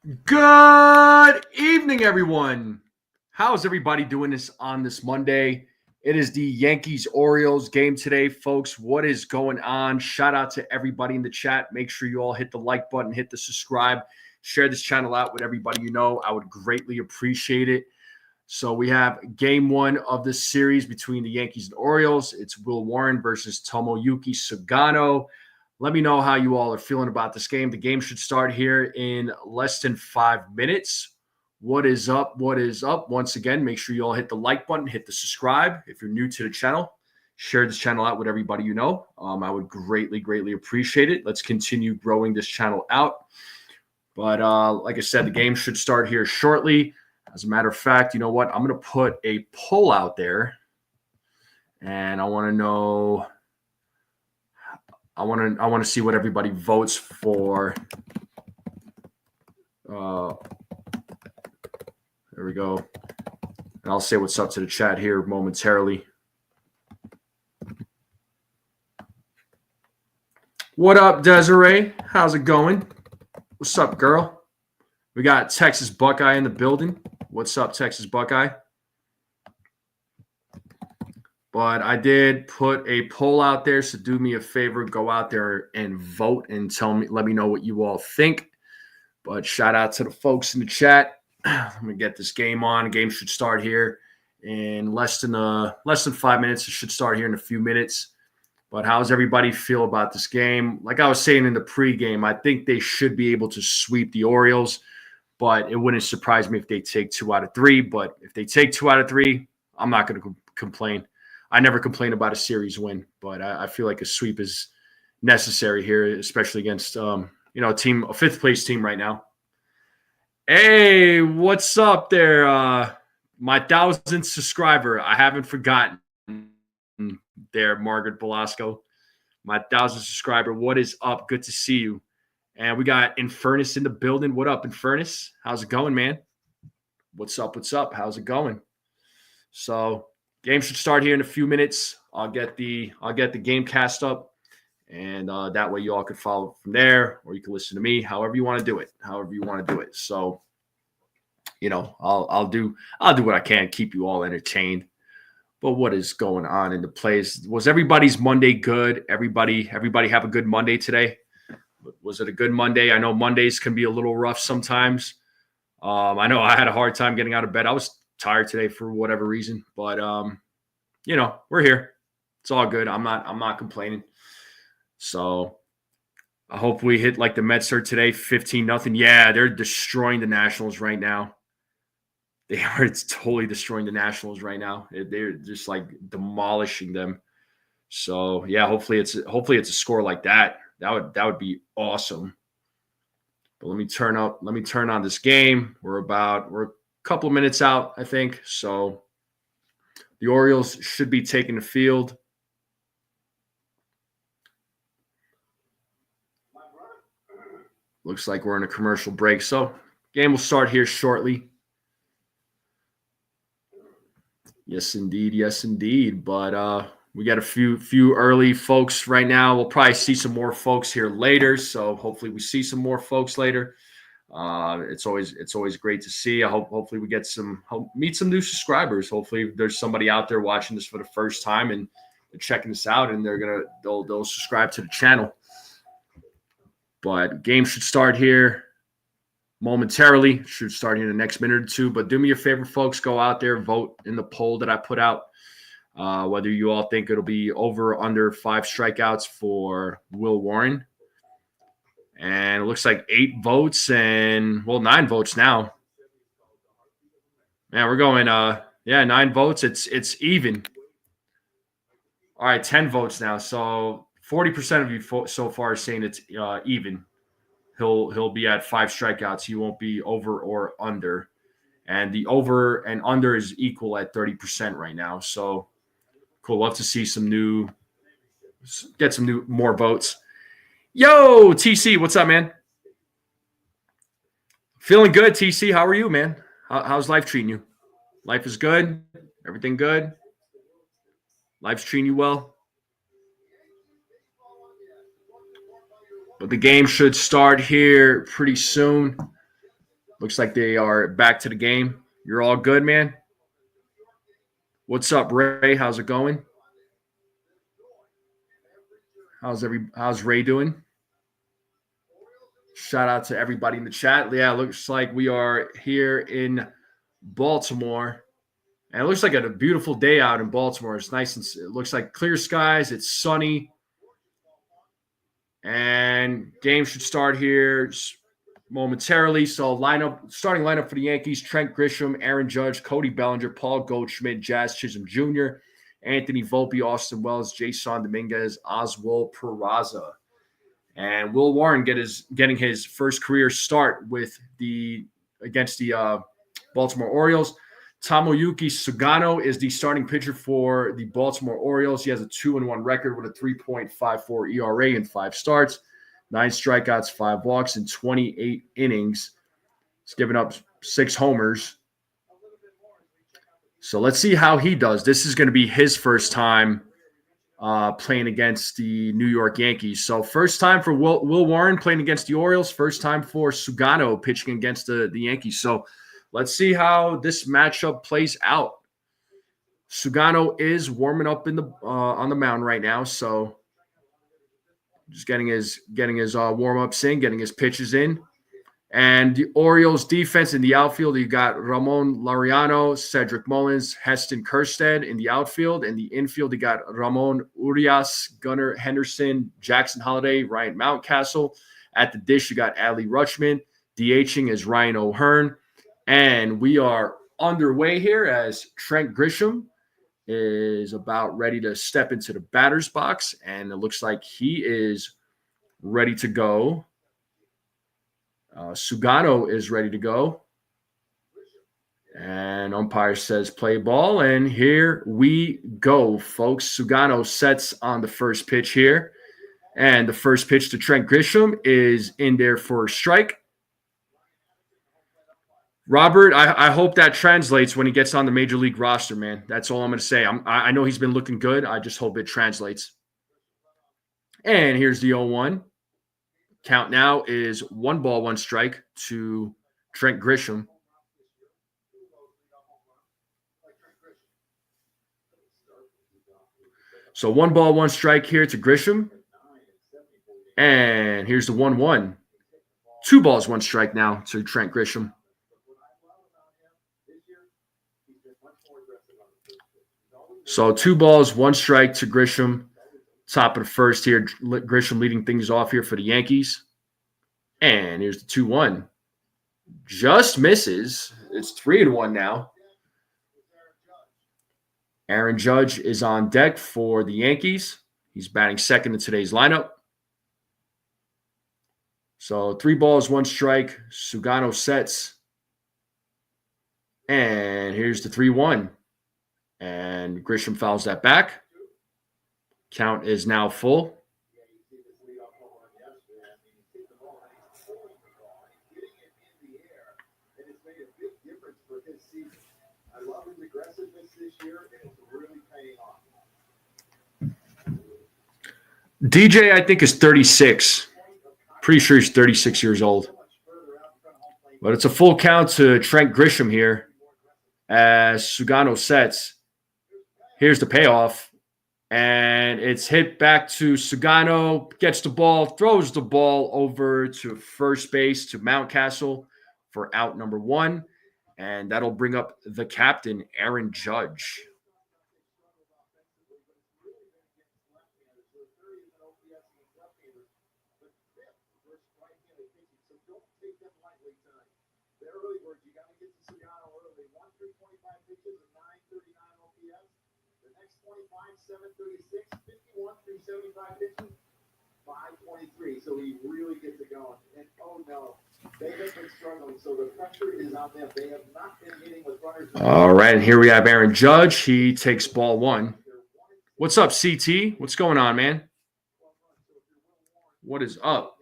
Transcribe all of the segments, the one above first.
Good evening, everyone. How's everybody doing on this Monday? It is the Yankees-Orioles game today, folks. What is going on? Shout out to everybody in the chat. Make sure you all hit the like button, hit the subscribe, share this channel out with everybody you know. I would greatly appreciate it. So we have game one of this series between the Yankees and Orioles. It's Will Warren versus Tomoyuki Sugano. Let me know how you all are feeling about this game. The game should start here in less than 5 minutes. What is up? What is up? Once again, make sure you all hit the like button, hit the subscribe. If you're new to the channel, share this channel out with everybody you know. I would greatly appreciate it. Let's continue growing this channel out. But like I said, the game should start here shortly. As a matter of fact, you know what? I'm going to put a poll out there, and I want to know. I want to see what everybody votes for. There we go. And I'll say what's up to the chat here momentarily. What up, Desiree? How's it going? What's up, girl? We got Texas Buckeye in the building. What's up, Texas Buckeye? But I did put a poll out there, so do me a favor, go out there and vote and let me know what you all think. But shout out to the folks in the chat. I'm gonna get this game on. The game should start here in less than 5 minutes. It should start here in a few minutes. But how's everybody feel about this game? Like I was saying in the pregame, I think they should be able to sweep the Orioles, but it wouldn't surprise me if they take 2 out of 3. But if they take 2 out of 3, I'm not going to complain. I never complain about a series win, but I feel like a sweep is necessary here, especially against a fifth place team right now. Hey, what's up there? My 1,000th subscriber. I haven't forgotten there, Margaret Velasco. My 1,000th subscriber. What is up? Good to see you. And we got Infernus in the building. What up, Infernus? How's it going, man? What's up? What's up? How's it going? So game should start here in a few minutes. I'll get the game cast up, and that way you all could follow from there, or you can listen to me. However you want to do it. So, I'll do what I can, keep you all entertained. But what is going on in the plays? Was everybody's Monday good? Everybody have a good Monday today? Was it a good Monday? I know Mondays can be a little rough sometimes. I know I had a hard time getting out of bed. I was tired today for whatever reason, but we're here. It's all good. I'm not complaining. So I hope we hit like the Mets are today, 15-0. Yeah, they're destroying the Nationals right now. They are totally destroying the Nationals right now. They're just like demolishing them. So yeah, hopefully it's a score like that. That would be awesome. But let me turn on this game. We're a couple of minutes out, I think. So the Orioles should be taking the field. Looks like we're in a commercial break. So game will start here shortly. Yes, indeed. But we got a few early folks right now. We'll probably see some more folks here later. So hopefully we see some more folks later. It's always great to see. Hopefully we get meet some new subscribers. Hopefully there's somebody out there watching this for the first time and they're checking this out and they'll subscribe to the channel. But game should start here momentarily. Should start in the next minute or two. But do me a favor, folks. Go out there, vote in the poll that I put out. Whether you all think it'll be over or under 5 strikeouts for Will Warren. And it looks like 8 votes and 9 votes now. Yeah, we're going 9 votes. It's even. All right, 10 votes now. So 40% of you so far are saying it's even. He'll be at 5 strikeouts. He won't be over or under. And the over and under is equal at 30% right now. So cool. Love to see more votes. Yo, TC, what's up, man? Feeling good, TC. How are you, man? How's life treating you? Life is good? Everything good? Life's treating you well? But the game should start here pretty soon. Looks like they are back to the game. You're all good, man? What's up, Ray? How's it going? How's Ray doing? Shout out to everybody in the chat. Yeah, looks like we are here in Baltimore. And it looks like a beautiful day out in Baltimore. It's nice and it looks like clear skies. It's sunny. And game should start here momentarily. So starting lineup for the Yankees: Trent Grisham, Aaron Judge, Cody Bellinger, Paul Goldschmidt, Jazz Chisholm Jr., Anthony Volpe, Austin Wells, Jason Dominguez, Oswald, Peraza. And Will Warren getting his first career start against the Baltimore Orioles. Tomoyuki Sugano is the starting pitcher for the Baltimore Orioles. He has a 2-1 record with a 3.54 ERA in 5 starts, 9 strikeouts, 5 walks, in 28 innings. He's given up 6 homers. So let's see how he does. This is going to be his first time playing against the New York Yankees. So first time for Will Warren playing against the Orioles. First time for Sugano pitching against the Yankees. So let's see how this matchup plays out. Sugano is warming up on the mound right now, so just getting his warm-ups in, getting his pitches in. And the Orioles defense in the outfield, you got Ramon Laureano, Cedric Mullins, Heston Kjerstad in the outfield. In the infield, you got Ramon Urias, Gunnar Henderson, Jackson Holliday, Ryan Mountcastle. At the dish, you got Adley Rutschman. DHing is Ryan O'Hearn. And we are underway here as Trent Grisham is about ready to step into the batter's box. And it looks like he is ready to go. Sugano is ready to go. And umpire says play ball. And here we go, folks. Sugano sets on the first pitch here. And the first pitch to Trent Grisham is in there for a strike. Robert, I hope that translates when he gets on the major league roster, man. That's all I'm going to say. I know he's been looking good. I just hope it translates. And here's the 0-1. Count now is 1 ball, 1 strike to Trent Grisham. So 1 ball, 1 strike here to Grisham. And here's the 1-1. 2 balls, 1 strike now to Trent Grisham. So 2 balls, 1 strike to Grisham. Top of the first here. Grisham leading things off here for the Yankees. And here's the 2-1. Just misses. It's 3-1 now. Aaron Judge is on deck for the Yankees. He's batting second in today's lineup. So 3 balls, 1 strike. Sugano sets. And here's the 3-1. And Grisham fouls that back. Count is now full. DJ, I think, is 36. Pretty sure he's 36 years old. But it's a full count to Trent Grisham here as Sugano sets. Here's the payoff. And it's hit back to Sugano, gets the ball, throws the ball over to first base to Mountcastle for out number 1. And that'll bring up the captain, Aaron Judge. So he really gets it going. And oh no, they have been struggling. So the pressure is on them. They have not been hitting with runners. All right, and here we have Aaron Judge. He takes ball 1. What's up, CT? What's going on, man? What is up?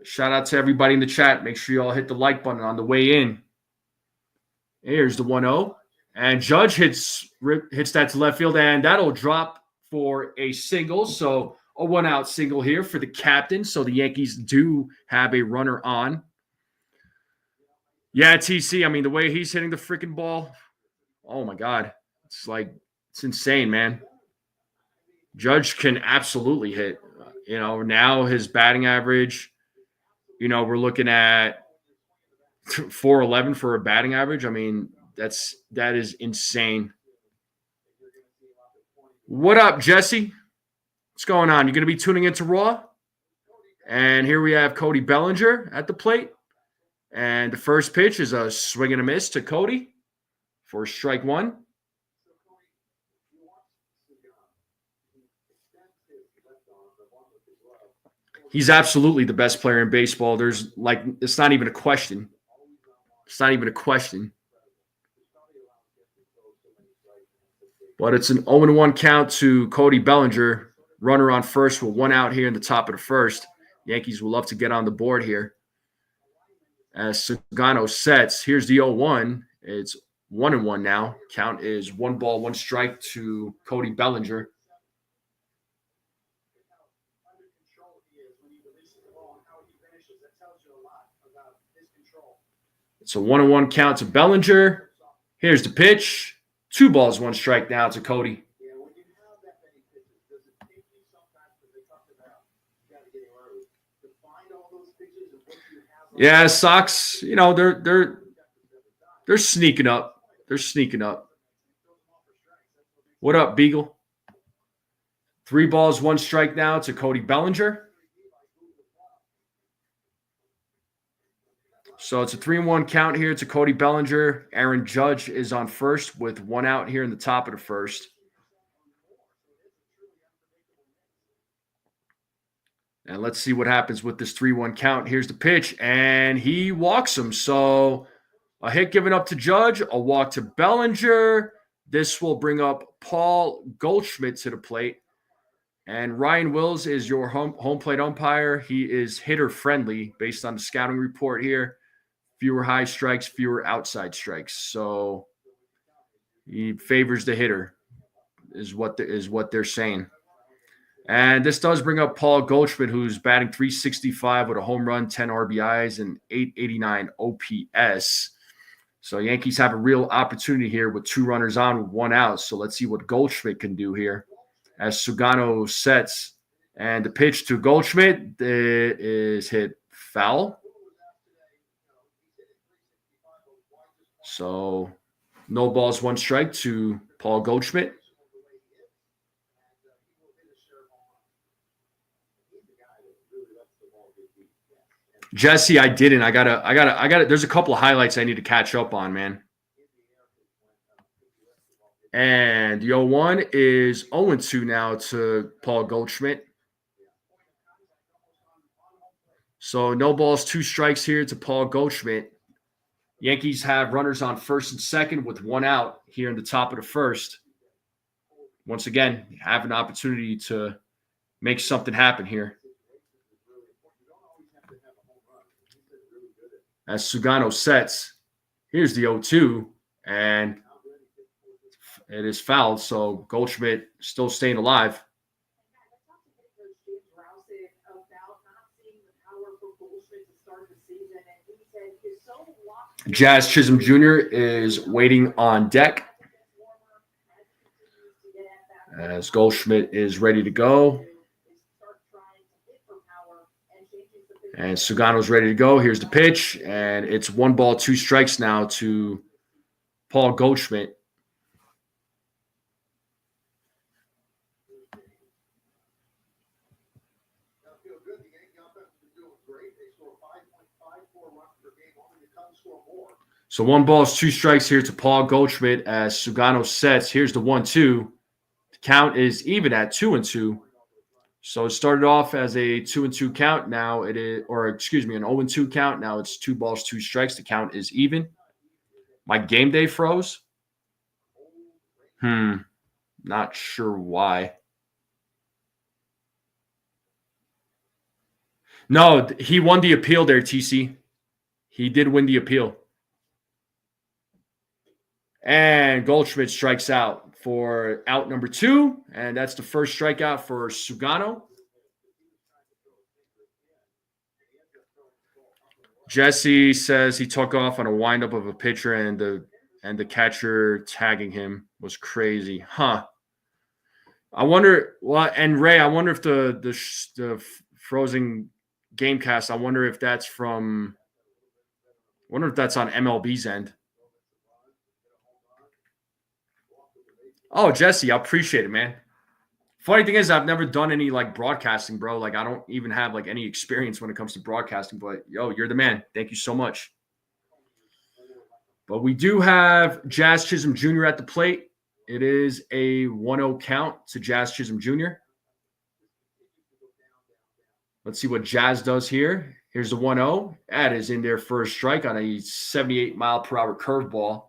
Shout out to everybody in the chat. Make sure you all hit the like button on the way in. Here's the 1-0. And Judge hits that to left field, and that'll drop for a single. So a 1-out single here for the captain. So the Yankees do have a runner on. Yeah, TC. I mean, the way he's hitting the freaking ball, oh my God, it's insane, man. Judge can absolutely hit. Now his batting average, we're looking at 411 for a batting average. I mean, that is insane. What up, Jesse? What's going on? You're going to be tuning into Raw? And here we have Cody Bellinger at the plate. And the first pitch is a swing and a miss to Cody for strike one. He's absolutely the best player in baseball. It's not even a question. It's not even a question. But it's an 0-1 count to Cody Bellinger. Runner on first with one out here in the top of the first. Yankees will love to get on the board here. As Sugano sets, here's the 0-1. It's 1-1 now. Count is 1 ball, 1 strike to Cody Bellinger. It's a 1-1 count to Bellinger. Here's the pitch. 2 balls, 1 strike now to Cody. Yeah, Sox, they're sneaking up. They're sneaking up. What up, Beagle? 3 balls, 1 strike now to Cody Bellinger. So it's a 3-1 count here to Cody Bellinger. Aaron Judge is on first with 1 out here in the top of the first. And let's see what happens with this 3-1 count. Here's the pitch, and he walks him. So a hit given up to Judge, a walk to Bellinger. This will bring up Paul Goldschmidt to the plate. And Ryan Wills is your home plate umpire. He is hitter-friendly based on the scouting report here. Fewer high strikes, fewer outside strikes. So he favors the hitter is what they're saying. And this does bring up Paul Goldschmidt, who's batting .365 with a home run, 10 RBIs, and .889 OPS. So Yankees have a real opportunity here with 2 runners on with 1 out. So let's see what Goldschmidt can do here as Sugano sets. And the pitch to Goldschmidt is hit foul. So no balls, 1 strike to Paul Goldschmidt. Jesse, I didn't. I gotta. There's a couple of highlights I need to catch up on, man. And the 0-1 is 0-2 now to Paul Goldschmidt. So no balls, 2 strikes here to Paul Goldschmidt. Yankees have runners on first and second with 1 out here in the top of the first. Once again, you have an opportunity to make something happen here. As Sugano sets, here's the 0-2, and it is fouled, so Goldschmidt still staying alive. Jazz Chisholm Jr. is waiting on deck as Goldschmidt is ready to go. And Sugano's ready to go. Here's the pitch, and it's 1 ball, 2 strikes now to Paul Goldschmidt. So 1 ball, 2 strikes here to Paul Goldschmidt as Sugano sets. Here's the 1-2. The count is even at 2-2. So it started off as a 2-2 count. Now it is, an 0-2 count. Now it's 2 balls, 2 strikes. The count is even. My game day froze. Not sure why. No, he won the appeal there, TC. He did win the appeal. And Goldschmidt strikes out for out number 2. And that's the first strikeout for Sugano. Jesse says he took off on a windup of a pitcher and the catcher tagging him was crazy. Huh. I wonder what, and Ray, I wonder if the frozen Gamecast, I wonder if that's from, I wonder if that's on MLB's end. Oh, Jesse, I appreciate it, man. Funny thing is, I've never done any like broadcasting, bro. Like, I don't even have like any experience when it comes to broadcasting, but yo, you're the man. Thank you so much. But we do have Jazz Chisholm Jr. at the plate. It is a 1-0 count to Jazz Chisholm Jr. Let's see what Jazz does here. Here's the 1-0. That is in there for a strike on a 78-mile-per-hour curveball.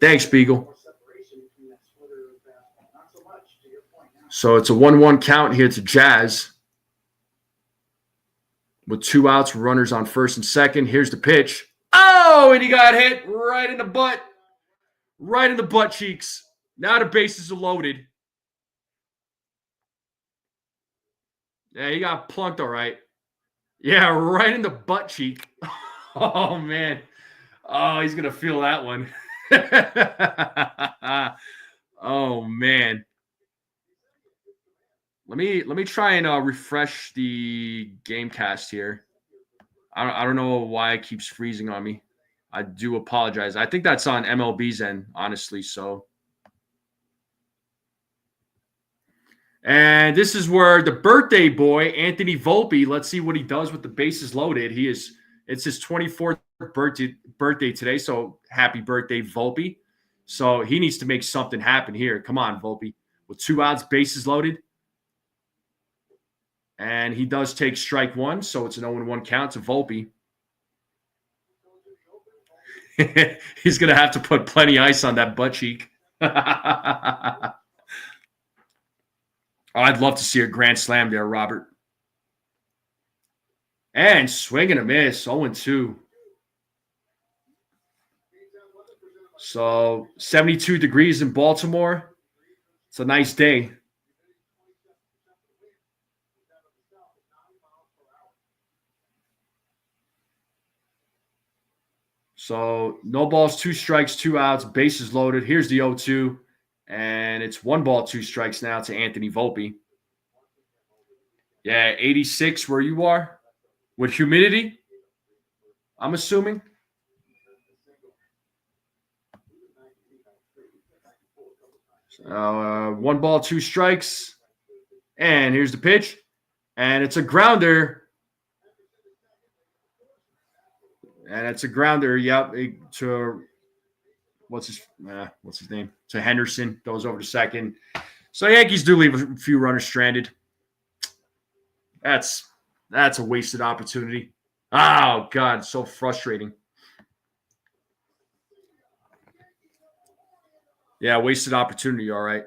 Thanks, Beagle. So it's a 1-1 count here to Jazz. With 2 outs, runners on first and second. Here's the pitch. Oh, and he got hit right in the butt. Right in the butt cheeks. Now the bases are loaded. Yeah, he got plunked all right. Yeah, right in the butt cheek. Oh, man. Oh, he's going to feel that one. Oh, man. Let me try and refresh the Gamecast here. I don't know why it keeps freezing on me. I do apologize. I think that's on MLB's end, honestly. So, and this is where the birthday boy Anthony Volpe. Let's see what he does with the bases loaded. It's his 24th birthday today. So happy birthday, Volpe. So he needs to make something happen here. Come on, Volpe. With 2 outs, bases loaded. And he does take strike 1, so it's an 0-1 count to Volpe. He's going to have to put plenty ice on that butt cheek. I'd love to see a grand slam there, Robert. And swing and a miss, 0-2. So 72 degrees in Baltimore. It's a nice day. So no balls, 2 strikes, 2 outs, bases loaded. Here's the 0-2, and it's 1 ball, 2 strikes now to Anthony Volpe. Yeah, 86 where you are with humidity, I'm assuming. So, 1 ball, 2 strikes, and here's the pitch, and it's a grounder. And it's a grounder, yep, to what's his name? To Henderson, goes over to second. So Yankees do leave a few runners stranded. That's a wasted opportunity. Oh, God, so frustrating. Yeah, wasted opportunity, all right.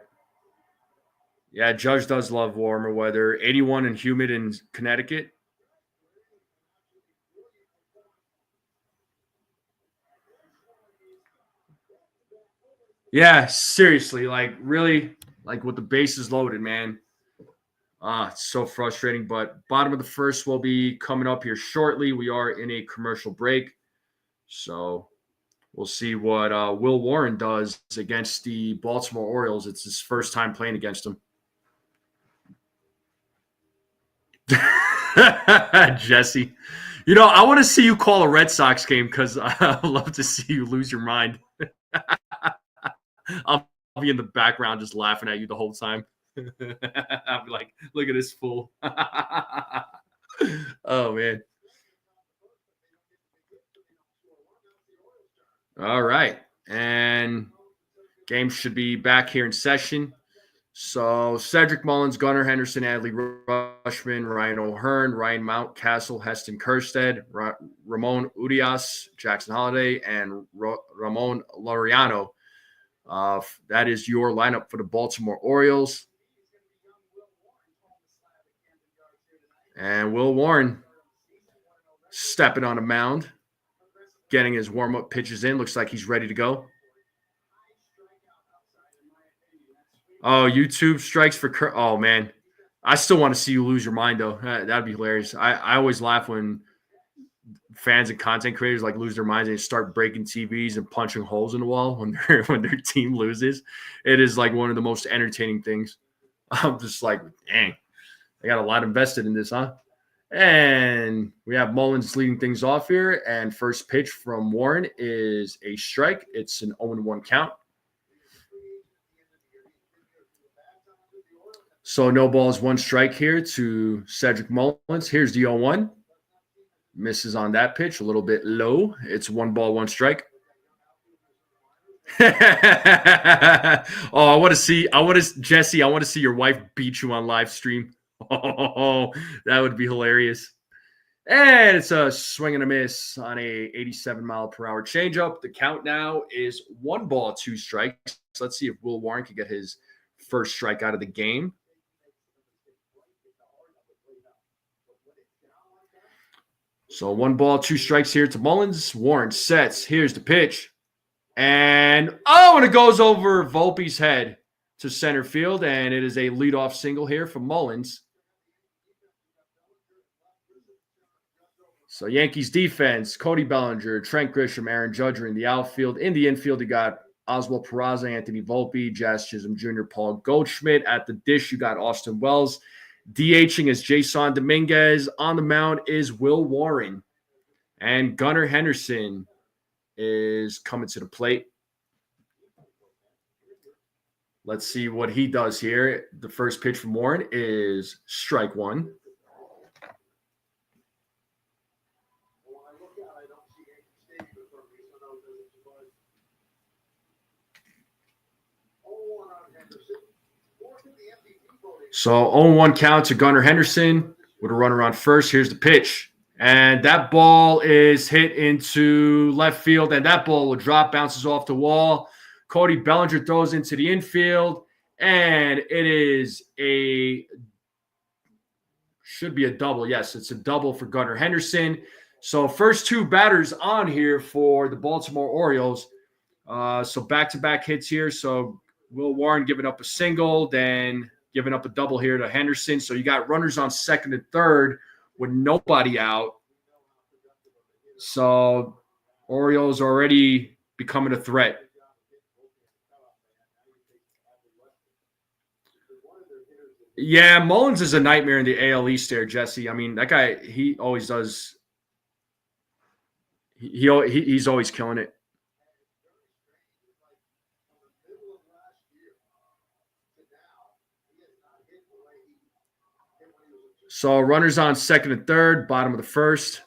Yeah, Judge does love warmer weather. 81 and humid in Connecticut. Yeah, seriously, like really, like with the bases loaded, man. It's so frustrating. But bottom of the first will be coming up here shortly. We are in a commercial break, so we'll see what Will Warren does against the Baltimore Orioles. It's his first time playing against them. Jesse, I want to see you call a Red Sox game because I love to see you lose your mind. I'll be in the background just laughing at you the whole time. I'll be like, look at this fool. Oh, man. All right. And game should be back here in session. So Cedric Mullins, Gunnar Henderson, Adley Rushman, Ryan O'Hearn, Ryan Mountcastle, Heston Kerstead, Ramon Urias, Jackson Holiday, and Ramon Laureano. That is your lineup for the Baltimore Orioles. And Will Warren stepping on a mound, getting his warm-up pitches in. Looks like he's ready to go. Oh, YouTube strikes for oh, man. I still want to see you lose your mind, though. That'd be hilarious. I always laugh when fans and content creators like lose their minds and they start breaking TVs and punching holes in the wall when their team loses. It is like one of the most entertaining things. I'm just like, dang, I got a lot invested in this, huh? And we have Mullins leading things off here. And first pitch from Warren is a strike. It's an 0-1 count. So no balls, one strike here to Cedric Mullins. Here's the 0-1. Misses on that pitch, a little bit low. It's 1 ball, 1 strike. Oh, I want to see your wife beat you on live stream. Oh, that would be hilarious. And it's a swing and a miss on a 87-mile-per-hour changeup. The count now is 1 ball, 2 strikes. So let's see if Will Warren can get his first strike out of the game. So 1 ball, 2 strikes here to Mullins. Warren sets. Here's the pitch. And it goes over Volpe's head to center field. And it is a leadoff single here from Mullins. So Yankees defense, Cody Bellinger, Trent Grisham, Aaron Judge are in the outfield. In the infield, you got Oswald, Peraza, Anthony Volpe, Jazz Chisholm Jr., Paul Goldschmidt. At the dish, you got Austin Wells. DHing is Jason Dominguez. On the mound is Will Warren. And Gunnar Henderson is coming to the plate. Let's see what he does here. The first pitch from Warren is strike 1. So 0-1 count to Gunnar Henderson with a runner on first. Here's the pitch. And that ball is hit into left field, and that ball will drop, bounces off the wall. Cody Bellinger throws into the infield, and it should be a double. Yes, it's a double for Gunnar Henderson. So first 2 batters on here for the Baltimore Orioles. So back-to-back hits here. So Will Warren giving up a single, then giving up a double here to Henderson. So you got runners on second and third with nobody out. So Orioles already becoming a threat. Yeah, Mullins is a nightmare in the AL East there, Jesse. I mean, that guy, he always does. He's always killing it. So runners on second and third, bottom of the first.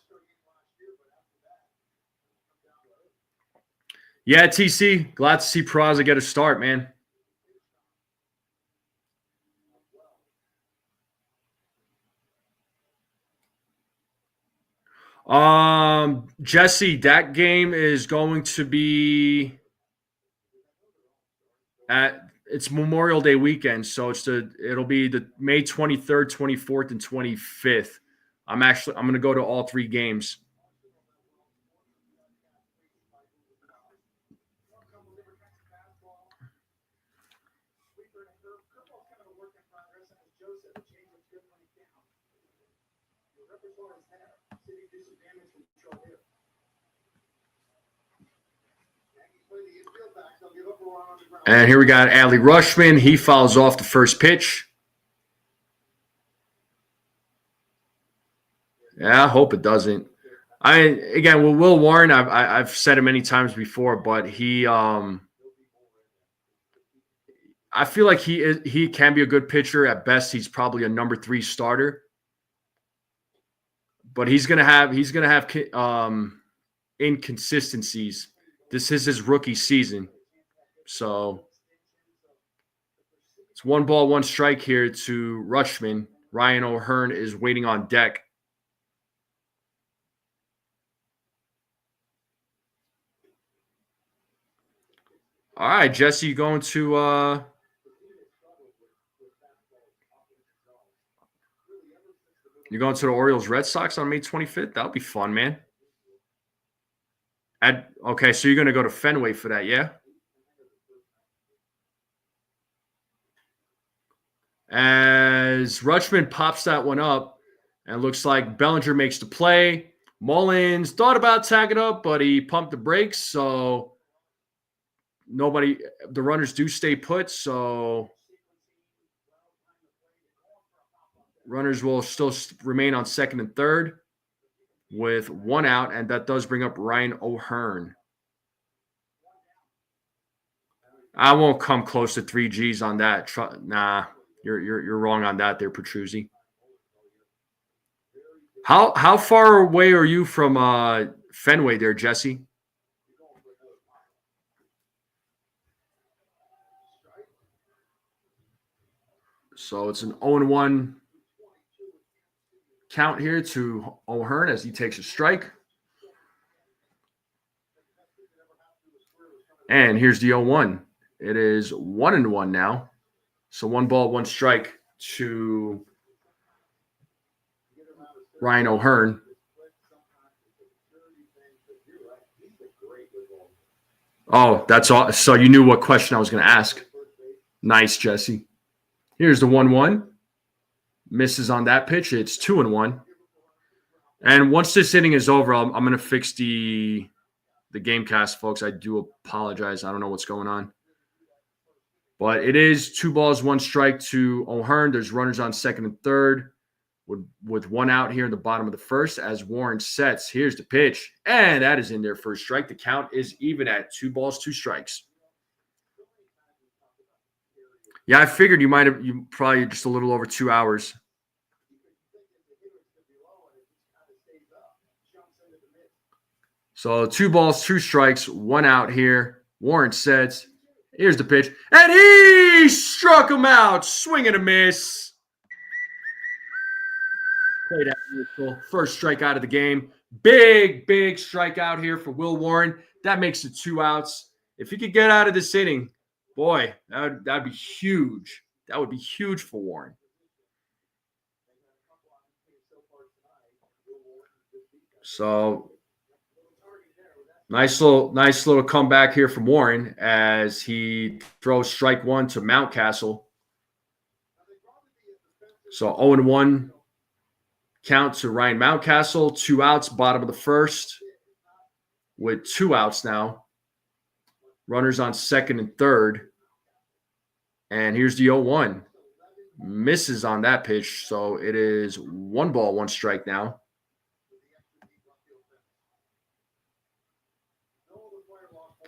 Yeah, TC, glad to see Peraza get a start, man. Jesse, that game is going to be it's Memorial Day weekend, so it'll be the May 23rd, 24th, and 25th. I'm going to go to all 3 games. And here we got Adley Rutschman. He fouls off the first pitch. Yeah, I hope it doesn't. Again, with Will Warren, I've said it many times before, but he I feel like he can be a good pitcher. At best, he's probably a number 3 starter. But he's gonna have inconsistencies. This is his rookie season. So it's 1 ball, 1 strike here to Rutschman. Ryan O'Hearn is waiting on deck. All right, Jesse, you going to you're going to the Orioles Red Sox on May 25th? That'll be fun, man. Okay, so you're going to go to Fenway for that, yeah? as Rutschman pops that one up, and it looks like Bellinger makes the play. Mullins thought about tagging up, but he pumped the brakes, so the runners do stay put, so runners will still remain on second and third with one out, and that does bring up Ryan O'Hearn. I won't come close to 3 Gs on that. Nah, you're wrong on that there, Petruzzi. How far away are you from Fenway there, Jesse? So it's an 0-1 count here to O'Hearn as he takes a strike. And here's the 0-1. It is 1-1 now. So 1 ball, 1 strike to Ryan O'Hearn. Oh, that's all. So you knew what question I was going to ask. Nice, Jesse. Here's the 1-1. Misses on that pitch. It's 2-1. And once this inning is over, I'm going to fix the game cast, folks. I do apologize. I don't know what's going on. But it is 2 balls, 1 strike to O'Hearn. There's runners on second and third with 1 out here in the bottom of the first as Warren sets. Here's the pitch. And that is in there for a strike. The count is even at 2 balls, 2 strikes. Yeah, I figured you probably just a little over 2 hours. So 2 balls, 2 strikes, 1 out here. Warren sets. Here's the pitch. And he struck him out. Swing and a miss. Played out neutral. First strike out of the game. Big strikeout here for Will Warren. That makes it 2 outs. If he could get out of this inning, boy, that'd be huge. That would be huge for Warren. So nice little comeback here from Warren as he throws strike 1 to Mountcastle. So 0-1 count to Ryan Mountcastle. 2 outs, bottom of the first with 2 outs now. Runners on second and third. And here's the 0-1. Misses on that pitch. So it is 1 ball, 1 strike now.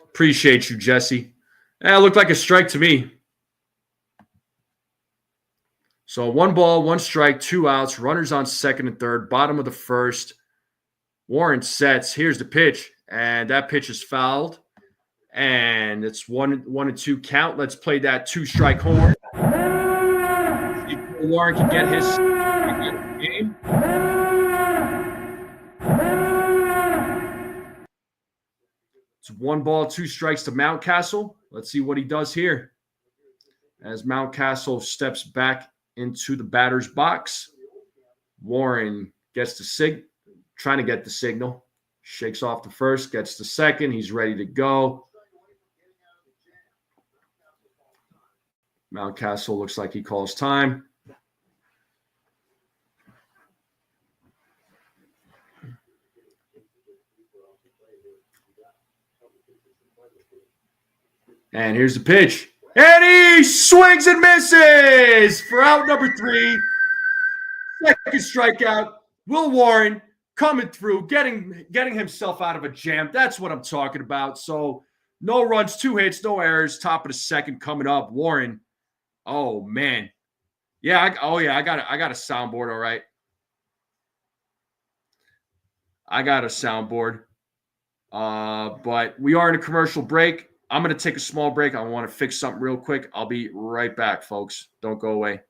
Appreciate you, Jesse. It looked like a strike to me. So 1 ball, 1 strike, 2 outs. Runners on second and third. Bottom of the first. Warren sets. Here's the pitch. And that pitch is fouled. And it's 1-2 count. Let's play that 2-strike horn. Warren can get his game. It's 1 ball, 2 strikes to Mountcastle. Let's see what he does here. As Mountcastle steps back into the batter's box, Warren gets the trying to get the signal. Shakes off the first, gets the second. He's ready to go. Mountcastle looks like he calls time. And here's the pitch. And he swings and misses for out number 3. Second strikeout. Will Warren coming through, getting himself out of a jam. That's what I'm talking about. So no runs, 2 hits, no errors. Top of the second coming up. Warren. Oh man. Yeah. I got a soundboard. All right. I got a soundboard. But we are in a commercial break. I'm going to take a small break. I want to fix something real quick. I'll be right back, folks. Don't go away.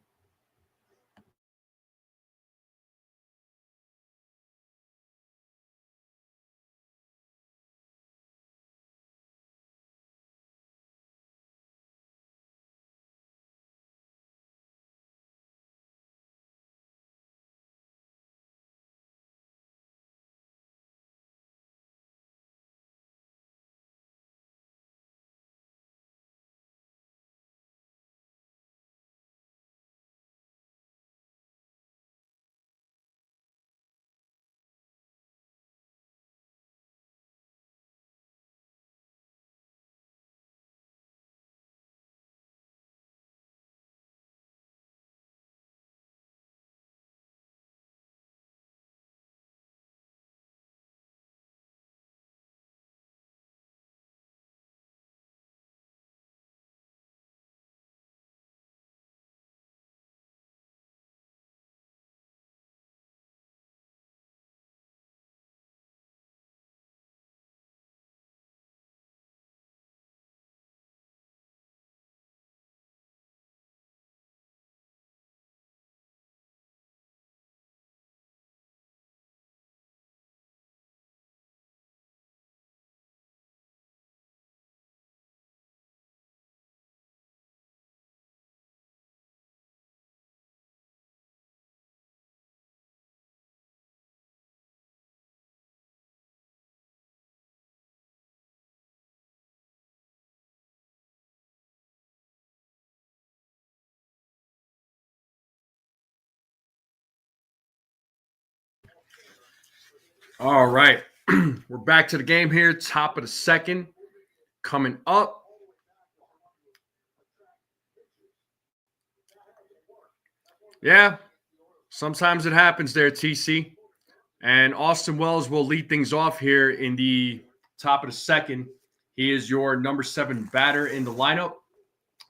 All right. We're back to the game here. Top of the second. Coming up. Yeah. Sometimes it happens there, TC. And Austin Wells will lead things off here in the top of the second. He is your number 7 batter in the lineup.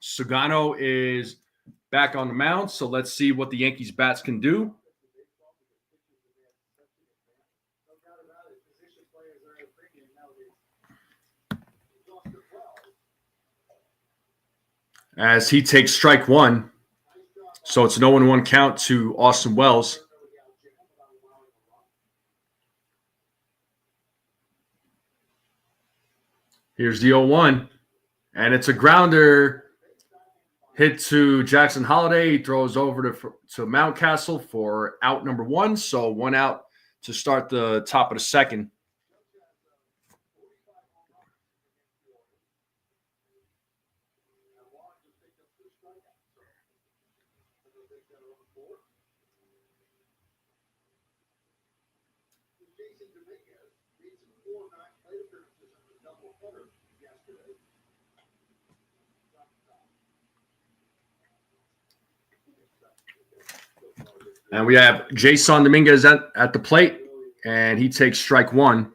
Sugano is back on the mound, so let's see what the Yankees bats can do. As he takes strike one. So it's an 0-1 count to Austin Wells. Here's the 0-1. And it's a grounder hit to Jackson Holliday. He throws over to Mountcastle for out number 1. So 1 out to start the top of the second. And we have Jason Dominguez at the plate, and he takes strike 1.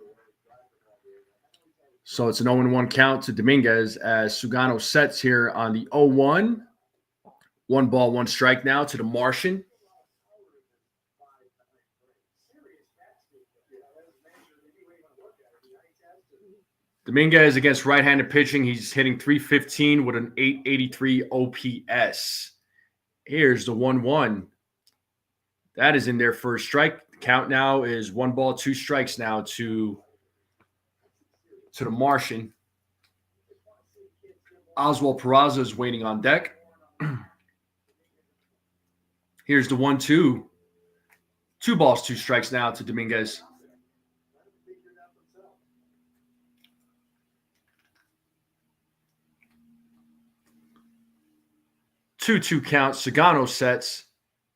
So it's an 0-1 count to Dominguez as Sugano sets here on the 0-1. 1 ball, 1 strike now to the Martian. Dominguez against right-handed pitching. He's hitting .315 with an .883 OPS. Here's the 1-1. That is in there for a strike. The count now is 1 ball, 2 strikes now to the Martian. Oswald Peraza is waiting on deck. Here's the 1-2. 2 balls, 2 strikes now to Dominguez. Two count. Sugano sets.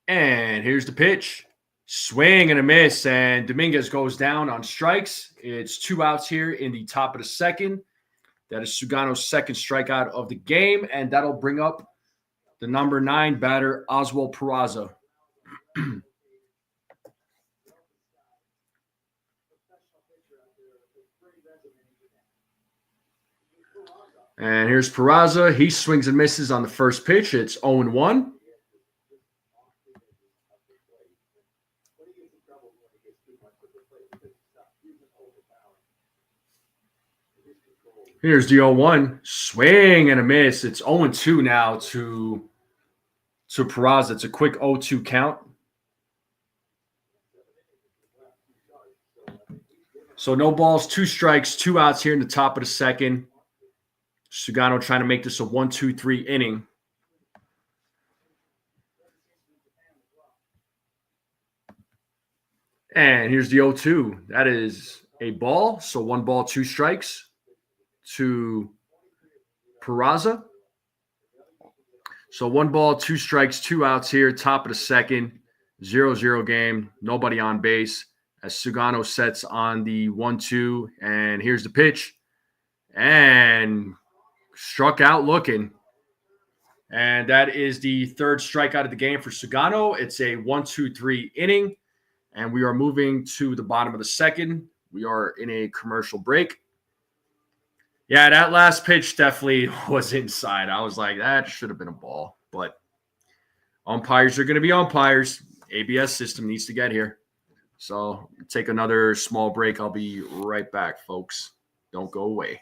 And here's the pitch. Swing and a miss. And Dominguez goes down on strikes. It's 2 outs here in the top of the second. That is Sugano's second strikeout of the game. And that'll bring up the number 9 batter, Oswald Peraza. And here's Peraza. He swings and misses on the first pitch. It's 0-1. Here's the 0-1. Swing and a miss. It's 0-2 now to Peraza. It's a quick 0-2 count. So no balls, 2 strikes, 2 outs here in the top of the second. Sugano trying to make this a 1-2-3 inning. And here's the 0-2. That is a ball. So 1 ball, 2 strikes to Peraza. So 1 ball, 2 strikes, 2 outs here, top of the second. 0-0 game. Nobody on base as Sugano sets on the 1-2. And here's the pitch. And struck out looking. And that is the 3rd strikeout of the game for Sugano. It's a 1-2-3 inning. And we are moving to the bottom of the second. We are in a commercial break. Yeah, that last pitch definitely was inside. I was like, that should have been a ball. But umpires are going to be umpires. ABS system needs to get here. So take another small break. I'll be right back, folks. Don't go away.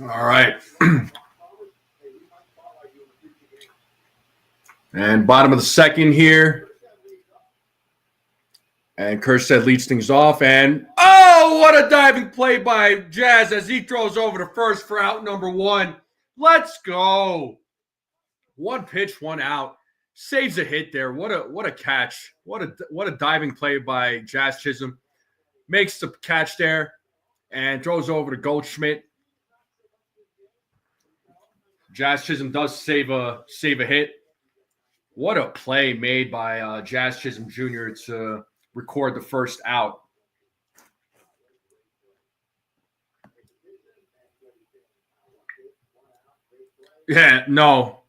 All right. And bottom of the second here. And Kerstead leads things off. And, oh, what a diving play by Jazz as he throws over to first for out number 1. Let's go. 1 pitch, 1 out. Saves a hit there. What a catch. What a diving play by Jazz Chisholm. Makes the catch there and throws over to Goldschmidt. Jazz Chisholm does save a hit. What a play made by Jazz Chisholm Jr. to record the first out. Yeah, no.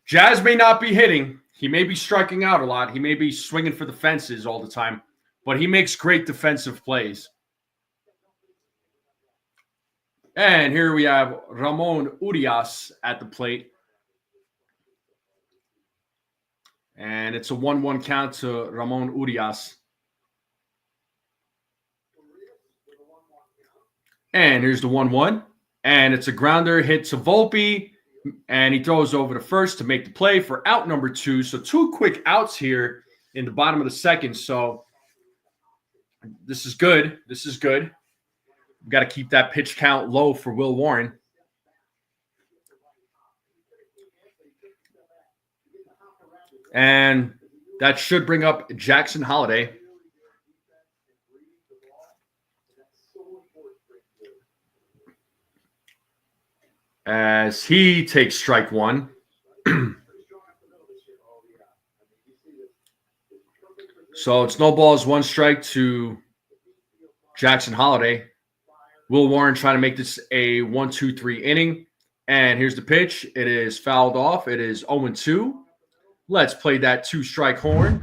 Jazz may not be hitting. He may be striking out a lot. He may be swinging for the fences all the time. But he makes great defensive plays. And here we have Ramon Urias at the plate. And it's a 1-1 count to Ramon Urias. And here's the 1-1. And it's a grounder hit to Volpe. And he throws over to first to make the play for out number 2. So 2 quick outs here in the bottom of the second. So this is good. This is good. We've got to keep that pitch count low for Will Warren. And that should bring up Jackson Holliday. As he takes strike 1. So it's no balls, 1 strike to Jackson Holliday. Will Warren trying to make this a 1-2-3 inning. And here's the pitch. It is fouled off. It is 0-2. Let's play that 2-strike horn.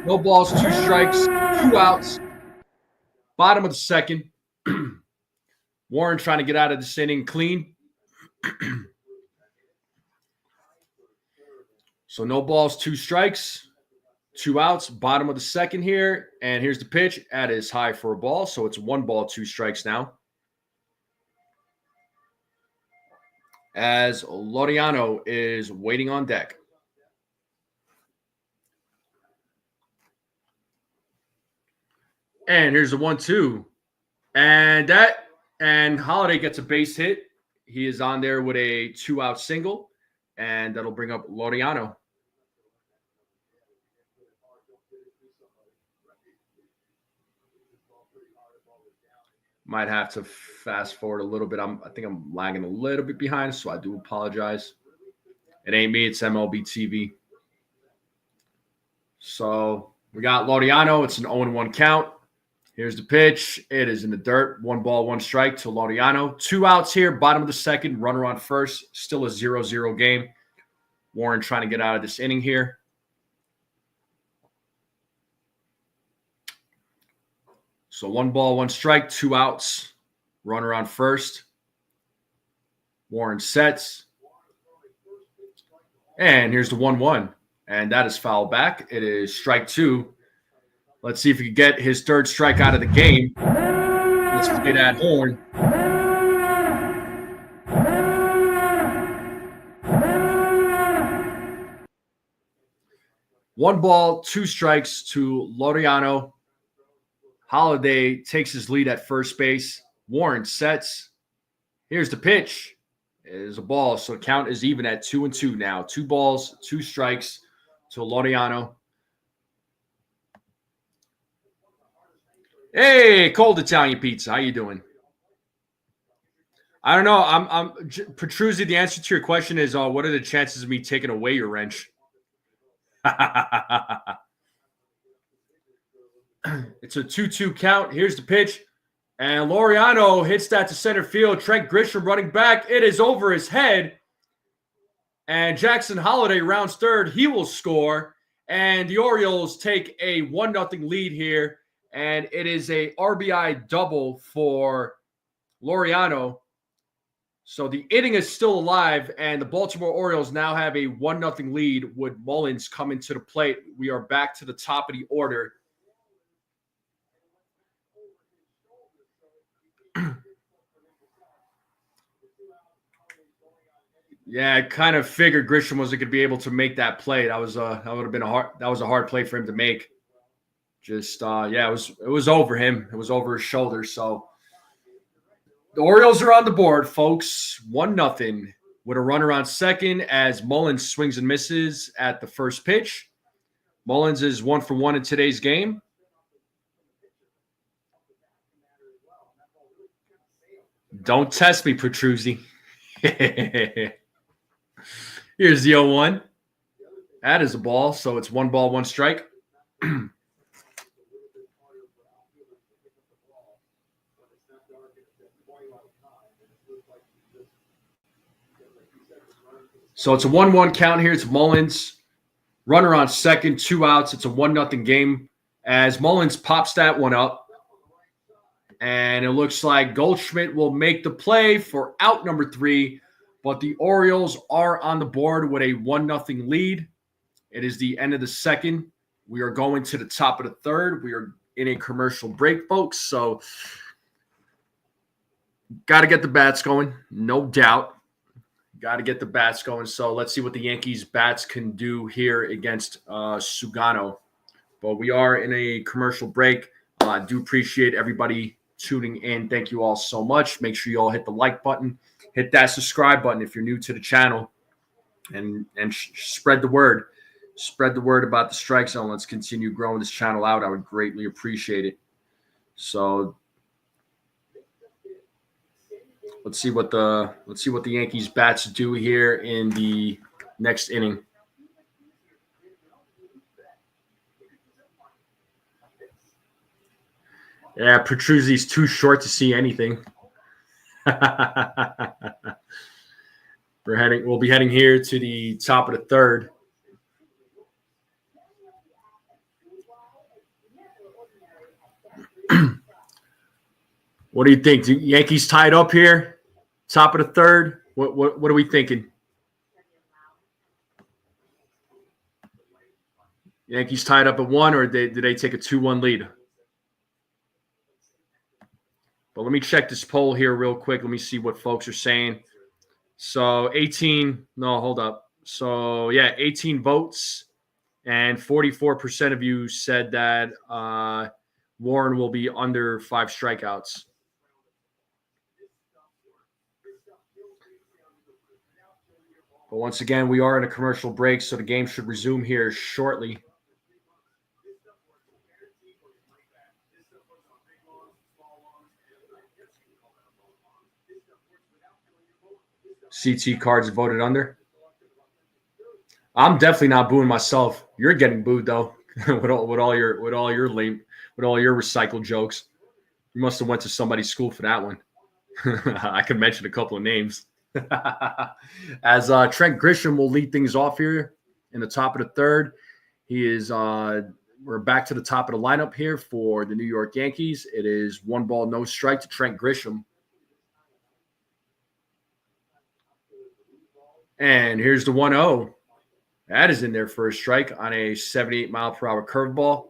No balls, 2 strikes, 2 outs. Bottom of the second. Warren trying to get out of this inning clean. So no balls, 2 strikes, 2 outs. Bottom of the second here. And here's the pitch. That is high for a ball. So it's 1 ball, 2 strikes now. As Laureano is waiting on deck. And here's the 1-2. And Holliday gets a base hit. He is on there with a 2-out single. And that'll bring up Laureano. Might have to fast forward a little bit. I think I'm lagging a little bit behind, so I do apologize. It ain't me, it's MLB TV. So we got Laureano. It's an 0-1 count. Here's the pitch. It is in the dirt. 1 ball, 1 strike to Laureano. 2 outs here. Bottom of the second. Runner on first. Still a 0-0 game. Warren trying to get out of this inning here. So 1 ball, 1 strike, 2 outs. Runner on first. Warren sets. And here's the 1-1. And that is foul back. It is strike 2. Let's see if he can get his 3rd strike out of the game. Let's play that horn. One ball, 2 strikes to Laureano. Holliday takes his lead at first base. Warren sets. Here's the pitch. It is a ball, so count is even at 2-2 now. 2 balls, 2 strikes to Laureano. Hey, cold Italian pizza. How you doing? I don't know. I'm Petruzzi, the answer to your question is what are the chances of me taking away your wrench? It's a 2-2 count. Here's the pitch. And Laureano hits that to center field. Trent Grisham running back. It is over his head. And Jackson Holliday rounds third. He will score. And the Orioles take a 1-0 lead here. And it is a RBI double for Laureano. So the inning is still alive, and the Baltimore Orioles now have a 1-0 lead with Mullins coming to the plate. We are back to the top of the order. Yeah, I kind of figured Grisham wasn't going to be able to make that play. That would have been a hard play for him to make. Just yeah, it was over him. It was over his shoulder. So the Orioles are on the board, folks. 1-0 with a runner on second as Mullins swings and misses at the first pitch. Mullins is 1 for 1 in today's game. Don't test me, Petruzzi. Here's the 0-1. That is a ball, so it's 1 ball, 1 strike. So it's a 1-1 count here. It's Mullins. Runner on second, 2 outs. It's a 1-0 game as Mullins pops that one up. And it looks like Goldschmidt will make the play for out number 3. But the Orioles are on the board with a 1-0 lead. It is the end of the second. We are going to the top of the third. We are in a commercial break, folks. So got to get the bats going, no doubt. Got to get the bats going. So let's see what the Yankees bats can do here against Sugano. But we are in a commercial break. I do appreciate everybody tuning in. Thank you all so much. Make sure you all hit the like button. Hit that subscribe button if you're new to the channel. And spread the word. Spread the word about the strike zone. Let's continue growing this channel out. I would greatly appreciate it. So let's see what the Yankees bats do here in the next inning. Yeah, Petruzzi's too short to see anything. We'll be heading here to the top of the third. What do you think? Do Yankees tied up here? Top of the third? What are we thinking? Yankees tied up at 1, or did they take a 2-1 lead? But let me check this poll here real quick. Let me see what folks are saying. So 18 – no, hold up. So, yeah, 18 votes, and 44% of you said that Warren will be under 5 strikeouts. But once again, we are in a commercial break, so the game should resume here shortly. CT cards voted under. I'm definitely not booing myself. You're getting booed though, with all your recycled jokes. You must have went to somebody's school for that one. I could mention a couple of names. As Trent Grisham will lead things off here in the top of the third. He is we're back to the top of the lineup here for the New York Yankees. It is 1 ball, no strike to Trent Grisham. And here's the 1-0. That is in there for a strike on a 78-mile-per-hour curveball.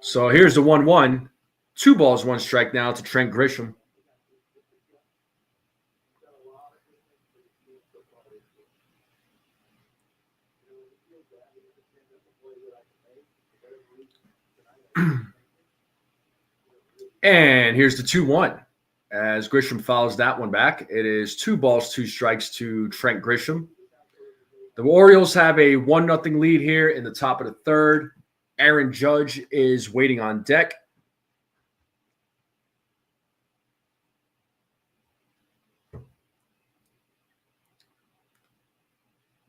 So here's the 1-1. 2 balls, 1 strike now to Trent Grisham. And here's the 2-1. As Grisham fouls that one back, it is 2 balls, 2 strikes to Trent Grisham. The Orioles have a 1-0 lead here in the top of the third. Aaron Judge is waiting on deck.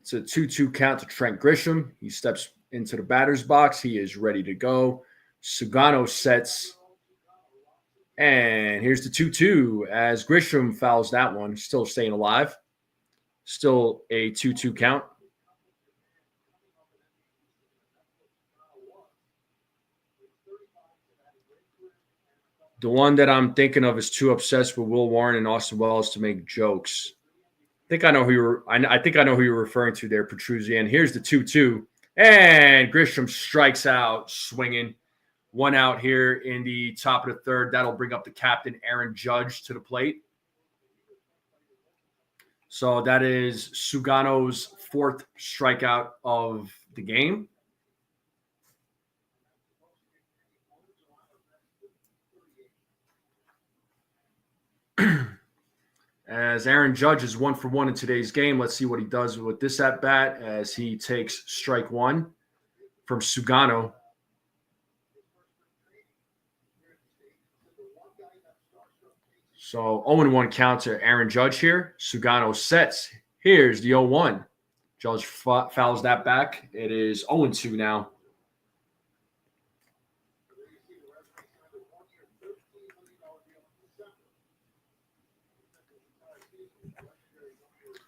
It's a 2-2 count to Trent Grisham. He steps into the batter's box. He is ready to go. Sugano sets. And here's the 2-2 as Grisham fouls that one. Still staying alive. Still a 2-2 count. The one that I'm thinking of is too obsessed with Will Warren and Austin Wells to make jokes. I think I know who you're referring to there, Petruzzi. And here's the 2-2. And Grisham strikes out, swinging. One out here in the top of the third. That'll bring up the captain, Aaron Judge, to the plate. So that is Sugano's fourth strikeout of the game. As Aaron Judge is 1 for 1 in today's game. Let's see what he does with this at bat as he takes strike one from Sugano. So 0-1 count to Aaron Judge here. Sugano sets. Here's the 0-1. Judge fouls that back. It is 0-2 now.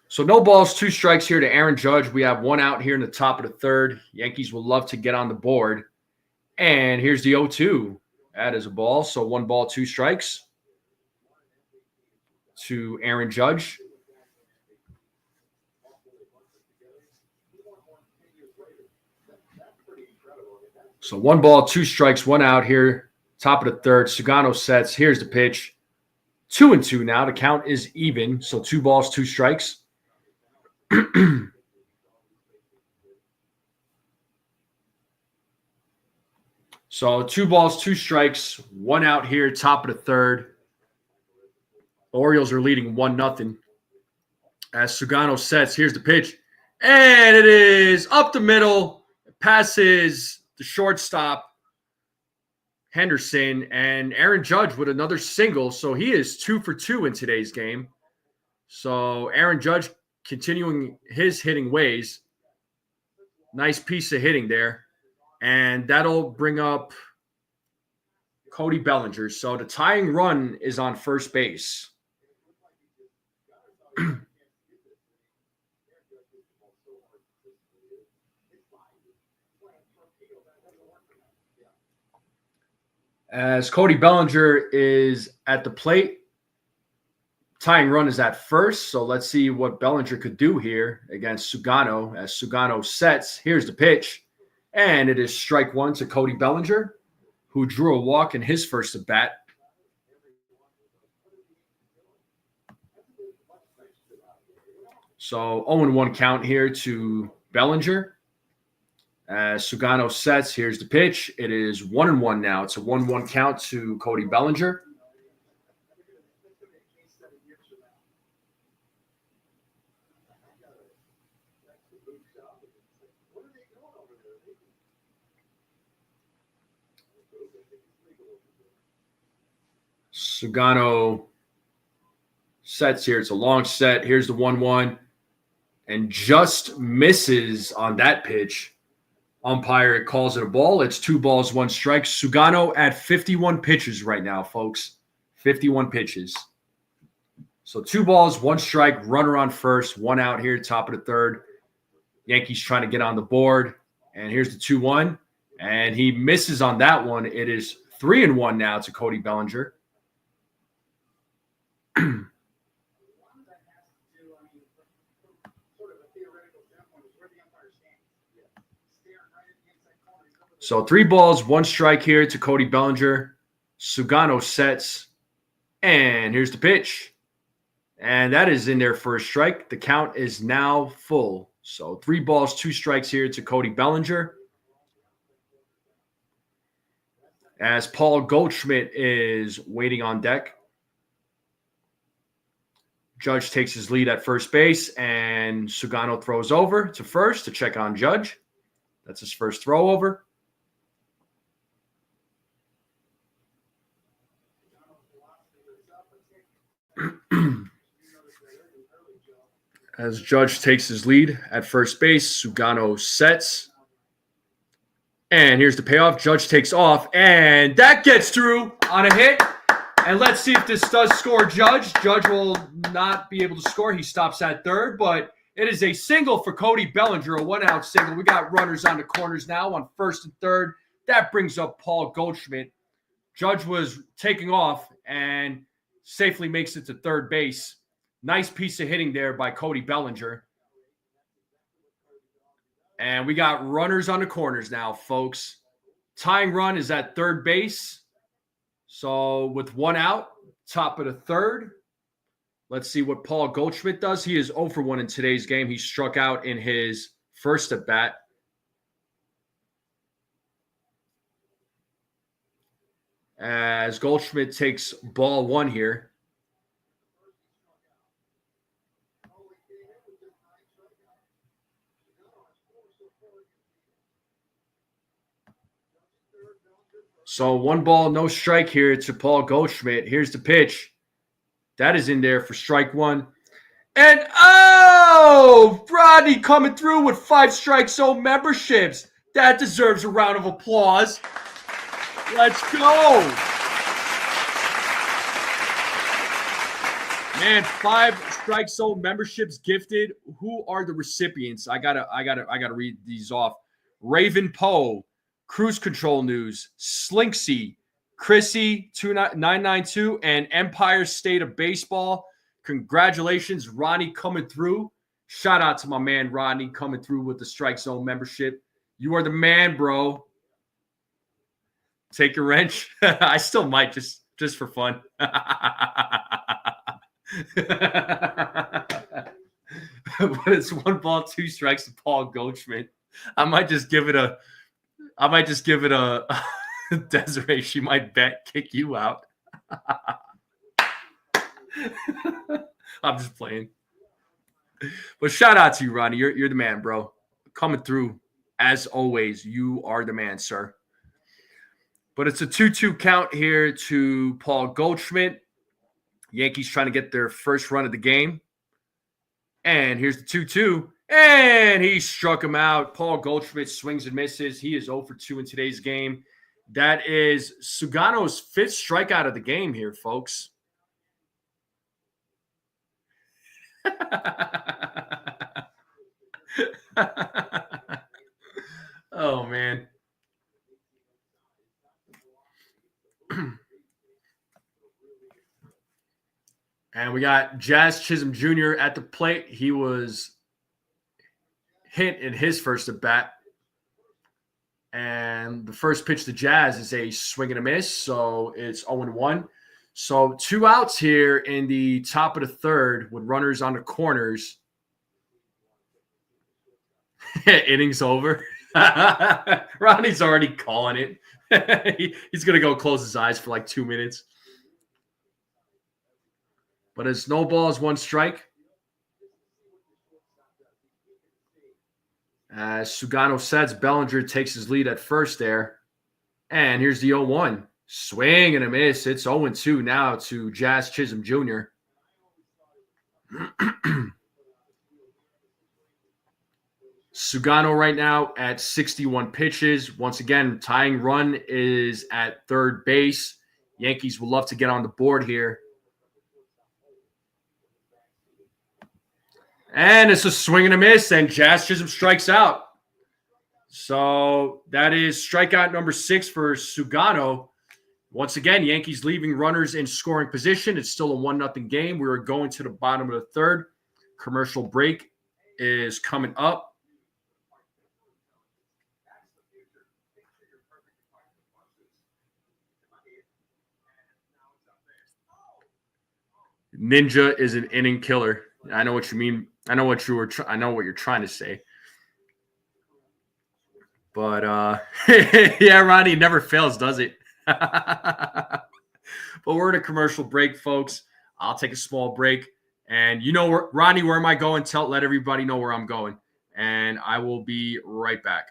So no balls, 2 strikes here to Aaron Judge. We have 1 out here in the top of the third. Yankees will love to get on the board. And here's the 0-2. That is a ball. So 1 ball, 2 strikes to Aaron Judge. So 1 ball, 2 strikes, 1 out here. Top of the third. Sugano sets. Here's the pitch. 2-2 now. The count is even. So 2 balls, 2 strikes. So 2 balls, 2 strikes, 1 out here, top of the third. The Orioles are leading 1-0. As Sugano sets, here's the pitch. And it is up the middle. It passes the shortstop, Henderson, and Aaron Judge with another single. So he is 2 for 2 in today's game. So Aaron Judge continuing his hitting ways. Nice piece of hitting there. And that'll bring up Cody Bellinger. So the tying run is on first base. As Cody Bellinger is at the plate, tying run is at first. So let's see what Bellinger could do here against Sugano. As Sugano sets, here's the pitch. And it is strike 1 to Cody Bellinger, who drew a walk in his first at bat. So 0-1 count here to Bellinger. As Sugano sets, here's the pitch. It is 1-1 now. It's a 1-1 count to Cody Bellinger. Sugano sets here. It's a long set. Here's the 1-1. And just misses on that pitch. Umpire calls it a ball. It's 2 balls, 1 strike. Sugano at 51 pitches right now, folks. 51 pitches. So 2 balls, 1 strike, runner on first, 1 out here, top of the third. Yankees trying to get on the board. And here's the 2-1. And he misses on that one. It is 3-1 now to Cody Bellinger. So 3 balls, 1 strike here to Cody Bellinger. Sugano sets. And here's the pitch. And that is in there for a strike. The count is now full. So 3 balls, 2 strikes here to Cody Bellinger. As Paul Goldschmidt is waiting on deck. Judge takes his lead at first base, and Sugano throws over to first to check on Judge. That's his first throw over. As Judge takes his lead at first base, Sugano sets. And here's the payoff. Judge takes off, and that gets through on a hit. And let's see if this does score Judge. Judge will not be able to score. He stops at third, but it is a single for Cody Bellinger, a 1-out single. We got runners on the corners now on first and third. That brings up Paul Goldschmidt. Judge was taking off and safely makes it to third base. Nice piece of hitting there by Cody Bellinger. And we got runners on the corners now, folks. Tying run is at third base. So with one out, top of the third. Let's see what Paul Goldschmidt does. He is 0 for 1 in today's game. He struck out in his first at bat. As Goldschmidt takes ball one here. So 1 ball, no strike here to Paul Goldschmidt. Here's the pitch. That is in there for strike 1. And Rodney coming through with 5 strike zone memberships. That deserves a round of applause. Let's go. Man, 5 strike zone memberships gifted. Who are the recipients? I gotta read these off. Raven Poe, Cruise Control News, Slinksy, Chrissy 2992, and Empire State of Baseball. Congratulations, Ronnie, coming through. Shout out to my man Rodney coming through with the Strike Zone membership. You are the man, bro. Take your wrench. I still might just for fun. But it's 1 ball, 2 strikes to Paul Goldschmidt. I might just give it a Desiree. She might kick you out. I'm just playing. But shout out to you, Ronnie. You're the man, bro. Coming through as always. You are the man, sir. But it's a 2-2 count here to Paul Goldschmidt. Yankees trying to get their first run of the game. And here's the 2-2. And he struck him out. Paul Goldschmidt swings and misses. He is 0 for 2 in today's game. That is Sugano's 5th strikeout of the game here, folks. Oh, man. And we got Jazz Chisholm Jr. at the plate. He was hit in his first at bat. And the first pitch to Jazz is a swing and a miss. So it's 0-1. So 2 outs here in the top of the third with runners on the corners. Innings over. Ronnie's already calling it. He's going to go close his eyes for like 2 minutes. But it's no balls, 1 strike. As Sugano sets, Bellinger takes his lead at first there. And here's the 0-1. Swing and a miss. It's 0-2 now to Jazz Chisholm Jr. Sugano right now at 61 pitches. Once again, tying run is at third base. Yankees would love to get on the board here. And it's a swing and a miss, and Jazz Chisholm strikes out. So that is strikeout number 6 for Sugano. Once again, Yankees leaving runners in scoring position. It's still a 1-0 game. We are going to the bottom of the third. Commercial break is coming up. Ninja is an inning killer. I know what you mean. I know what you're trying to say. But yeah, Ronnie never fails, does it? But we're in a commercial break, folks. I'll take a small break. And Ronnie, where am I going? Let everybody know where I'm going. And I will be right back.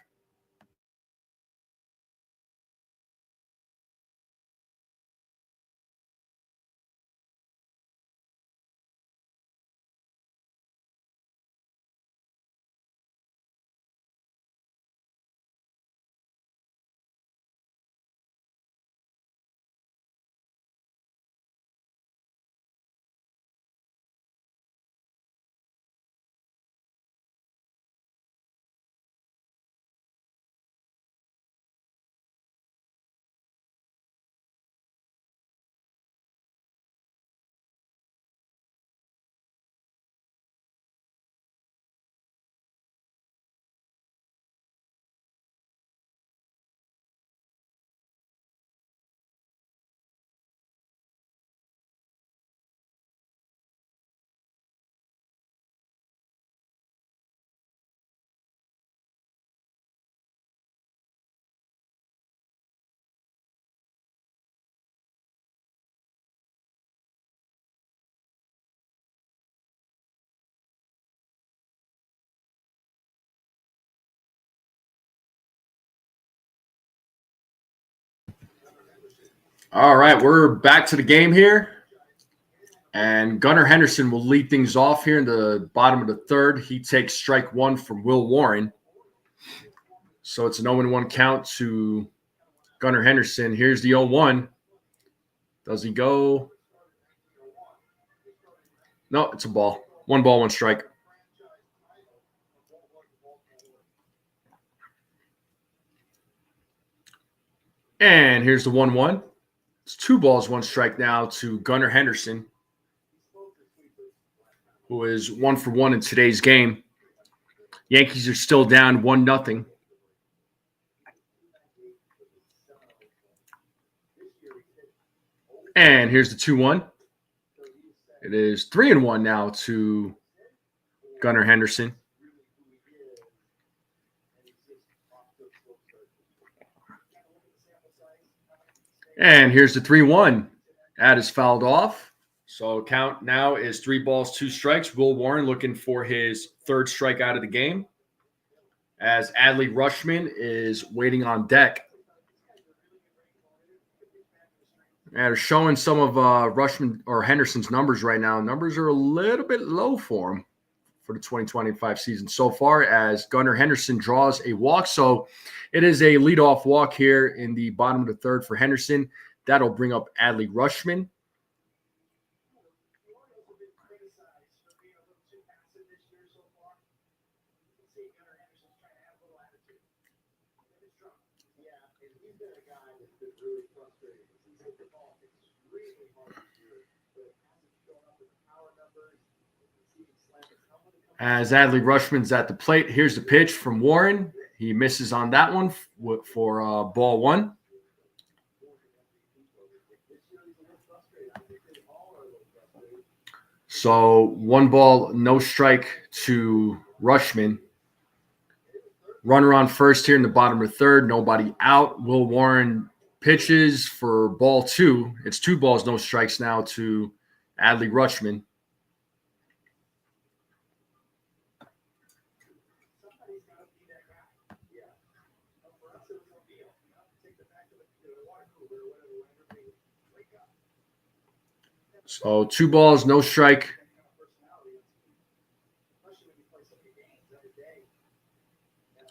All right, we're back to the game here. And Gunnar Henderson will lead things off here in the bottom of the third. He takes strike one from Will Warren. So it's an 0-1 count to Gunnar Henderson. Here's the 0-1. Does he go? No, it's a ball. 1 ball, 1 strike. And here's the 1-1. It's 2 balls, 1 strike now to Gunnar Henderson, who is 1 for 1 in today's game. Yankees are still down 1-0. And here's the 2-1. It is 3-1 now to Gunnar Henderson. And here's the 3-1. That is fouled off. So count now is 3 balls, 2 strikes. Will Warren looking for his 3rd strikeout of the game, as Adley Rutschman is waiting on deck. And they're showing some of Rutschman or Henderson's numbers right now. Numbers are a little bit low for him for the 2025 season so far, as Gunnar Henderson draws a walk. So it is a leadoff walk here in the bottom of the third for Henderson. That'll bring up Adley Rutschman. As Adley Rutschman's at the plate, here's the pitch from Warren. He misses on that one for ball 1. So 1 ball, no strike to Rutschman. Runner on first here in the bottom of the third, nobody out. Will Warren pitches for ball 2. It's 2 balls, no strikes now to Adley Rutschman. So 2 balls, no strike.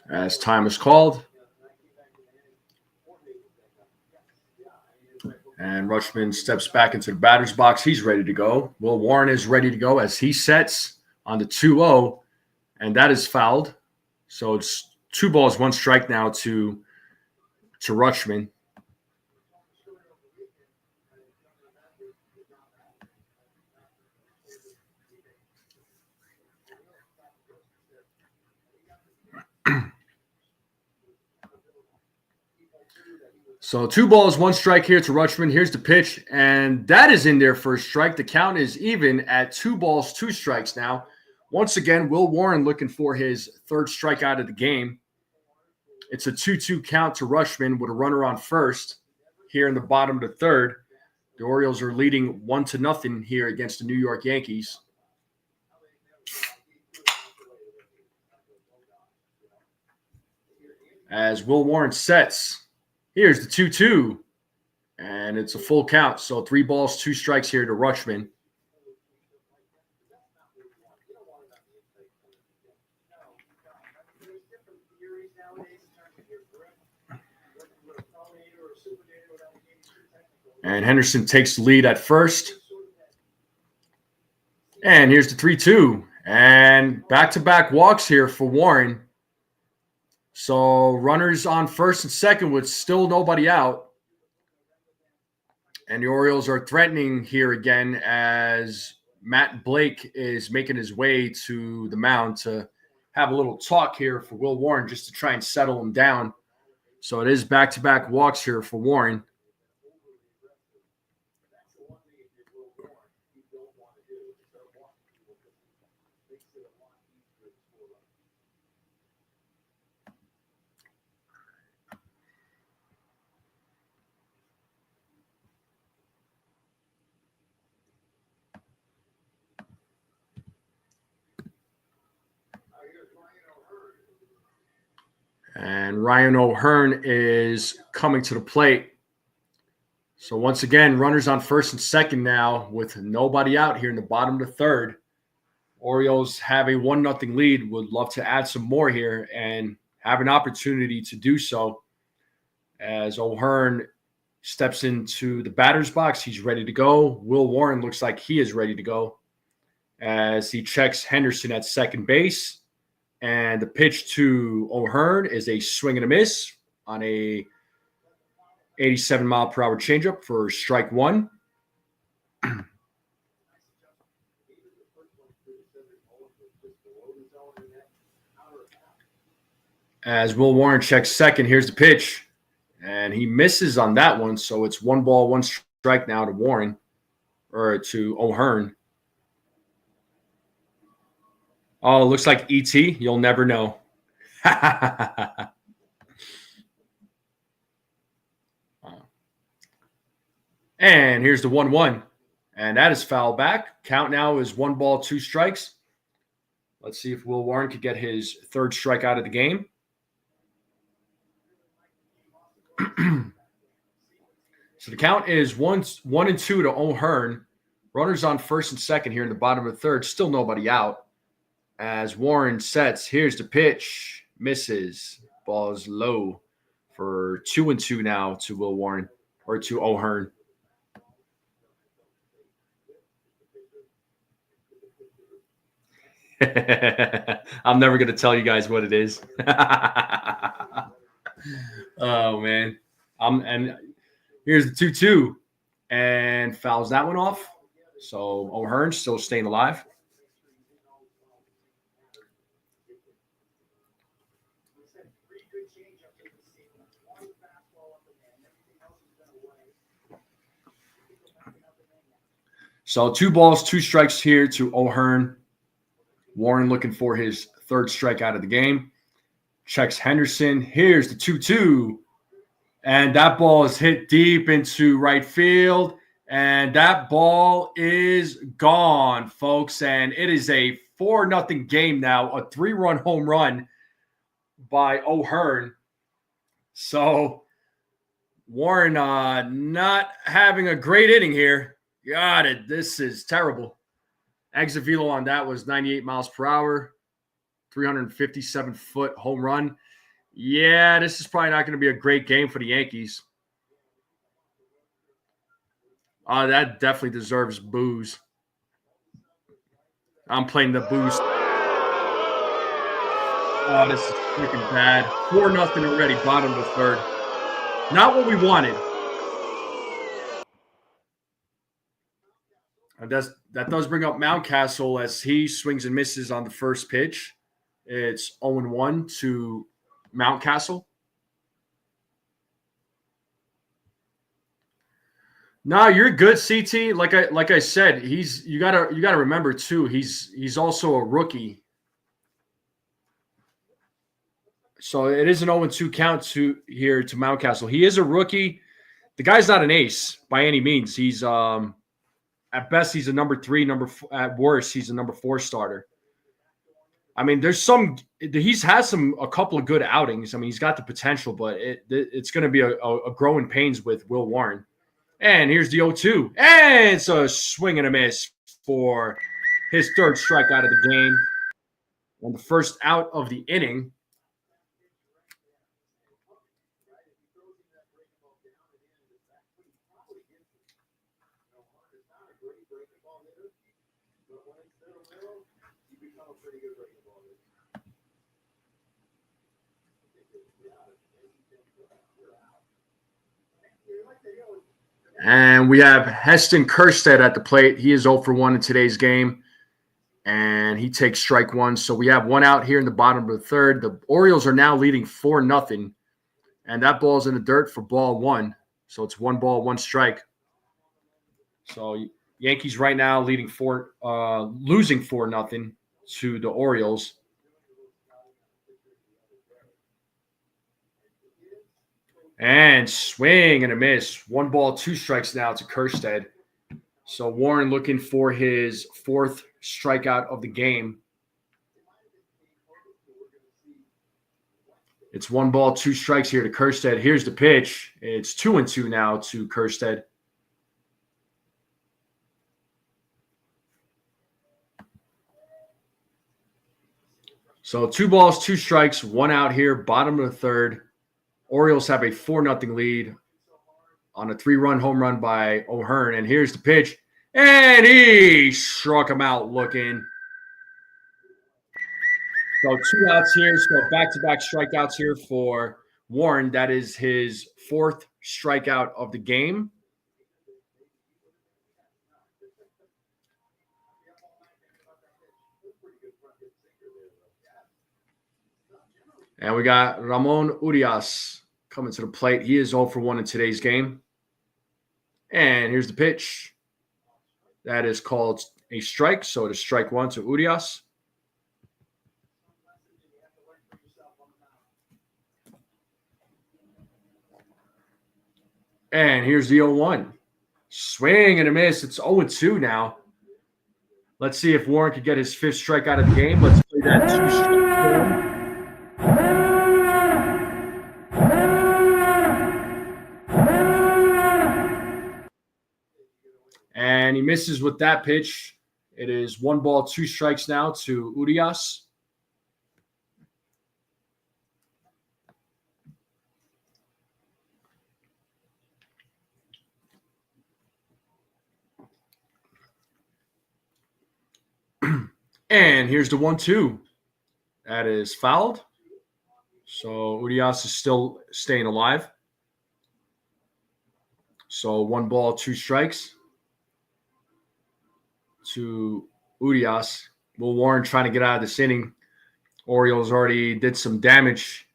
As time is called. And Rutschman steps back into the batter's box. He's ready to go. Will Warren is ready to go as he sets on the 2-0. And that is fouled. So it's 2 balls, 1 strike now to Rutschman. So 2 balls, 1 strike here to Rutschman. Here's the pitch, and that is in there for a strike. The count is even at 2 balls, 2 strikes now. Once again, Will Warren looking for his 3rd strikeout of the game. It's a 2-2 count to Rutschman with a runner on first here in the bottom of the third. The Orioles are leading 1-0 here against the New York Yankees. As Will Warren sets. Here's the 2-2, and it's a full count. So 3 balls, 2 strikes here to Rutschman. And Henderson takes the lead at first. And here's the 3-2. And back-to-back walks here for Warren. So runners on first and second with still nobody out. And the Orioles are threatening here again as Matt Blake is making his way to the mound to have a little talk here for Will Warren just to try and settle him down. So it is back-to-back walks here for Warren. And Ryan O'Hearn is coming to the plate. So once again, runners on first and second now with nobody out here in the bottom of the third. Orioles have a 1-0 lead. Would love to add some more here and have an opportunity to do so. As O'Hearn steps into the batter's box, he's ready to go. Will Warren looks like he is ready to go as he checks Henderson at second base. And the pitch to O'Hearn is a swing and a miss on a 87-mile-per-hour changeup for strike one. As Will Warren checks second, here's the pitch. And he misses on that one, so it's 1 ball, 1 strike now to Warren, or to O'Hearn. Oh, it looks like E.T. You'll never know. And here's the 1-1. And that is foul back. Count now is 1 ball, 2 strikes. Let's see if Will Warren could get his third strike out of the game. So the count is 1-2 to O'Hearn. Runners on first and second here in the bottom of the third. Still nobody out. As Warren sets, here's the pitch. Misses. Ball is low for 2-2 now to Will Warren, or to O'Hearn. I'm never going to tell you guys what it is. Oh, man. And here's the 2-2. And fouls that one off. So O'Hearn still staying alive. So 2 balls, 2 strikes here to O'Hearn. Warren looking for his third strike out of the game. Checks Henderson. Here's the 2-2. And that ball is hit deep into right field. And that ball is gone, folks. And it is a 4-0 game now. A 3-run home run by O'Hearn. So Warren not having a great inning here. God, this is terrible. Exit velo on that was 98 miles per hour, 357-foot home run. Yeah, this is probably not going to be a great game for the Yankees. That definitely deserves boos. I'm playing the boos. Oh, this is freaking bad. 4-0 already, bottom of the third. Not what we wanted. And that does bring up Mountcastle as he swings and misses on the first pitch. It's 0-1 to Mountcastle. No, you're good, CT. Like I said, you gotta remember too. He's also a rookie, so it is an 0-2 count to Mountcastle. He is a rookie. The guy's not an ace by any means. He's at best, he's a number 3, at worst, he's a number 4 starter. I mean, he's had a couple of good outings. I mean, he's got the potential, but it's going to be a growing pains with Will Warren. And here's the 0-2. And it's a swing and a miss for his third strike out of the game. And the first out of the inning. And we have Heston Kjerstad at the plate. He is 0-for-1 in today's game, and he takes strike one. So we have 1 out here in the bottom of the third. The Orioles are now leading 4-0, and that ball's in the dirt for ball 1. So it's 1 ball, 1 strike. So Yankees right now losing 4-0 to the Orioles. And swing and a miss. 1 ball, 2 strikes now to Kjerstad. So Warren looking for his 4th strikeout of the game. It's 1 ball, 2 strikes here to Kjerstad. Here's the pitch. It's 2-2 now to Kjerstad. So 2 balls, 2 strikes, 1 out here, bottom of the third. Orioles have a 4-0 lead on a 3-run home run by O'Hearn. And here's the pitch. And he struck him out looking. So 2 outs here. So back-to-back strikeouts here for Warren. That is his 4th strikeout of the game. And we got Ramon Urias coming to the plate. He is 0 for 1 in today's game. And here's the pitch. That is called a strike. So it is strike 1 to Urias. And here's the 0-1. Swing and a miss. It's 0-2 now. Let's see if Warren could get his 5th strikeout of the game. Let's play that 2-strike. And he misses with that pitch. It is 1 ball, 2 strikes now to Urias. And here's the 1-2. That is fouled. So Urias is still staying alive. So 1 ball, 2 strikes to Urias. Will Warren trying to get out of this inning. Orioles already did some damage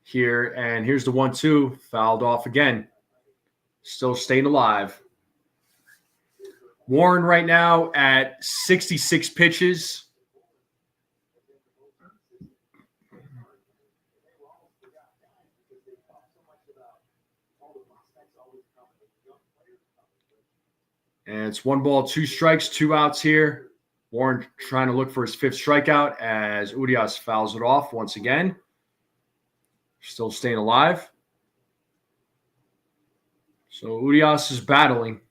here. And here's the 1-2. Fouled off again. Still staying alive. Warren right now at 66 pitches. And it's 1 ball, 2 strikes, 2 outs here. Warren trying to look for his 5th strikeout as Urias fouls it off once again. Still staying alive. So Urias is battling.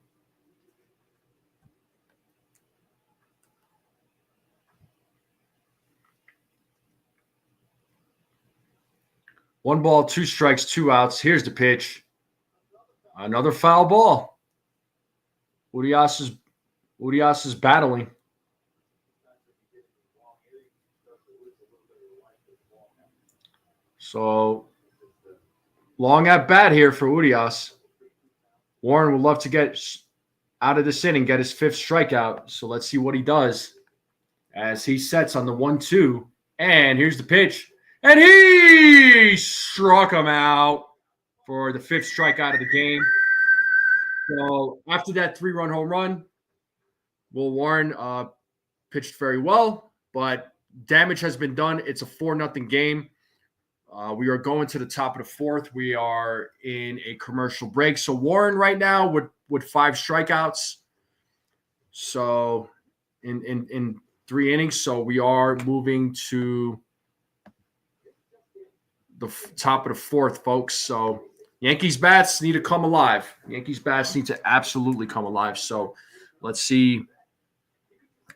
One ball, 2 strikes, 2 outs. Here's the pitch. Another foul ball. Urias is battling. So long at bat here for Urias. Warren would love to get out of this inning, get his 5th strikeout. So let's see what he does as he sets on the 1-2. And here's the pitch. And he struck him out for the 5th strikeout of the game. So after that 3-run home run, Will Warren pitched very well, but damage has been done. It's a 4-0 game. We are going to the top of the 4th. We are in a commercial break. So Warren right now with 5 strikeouts. So in 3 innings. So we are moving to the top of the 4th, folks. So Yankees bats need to come alive. Yankees bats need to absolutely come alive. So let's see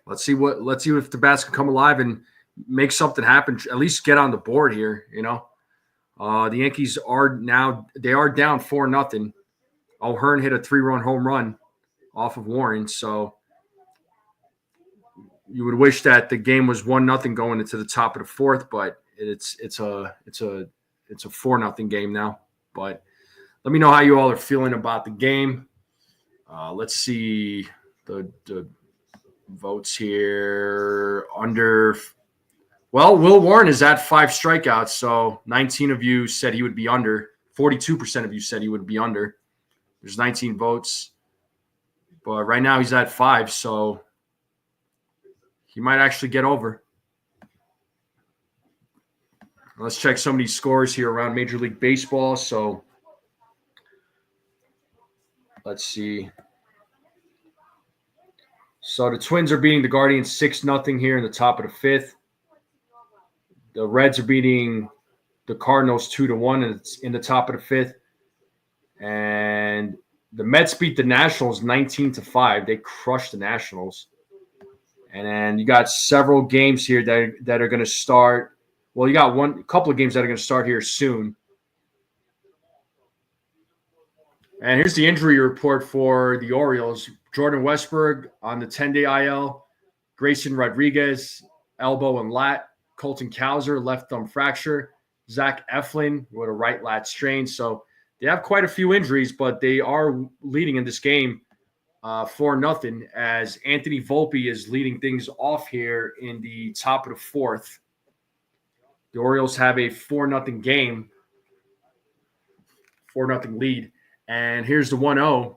if the bats can come alive and make something happen. At least get on the board here, you know. The Yankees are down 4-0. O'Hearn hit a 3-run home run off of Warren. So you would wish that the game was 1-0 going into the top of the 4th, but it's a 4-0 game now. But let me know how you all are feeling about the game. Let's see the votes here. Well, Will Warren is at 5 strikeouts, so 19 of you said he would be under. 42% of you said he would be under. There's 19 votes. But right now he's at 5, so he might actually get over. Let's check some of these scores here around Major League Baseball. So let's see. So the Twins are beating the Guardians 6-0 here in the top of the 5th. The Reds are beating the Cardinals 2-1, and it's in the top of the 5th. And the Mets beat the Nationals 19-5. They crushed the Nationals. And then you got several games here that are going to start Well, you got a couple of games that are going to start here soon. And here's the injury report for the Orioles. Jordan Westberg on the 10-day IL. Grayson Rodriguez, elbow and lat. Colton Cowser, left thumb fracture. Zach Eflin with a right lat strain. So they have quite a few injuries, but they are leading in this game 4-0 as Anthony Volpe is leading things off here in the top of the fourth. The Orioles have a 4-0 game, 4-0 lead. And here's the 1-0.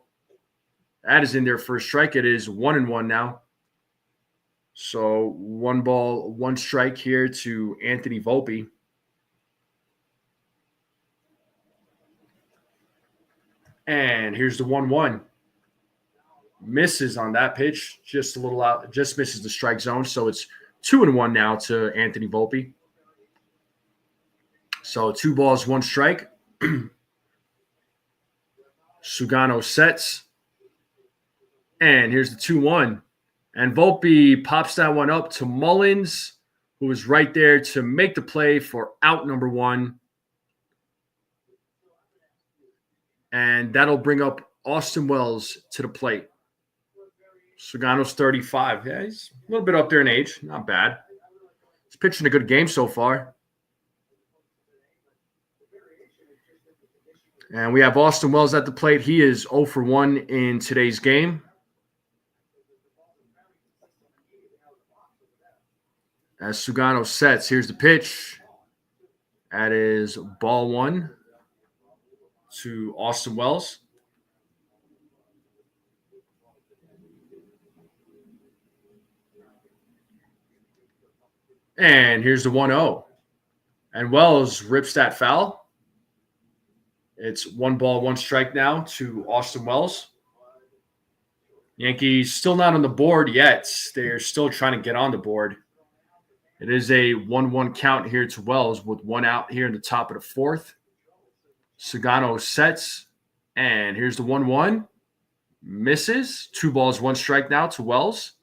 That is in there for a strike. It is 1-1 now. So 1 ball, 1 strike here to Anthony Volpe. And here's the 1-1. Misses on that pitch, just a little out, just misses the strike zone. So it's 2-1 now to Anthony Volpe. So 2 balls, 1 strike. Sugano sets. And here's the 2-1. And Volpe pops that one up to Mullins, who is right there to make the play for out number 1. And that'll bring up Austin Wells to the plate. Sugano's 35. Yeah, he's a little bit up there in age. Not bad. He's pitching a good game so far. And we have Austin Wells at the plate. He is 0 for 1 in today's game. As Sugano sets, here's the pitch. That is ball 1 to Austin Wells. And here's the 1-0. And Wells rips that foul. It's 1 ball, 1 strike now to Austin Wells. Yankees still not on the board yet. They're still trying to get on the board. It is a 1-1 count here to Wells with 1 out here in the top of the fourth. Sugano sets. And here's the 1-1. Misses. 2 balls, 1 strike now to Wells.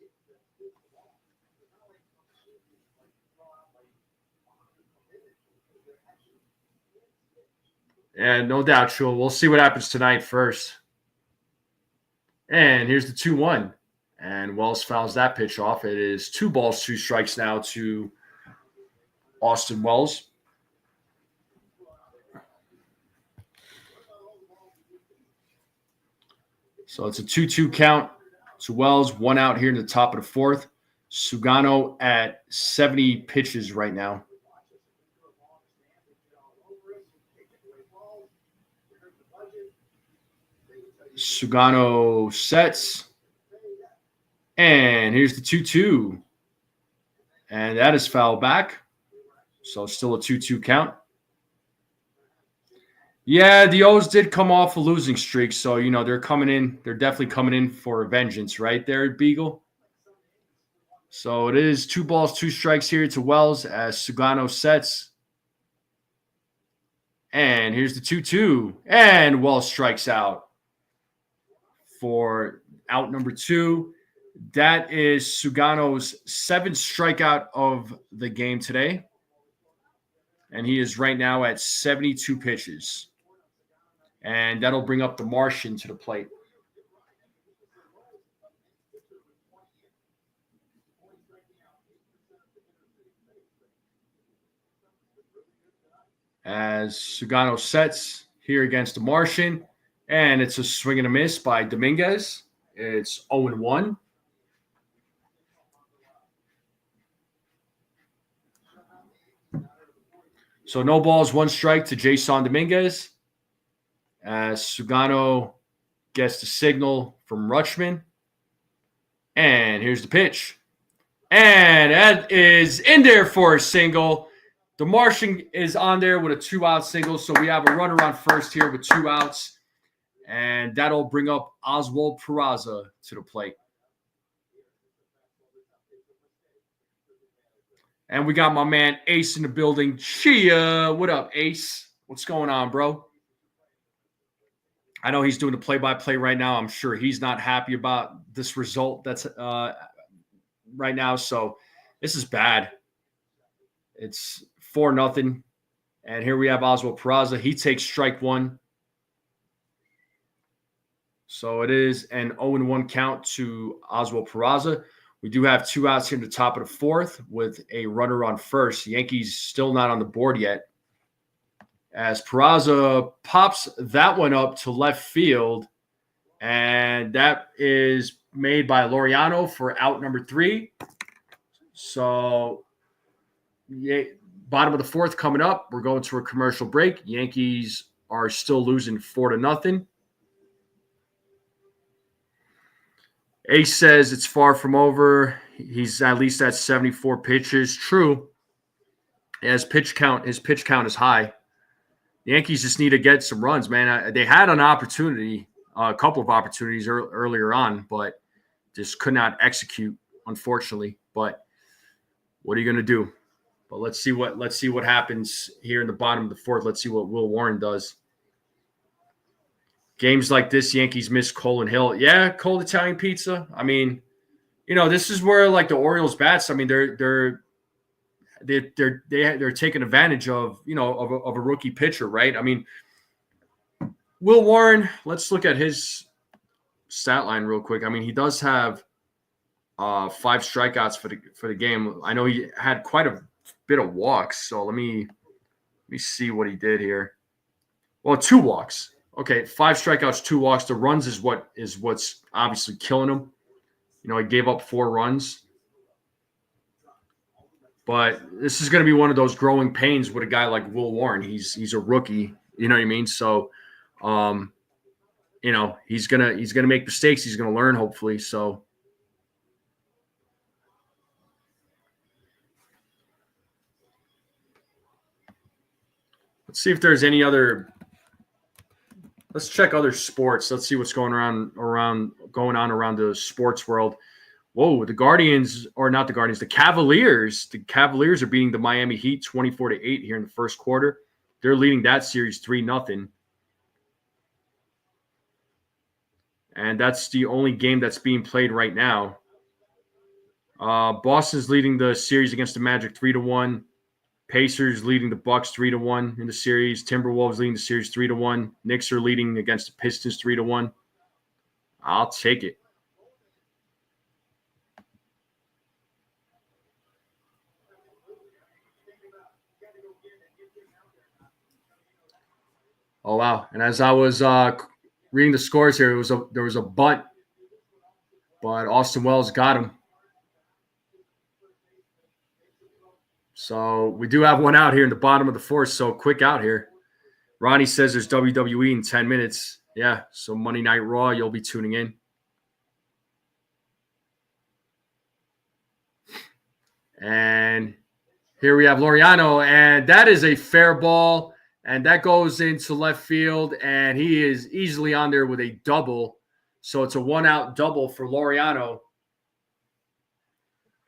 And no doubt, Shul, we'll see what happens tonight first. And here's the 2-1. And Wells fouls that pitch off. It is 2 balls, 2 strikes now to Austin Wells. So it's a 2-2 count to Wells. 1 out here in the top of the fourth. Sugano at 70 pitches right now. Sugano sets. And here's the 2-2. And that is foul back. So still a 2-2 count. Yeah, the O's did come off a losing streak. So, you know, they're coming in. They're definitely coming in for a vengeance right there, Beagle. So it is 2 balls, 2 strikes here to Wells as Sugano sets. And here's the 2-2. And Wells strikes out for out number 2. That is Sugano's 7th strikeout of the game today. And he is right now at 72 pitches. And that'll bring up the Martian to the plate. As Sugano sets here against the Martian. And it's a swing and a miss by Dominguez. It's 0-1. So no balls, 1 strike to Jason Dominguez. As Sugano gets the signal from Rutschman. And here's the pitch. And that is in there for a single. The Martian is on there with a 2-out single. So we have a runner on first here with 2 outs. And that'll bring up Oswald Peraza to the plate. And we got my man Ace in the building. Chia. What up, Ace? What's going on, bro? I know he's doing the play-by-play right now. I'm sure he's not happy about this result that's right now. So this is bad. It's 4-0. And here we have Oswald Peraza. He takes strike one. So it is an 0-1 count to Oswald Peraza. We do have 2 outs here in the top of the 4th with a runner on first. Yankees still not on the board yet. As Peraza pops that one up to left field. And that is made by Laureano for out number 3. So, bottom of the 4th coming up. We're going to a commercial break. Yankees are still losing 4-0. Ace says it's far from over. He's at least at 74 pitches. True. His pitch count is high. The Yankees just need to get some runs, man. They had an opportunity, a couple of opportunities earlier on, but just could not execute, unfortunately. But what are you going to do? But let's see what happens here in the bottom of the 4th. Let's see what Will Warren does. Games like this, Yankees miss Cole and Hill. Yeah, cold Italian pizza. I mean, this is where like the Orioles bats. I mean, they're taking advantage of of a rookie pitcher, right? I mean, Will Warren. Let's look at his stat line real quick. I mean, he does have 5 strikeouts for the game. I know he had quite a bit of walks. So let me see what he did here. Well, 2 walks. Okay, 5 strikeouts, 2 walks. The runs is what's obviously killing him. He gave up 4 runs. But this is going to be one of those growing pains with a guy like Will Warren. He's a rookie, you know what I mean? So, he's gonna make mistakes. He's gonna learn, hopefully. So, let's see if there's any other. Let's check other sports. Let's see what's going on around the sports world. Whoa, the Cavaliers. The Cavaliers are beating the Miami Heat 24-8 here in the first quarter. They're leading that series 3-0. And that's the only game that's being played right now. Boston's leading the series against the Magic 3-1. Pacers leading the Bucks 3-1 in the series. Timberwolves leading the series 3-1. Knicks are leading against the Pistons 3-1. I'll take it. Oh wow! And as I was reading the scores here, there was a bunt, but Austin Wells got him. So we do have one out here in the bottom of the 4th. So quick out here. Ronnie says there's WWE in 10 minutes. Yeah, so Monday Night Raw, you'll be tuning in. And here we have Laureano, and that is a fair ball, and that goes into left field, and he is easily on there with a double. So it's a 1-out double for Laureano.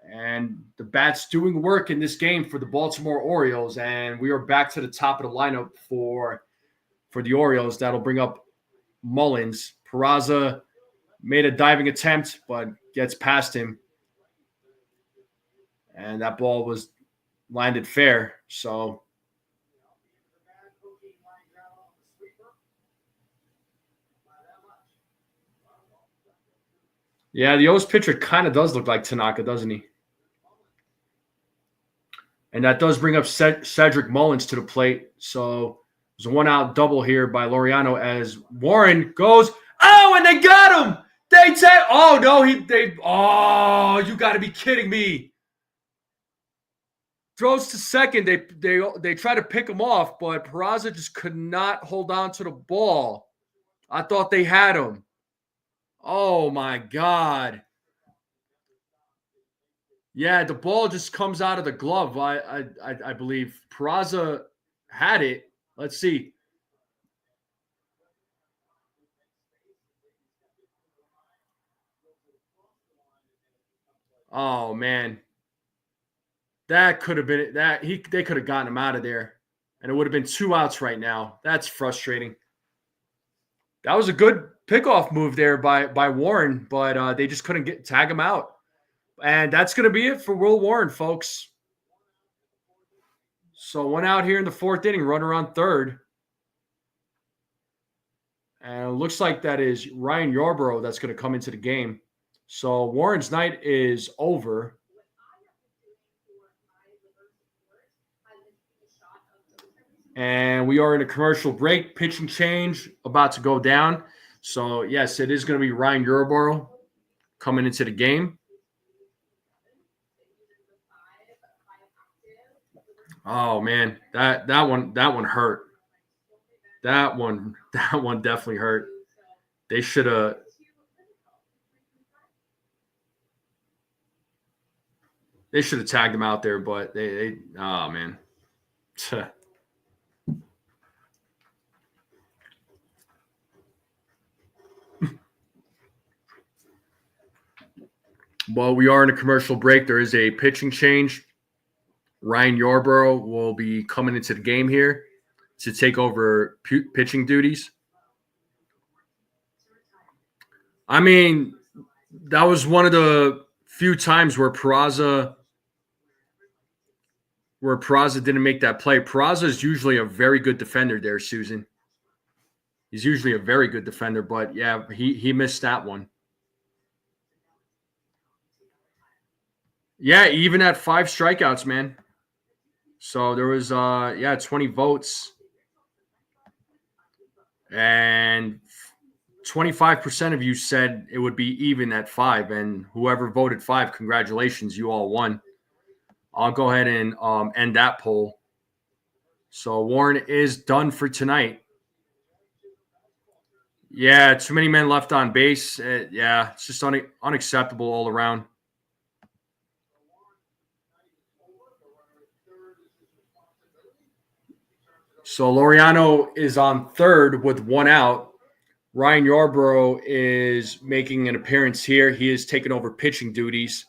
And the bat's doing work in this game for the Baltimore Orioles, and we are back to the top of the lineup for the Orioles. That'll bring up Mullins. Peraza made a diving attempt, but gets past him. And that ball was landed fair. So yeah, the O's pitcher kind of does look like Tanaka, doesn't he? And that does bring up Cedric Mullins to the plate. So there's a 1-out double here by Laureano as Warren goes. Oh, and they got him. They take. Oh no, Oh, you got to be kidding me. Throws to second. They try to pick him off, but Peraza just could not hold on to the ball. I thought they had him. Oh my God. Yeah, the ball just comes out of the glove. I believe Peraza had it. Let's see. Oh man, that could have been that. They could have gotten him out of there, and it would have been 2 outs right now. That's frustrating. That was a good pickoff move there by Warren, but they just couldn't tag him out. And that's going to be it for Will Warren, folks. So one out here in the fourth inning, runner on third. And it looks like that is Ryan Yarbrough that's going to come into the game. So Warren's night is over. And we are in a commercial break. Pitching change about to go down. So, yes, it is going to be Ryan Yarbrough coming into the game. Oh man, that one hurt. That one definitely hurt. They should have tagged him out there, but they oh man. Well, we are in a commercial break. There is a pitching change. Ryan Yarbrough will be coming into the game here to take over pitching duties. I mean, that was one of the few times where Peraza didn't make that play. Peraza is usually a very good defender there, Susan. He's usually a very good defender, but yeah, he missed that one. Yeah, even at 5 strikeouts, man. So there was 20 votes. And 25% of you said it would be even at 5. And whoever voted 5, congratulations, you all won. I'll go ahead and end that poll. So Warren is done for tonight. Yeah, too many men left on base. It's just unacceptable all around. So Laureano is on third with 1 out. Ryan Yarbrough is making an appearance here. He is taking over pitching duties.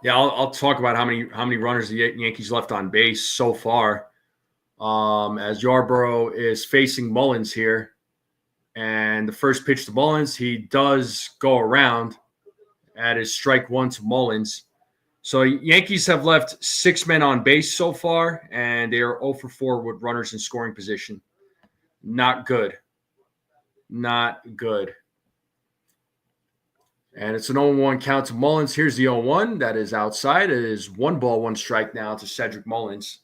Yeah, I'll talk about how many runners the Yankees left on base so far. As Yarbrough is facing Mullins here, and the first pitch to Mullins, he does go around at his strike 1 to Mullins. So Yankees have left 6 men on base so far, and they are 0 for 4 with runners in scoring position. Not good. Not good. And it's an 0-1 count to Mullins. Here's the 0-1. That is outside. It is 1 ball, 1 strike now to Cedric Mullins.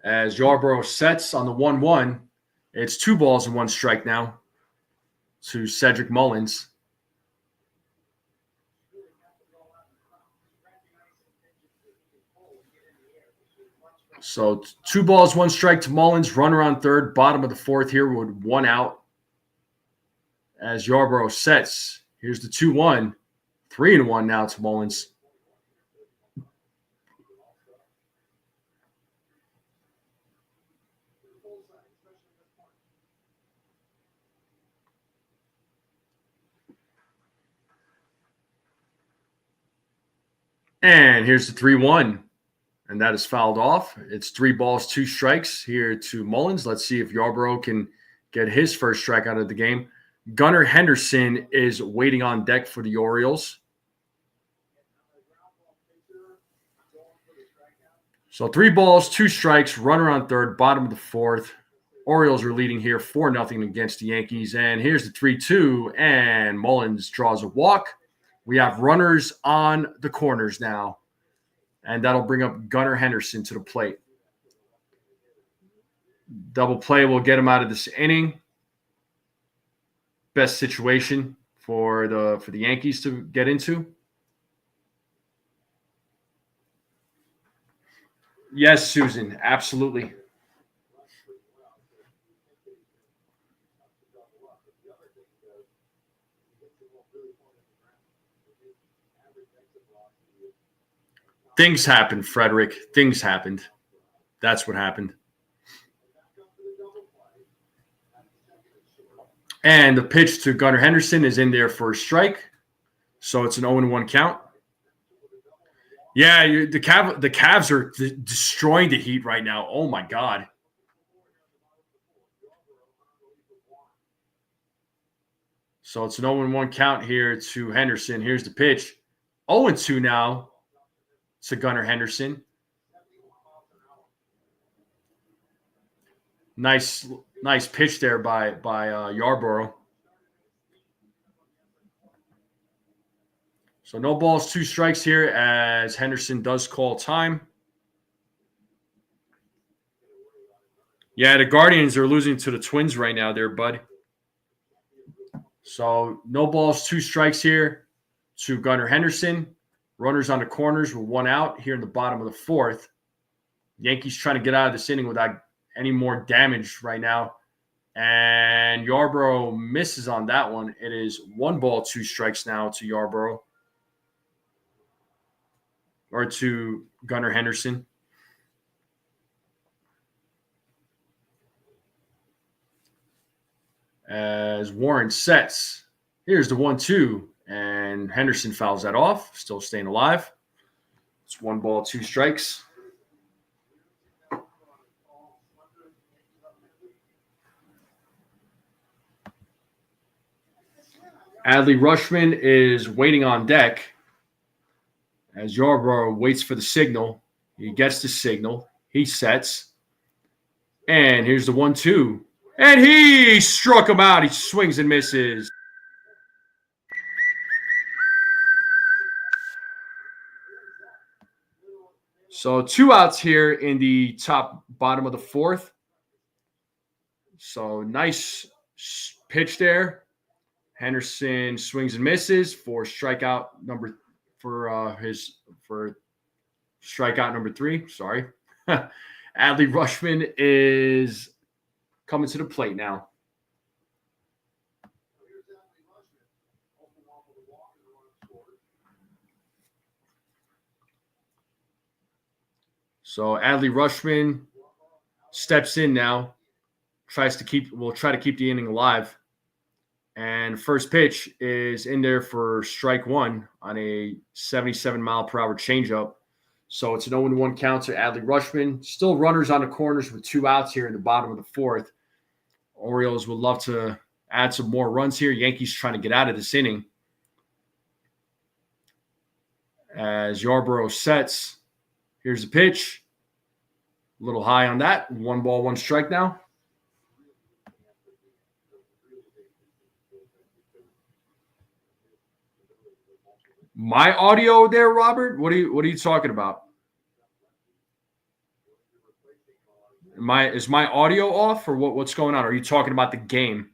As Yarbrough sets on the 1-1, it's 2 balls and 1 strike now to Cedric Mullins. So 2 balls, 1 strike to Mullins. Runner on third, bottom of the fourth here with 1 out. As Yarbrough sets, here's the 2-1. 3-1 now to Mullins. And here's the 3-1. And that is fouled off. It's 3 balls, 2 strikes here to Mullins. Let's see if Yarbrough can get his first strike out of the game. Gunnar Henderson is waiting on deck for the Orioles. So 3 balls, 2 strikes, runner on third, bottom of the fourth. Orioles are leading here 4-0 against the Yankees. And here's the 3-2, and Mullins draws a walk. We have runners on the corners now. And that'll bring up Gunnar Henderson to the plate. Double play will get him out of this inning. Best situation for the Yankees to get into. Yes, Susan, absolutely. Things happened, Frederick. Things happened. That's what happened. And the pitch to Gunnar Henderson is in there for a strike. So it's an 0-1 count. Yeah, the Cavs are destroying the Heat right now. Oh my God. So it's an 0-1 count here to Henderson. Here's the pitch. 0-2 now to Gunnar Henderson. Nice pitch there by Yarborough. So no balls, 2 strikes here as Henderson does call time. Yeah, the Guardians are losing to the Twins right now there, bud. So no balls, 2 strikes here to Gunnar Henderson. Runners on the corners with 1 out here in the bottom of the 4th. Yankees trying to get out of this inning without any more damage right now. And Yarborough misses on that one. It is 1 ball, 2 strikes now to Yarborough. Or to Gunnar Henderson. As Warren sets. Here's the 1-2. And Henderson fouls that off. Still staying alive. It's 1 ball, 2 strikes. Adley Rutschman is waiting on deck as Yarborough waits for the signal. He gets the signal. He sets. And here's the 1-2. And he struck him out. He swings and misses. So 2 outs here in the bottom of the 4th. So nice pitch there. Henderson swings and misses for strikeout number number 3. Sorry. Adley Rutschman is coming to the plate now. So Adley Rutschman steps in now. Try to keep the inning alive. And first pitch is in there for strike 1 on a 77-mile-per-hour changeup. So it's an 0-1 count to Adley Rutschman. Still runners on the corners with 2 outs here in the bottom of the 4th. Orioles would love to add some more runs here. Yankees trying to get out of this inning. As Yarborough sets. Here's the pitch. A little high on that. 1 ball, 1 strike now. My audio there, Robert? What are you talking about? Is my audio off or what's going on? Are you talking about the game?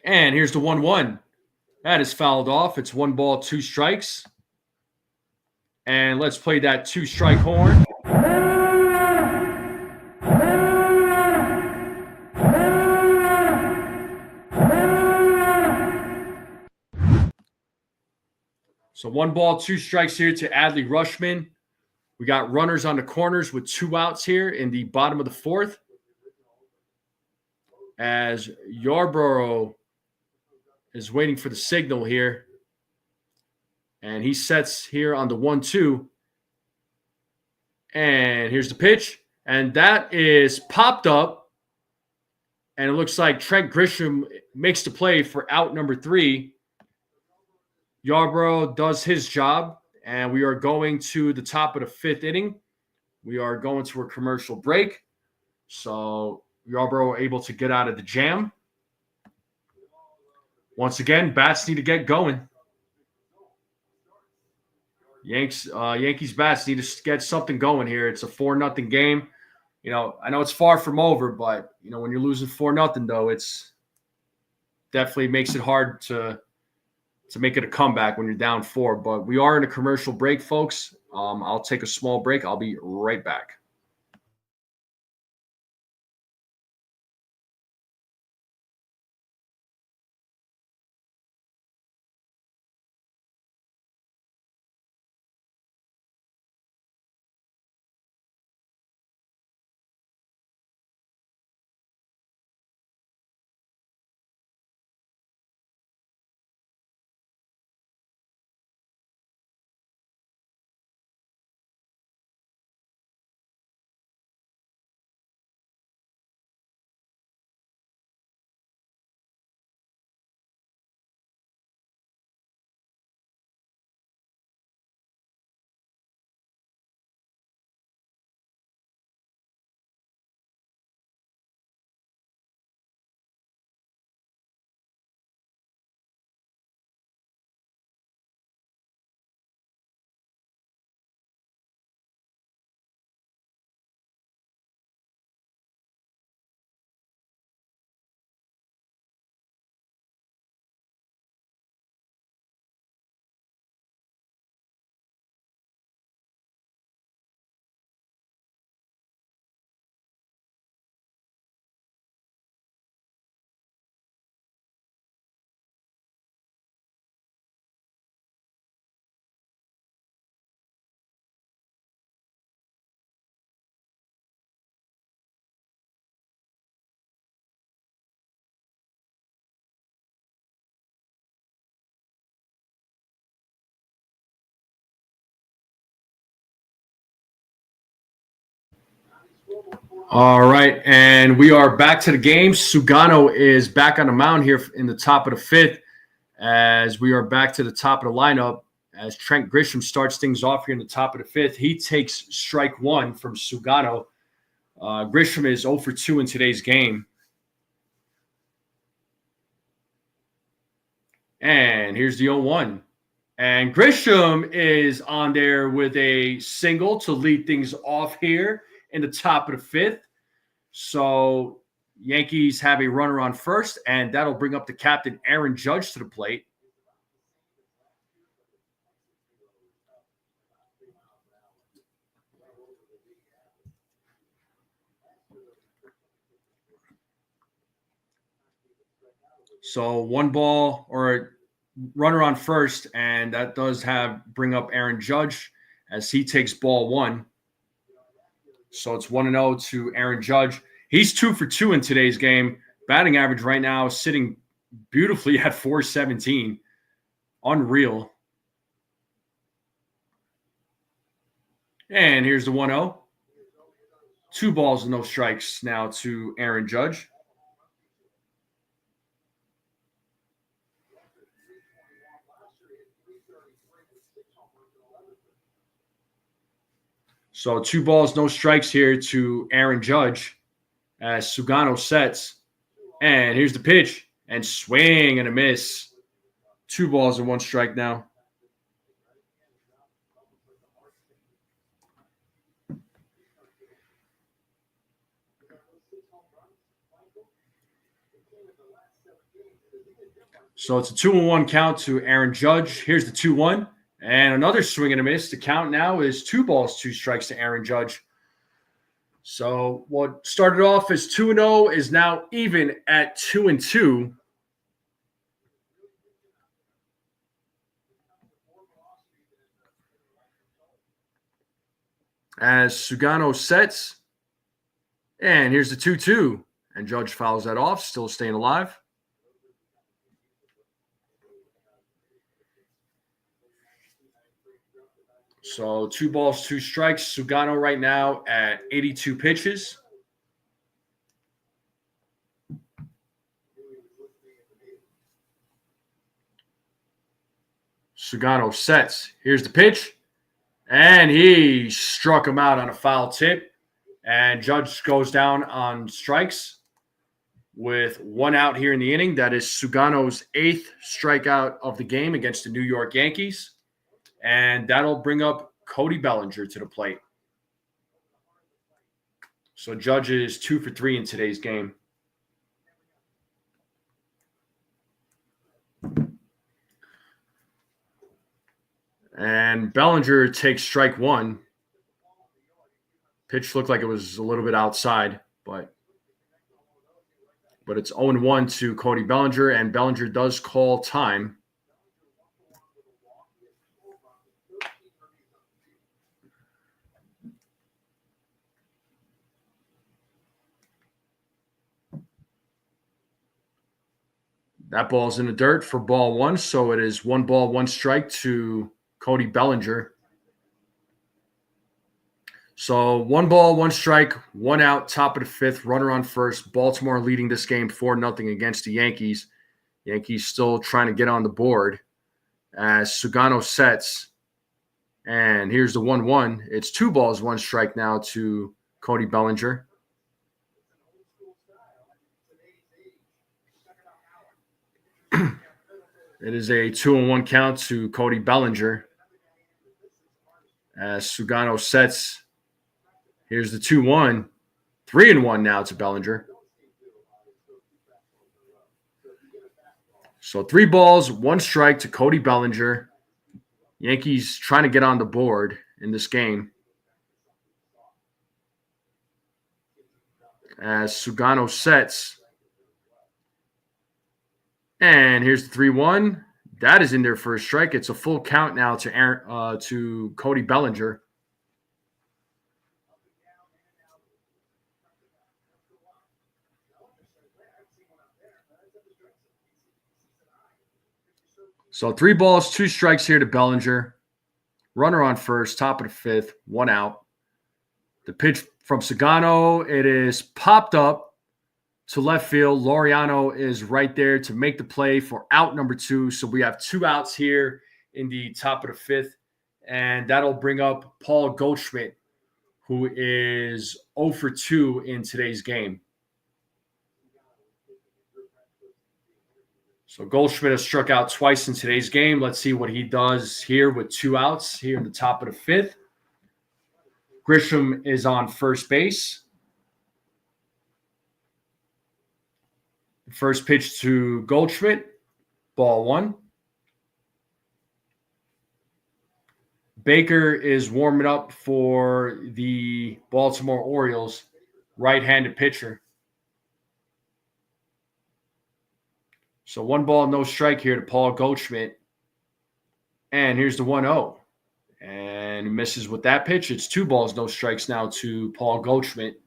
And here's the 1-1. That is fouled off. It's 1 ball, 2 strikes. And let's play that 2-strike horn. So 1 ball, 2 strikes here to Adley Rutschman. We got runners on the corners with 2 outs here in the bottom of the 4th. As Yarborough is waiting for the signal here. And he sets here on the 1-2. And here's the pitch. And that is popped up. And it looks like Trent Grisham makes the play for out number 3. Yarborough does his job. And we are going to the top of the 5th inning. We are going to a commercial break. So Yarborough able to get out of the jam. Once again, bats need to get going. Yankees bats need to get something going here. It's a 4-0 game. I know it's far from over, but when you're losing 4-0, though, it's definitely makes it hard to make it a comeback when you're down 4. But we are in a commercial break, folks. I'll take a small break. I'll be right back. All right, and we are back to the game. Sugano is back on the mound here in the top of the fifth as we are back to the top of the lineup as Trent Grisham starts things off here in the top of the fifth. He takes strike one from Sugano. Grisham is 0 for 2 in today's game. And here's the 0-1. And Grisham is on there with a single to lead things off here in the top of the fifth. So Yankees have a runner on first, and that'll bring up the captain, Aaron Judge, to the plate. So one ball or runner on first, and that does bring up Aaron Judge as he takes ball one. So it's 1-0 to Aaron Judge. He's 2 for 2 in today's game. Batting average right now sitting beautifully at .417. Unreal. And here's the 1-0. 2 balls and no strikes now to Aaron Judge. So 2 balls, no strikes here to Aaron Judge as Sugano sets. And here's the pitch. And swing and a miss. 2 balls and 1 strike now. So it's a 2-1 count to Aaron Judge. Here's the 2-1. And another swing and a miss. The count now is 2 balls, 2 strikes to Aaron Judge. So what started off as 2-0 is now even at 2-2. As Sugano sets. And here's the 2-2. And Judge fouls that off, still staying alive. So 2 balls, 2 strikes. Sugano right now at 82 pitches. Sugano sets. Here's the pitch. And he struck him out on a foul tip. And Judge goes down on strikes with 1 out here in the inning. That is Sugano's 8th strikeout of the game against the New York Yankees. And that'll bring up Cody Bellinger to the plate. So Judge is 2 for 3 in today's game. And Bellinger takes strike 1. Pitch looked like it was a little bit outside, but it's 0-1 to Cody Bellinger, and Bellinger does call time. That ball's in the dirt for ball 1, so it is 1 ball, 1 strike to Cody Bellinger. So 1 ball, 1 strike, 1 out, top of the 5th, runner on first. Baltimore leading this game 4-0 against the Yankees. Yankees still trying to get on the board as Sugano sets. And here's the 1-1. It's 2 balls, 1 strike now to Cody Bellinger. It is a 2-1 count to Cody Bellinger as Sugano sets. Here's the 2-1. 3-1 now to Bellinger. So 3 balls, 1 strike to Cody Bellinger. Yankees trying to get on the board in this game as Sugano sets. And here's the 3-1. That is in there for a strike. It's a full count now to Cody Bellinger. So 3 balls, 2 strikes here to Bellinger. Runner on first, top of the 5th, 1 out. The pitch from Sagano, it is popped up to left field. Laureano is right there to make the play for out number 2. So we have 2 outs here in the top of the 5th. And that'll bring up Paul Goldschmidt, who is 0 for 2 in today's game. So Goldschmidt has struck out twice in today's game. Let's see what he does here with 2 outs here in the top of the 5th. Grisham is on first base. First pitch to Goldschmidt, ball 1. Baker is warming up for the Baltimore Orioles, right-handed pitcher. So 1 ball, no strike here to Paul Goldschmidt. And here's the 1-0. And he misses with that pitch. It's 2 balls, no strikes now to Paul Goldschmidt.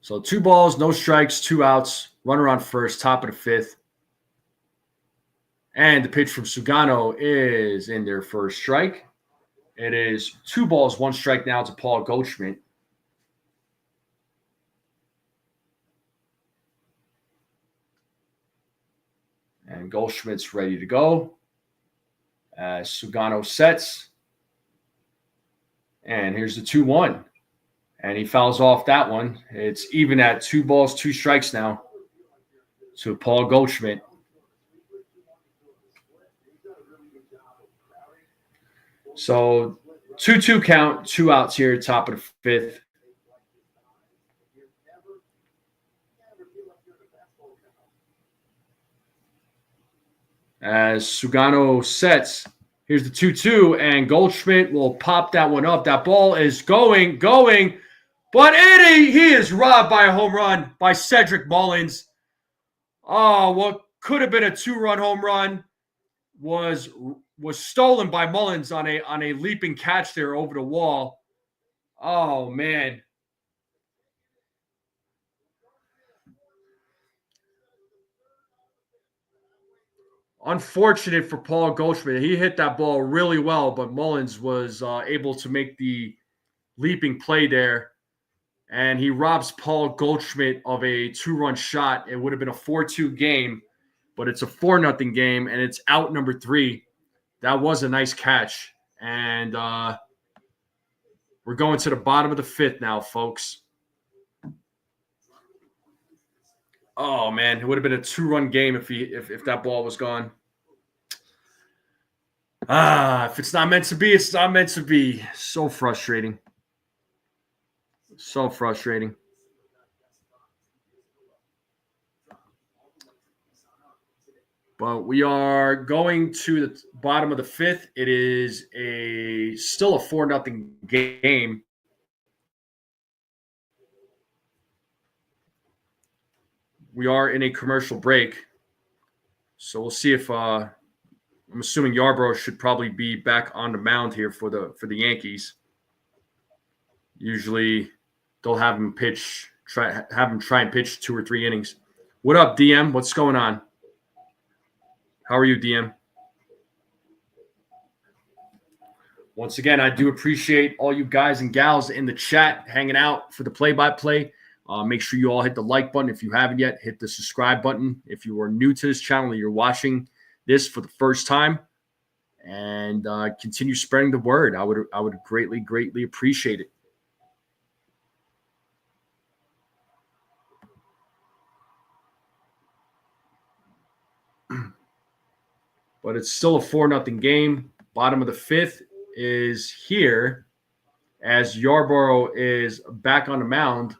So 2 balls, no strikes, 2 outs, runner on first, top of the 5th. And the pitch from Sugano is in there for a strike. It is 2 balls, 1 strike now to Paul Goldschmidt. And Goldschmidt's ready to go. Sugano sets. And here's the 2-1. And he fouls off that one. It's even at 2 balls, 2 strikes now to Paul Goldschmidt. So 2-2 count, 2 outs here, top of the 5th. As Sugano sets, here's the 2-2, and Goldschmidt will pop that one up. That ball is going, but he is robbed by a home run by Cedric Mullins. Oh, what could have been a 2-run home run was stolen by Mullins on a leaping catch there over the wall. Oh, man. Unfortunate for Paul Goldschmidt. He hit that ball really well, but Mullins was able to make the leaping play there. And he robs Paul Goldschmidt of a 2-run shot. It would have been a 4-2 game, but it's a 4-0 game, and it's out number 3. That was a nice catch. And we're going to the bottom of the 5th now, folks. Oh, man, it would have been a 2-run game if that ball was gone. If it's not meant to be, it's not meant to be. So frustrating. So frustrating. But we are going to the bottom of the 5th. It is still a 4-0 game. We are in a commercial break. So we'll see if I'm assuming Yarbrough should probably be back on the mound here for the Yankees. Usually they'll have him try and pitch 2 or 3 innings. What up, DM? What's going on? How are you, DM? Once again, I do appreciate all you guys and gals in the chat hanging out for the play-by-play. Make sure you all hit the like button if you haven't yet. Hit the subscribe button if you are new to this channel and you're watching this for the first time. And continue spreading the word. I would greatly appreciate it. But it's still a 4-0 game. Bottom of the 5th is here as Yarbrough is back on the mound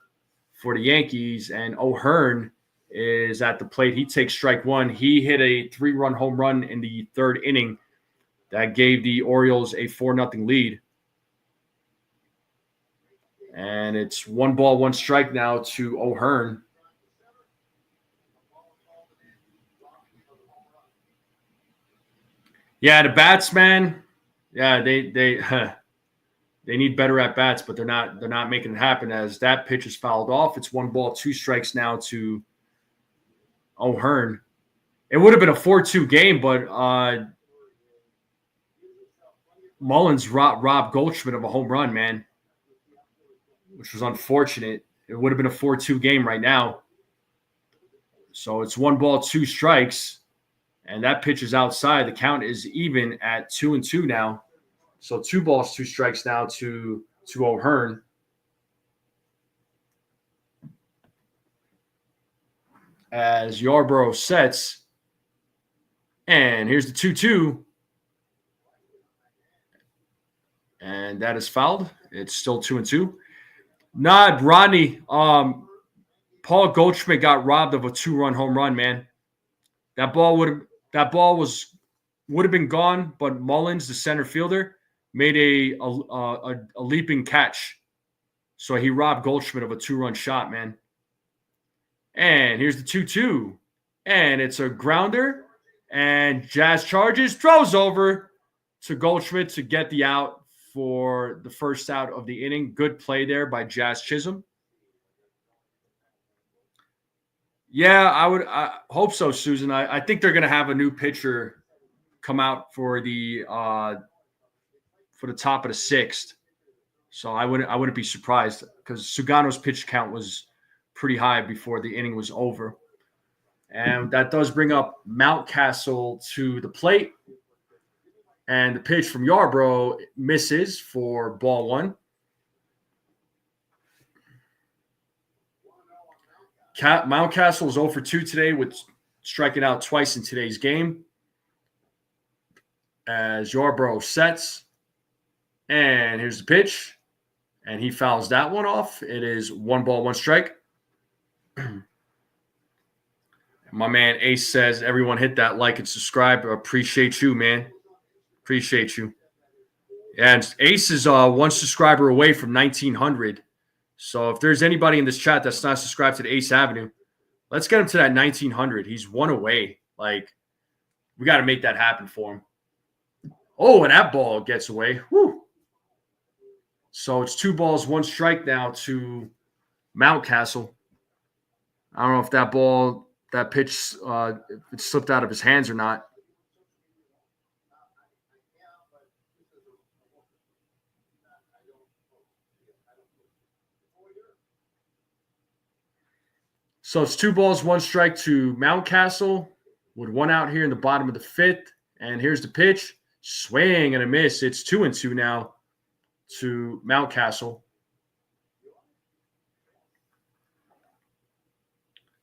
for the Yankees, and O'Hearn is at the plate. He takes strike 1. He hit a 3-run home run in the 3rd inning that gave the Orioles a 4-0 lead. And it's 1 ball, 1 strike now to O'Hearn. Yeah, the bats, man. Yeah, they need better at bats, but they're not making it happen. As that pitch is fouled off, it's 1 ball, 2 strikes now to O'Hearn. It would have been a 4-2 game, but Mullins robbed Goldschmidt of a home run, man, which was unfortunate. It would have been a 4-2 game right now. So it's 1 ball, 2 strikes, and that pitch is outside. The count is even at 2-2 now. So 2 balls, 2 strikes now to O'Hearn. As Yarbrough sets, and here's the 2-2. And that is fouled. It's still 2-2. Rodney. Paul Goldschmidt got robbed of a 2-run home run, man. That ball would have been gone, but Mullins, the center fielder, made a leaping catch. So he robbed Goldschmidt of a 2-run shot, man. And here's the 2-2. And it's a grounder. And Jazz charges, throws over to Goldschmidt to get the out for the first out of the inning. Good play there by Jazz Chisholm. Yeah, I hope so, Susan. I think they're going to have a new pitcher come out for the top of the 6th. So I wouldn't be surprised because Sugano's pitch count was pretty high before the inning was over. And that does bring up Mountcastle to the plate. And the pitch from Yarbrough misses for ball 1. Mountcastle is 0 for 2 today with striking out twice in today's game. As Yarbrough sets. And here's the pitch. And he fouls that one off. It is 1 ball, 1 strike. My man Ace says, everyone hit that like and subscribe. Appreciate you, man. Appreciate you. And Ace is 1 subscriber away from 1,900. So if there's anybody in this chat that's not subscribed to the Ace Avenue, let's get him to that 1,900. He's 1 away. Like, we got to make that happen for him. Oh, and that ball gets away. Woo. So it's 2 balls, 1 strike now to Mountcastle. I don't know if that pitch, it slipped out of his hands or not. So it's 2 balls, 1 strike to Mountcastle with 1 out here in the bottom of the 5th. And here's the pitch. Swing and a miss. It's 2-2 now to Mountcastle.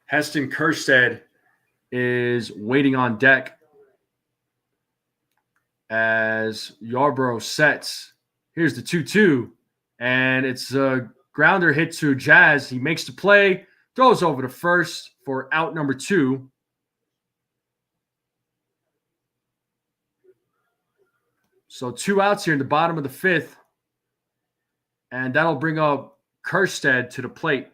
Heston Kjerstad is waiting on deck as Yarbrough sets. Here's the 2-2. And it's a grounder hit to Jazz. He makes the play. Throws over to first for out number 2. So 2 outs here in the bottom of the 5th. And that'll bring up Kjerstad to the plate.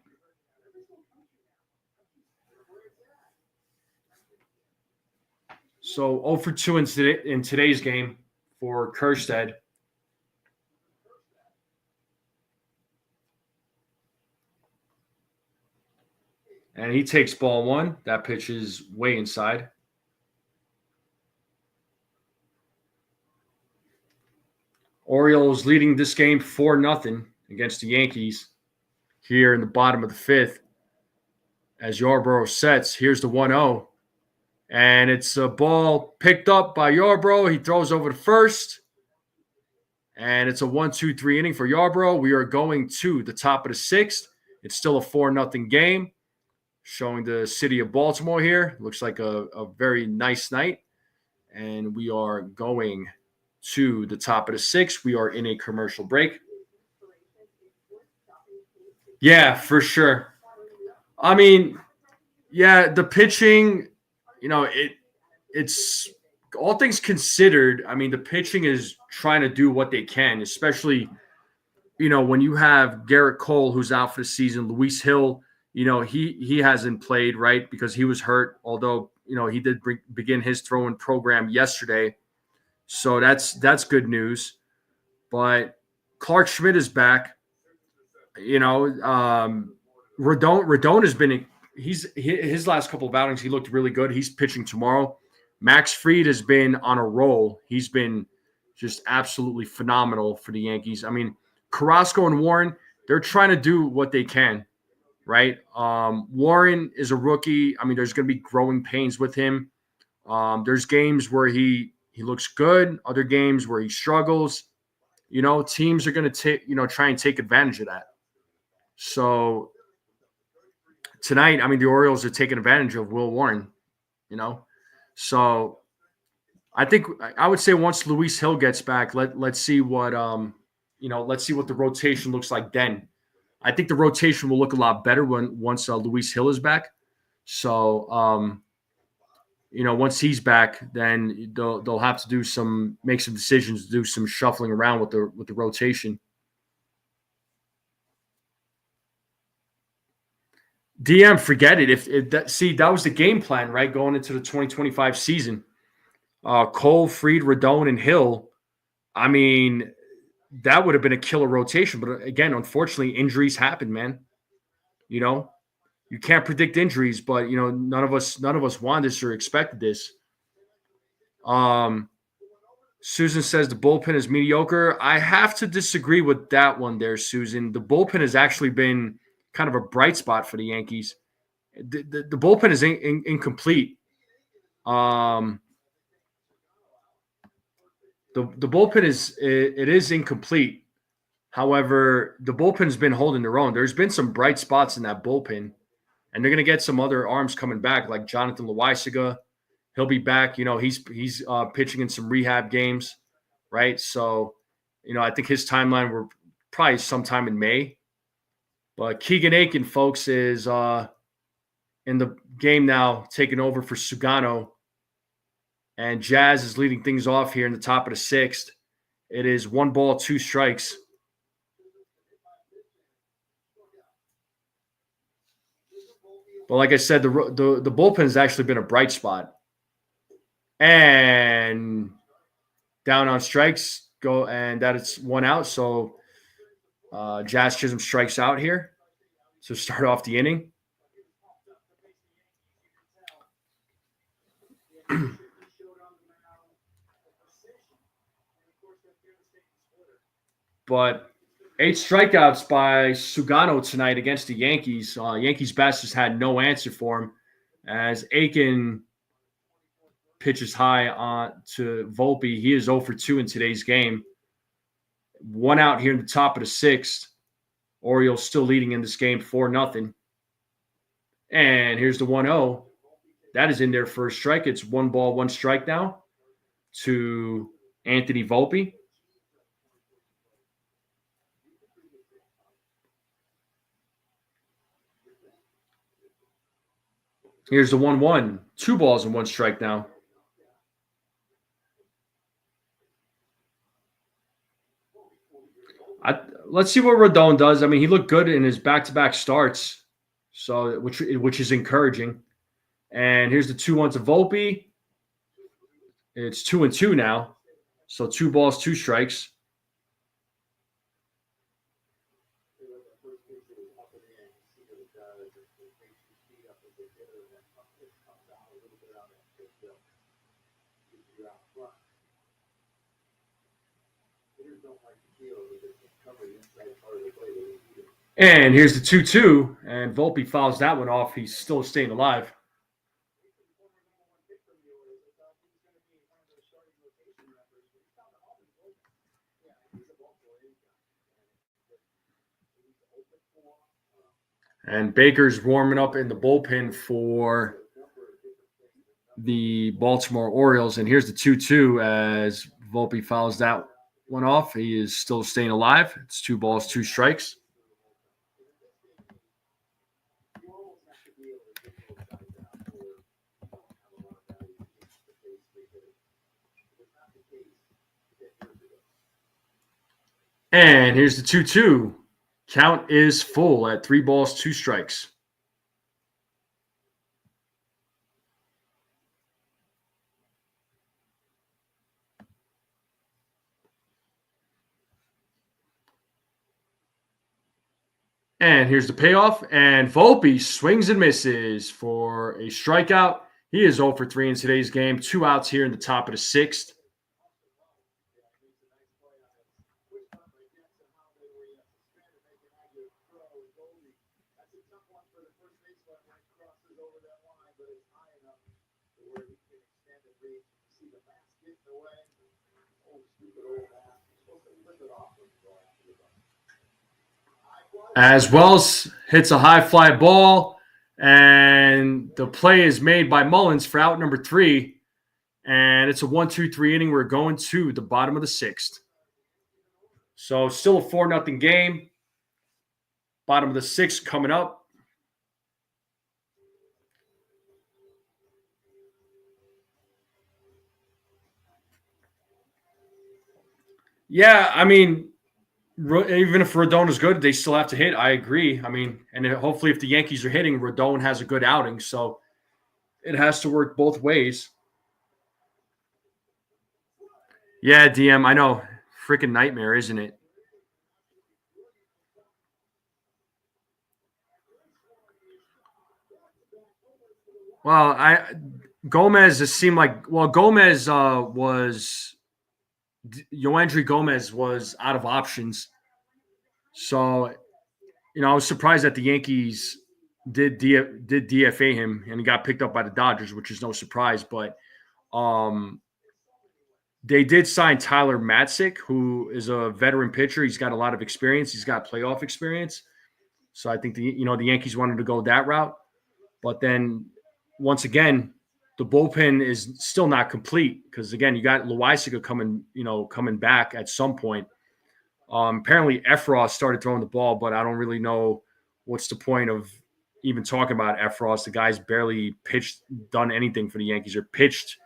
So 0 for 2 in today's game for Kjerstad. And he takes ball 1. That pitch is way inside. Orioles leading this game 4-0 against the Yankees here in the bottom of the 5th. As Yarbrough sets, here's the 1-0. And it's a ball picked up by Yarbrough. He throws over to first. And it's a 1-2-3 inning for Yarbrough. We are going to the top of the 6th. It's still a 4-0 game. Showing the city of Baltimore here. Looks like a very nice night. And we are going to the top of the 6th. We are in a commercial break. Yeah, for sure. I mean, yeah, the pitching, it's all things considered. I mean, the pitching is trying to do what they can, especially, when you have Garrett Cole, who's out for the season, Luis Hill, he hasn't played, right, because he was hurt, although, he did begin his throwing program yesterday. So that's good news. But Clark Schmidt is back. Rodon has been his last couple of outings, he looked really good. He's pitching tomorrow. Max Fried has been on a roll. He's been just absolutely phenomenal for the Yankees. I mean, Carrasco and Warren, they're trying to do what they can, right? Warren is a rookie. I mean, there's going to be growing pains with him. There's games where he looks good, other games where he struggles. Teams are going to try and take advantage of that. So tonight, I mean, the Orioles are taking advantage of Will Warren. So I think I would say once Luis Hill gets back, let's see what let's see what the rotation looks like then. I think the rotation will look a lot better once Luis Hill is back. So once he's back, then they'll have to make some decisions, do some shuffling around with the rotation. DM, forget it. If that was the game plan, right, going into the 2025 season. Cole, Fried, Rodon, and Hill. I mean, that would have been a killer rotation. But again, unfortunately, injuries happen, man. You can't predict injuries, but none of us wanted this or expected this. Susan says the bullpen is mediocre. I have to disagree with that one there, Susan. The bullpen has actually been kind of a bright spot for the Yankees. The bullpen is incomplete. The bullpen is incomplete. However, the bullpen's been holding their own. There's been some bright spots in that bullpen, and they're going to get some other arms coming back, like Jonathan Loaisiga. He'll be back. He's pitching in some rehab games, right? So, I think his timeline were probably sometime in May. But Keegan Aiken, folks, is in the game now, taking over for Sugano. And Jazz is leading things off here in the top of the sixth. It is 1 ball, 2 strikes. But like I said, the bullpen has actually been a bright spot. And down on strikes, and that it's 1 out. So Jazz Chisholm strikes out here to start off the inning. But 8 strikeouts by Sugano tonight against the Yankees. Yankees best has had no answer for him as Aiken pitches high on to Volpe. He is 0 for 2 in today's game. 1 out here in the top of the sixth. Orioles still leading in this game 4-0. And here's the 1-0. That is in there for a strike. It's 1 ball, 1 strike now to Anthony Volpe. Here's the 1-1. 2 balls and 1 strike now. Let's see what Rodon does. I mean, he looked good in his back-to-back starts, so which is encouraging. And here's the 2-1 to Volpe. It's 2-2 now, so 2 balls, 2 strikes. And here's the 2-2, and Volpe fouls that one off. He's still staying alive. And Baker's warming up in the bullpen for the Baltimore Orioles. And here's the 2-2 as Volpe fouls that one off. He is still staying alive. It's 2 balls, 2 strikes. And here's the 2-2. Count is full at 3 balls, 2 strikes. And here's the payoff. And Volpe swings and misses for a strikeout. He is 0 for 3 in today's game. 2 outs here in the top of the 6th. As Wells hits a high fly ball, and the play is made by Mullins for out number 3. And it's a 1-2-3 inning. We're going to the bottom of the 6th. So still a 4-0 game. Bottom of the 6th coming up. Yeah, I mean, even if Rodon is good, they still have to hit. I agree. I mean, and hopefully if the Yankees are hitting, Rodon has a good outing. So it has to work both ways. Yeah, DM, I know. Freaking nightmare, isn't it? Well, Gomez just seemed like Gomez was Yoendry Gomez was out of options. So, I was surprised that the Yankees did DFA him and he got picked up by the Dodgers, which is no surprise. But they did sign Tyler Matzik, who is a veteran pitcher. He's got a lot of experience. He's got playoff experience. So I think the Yankees wanted to go that route. But then once again, the bullpen is still not complete because again, you got Loaisiga coming back at some point. Apparently Efros started throwing the ball, but I don't really know what's the point of even talking about Efros. The guy's barely done anything for the Yankees or pitched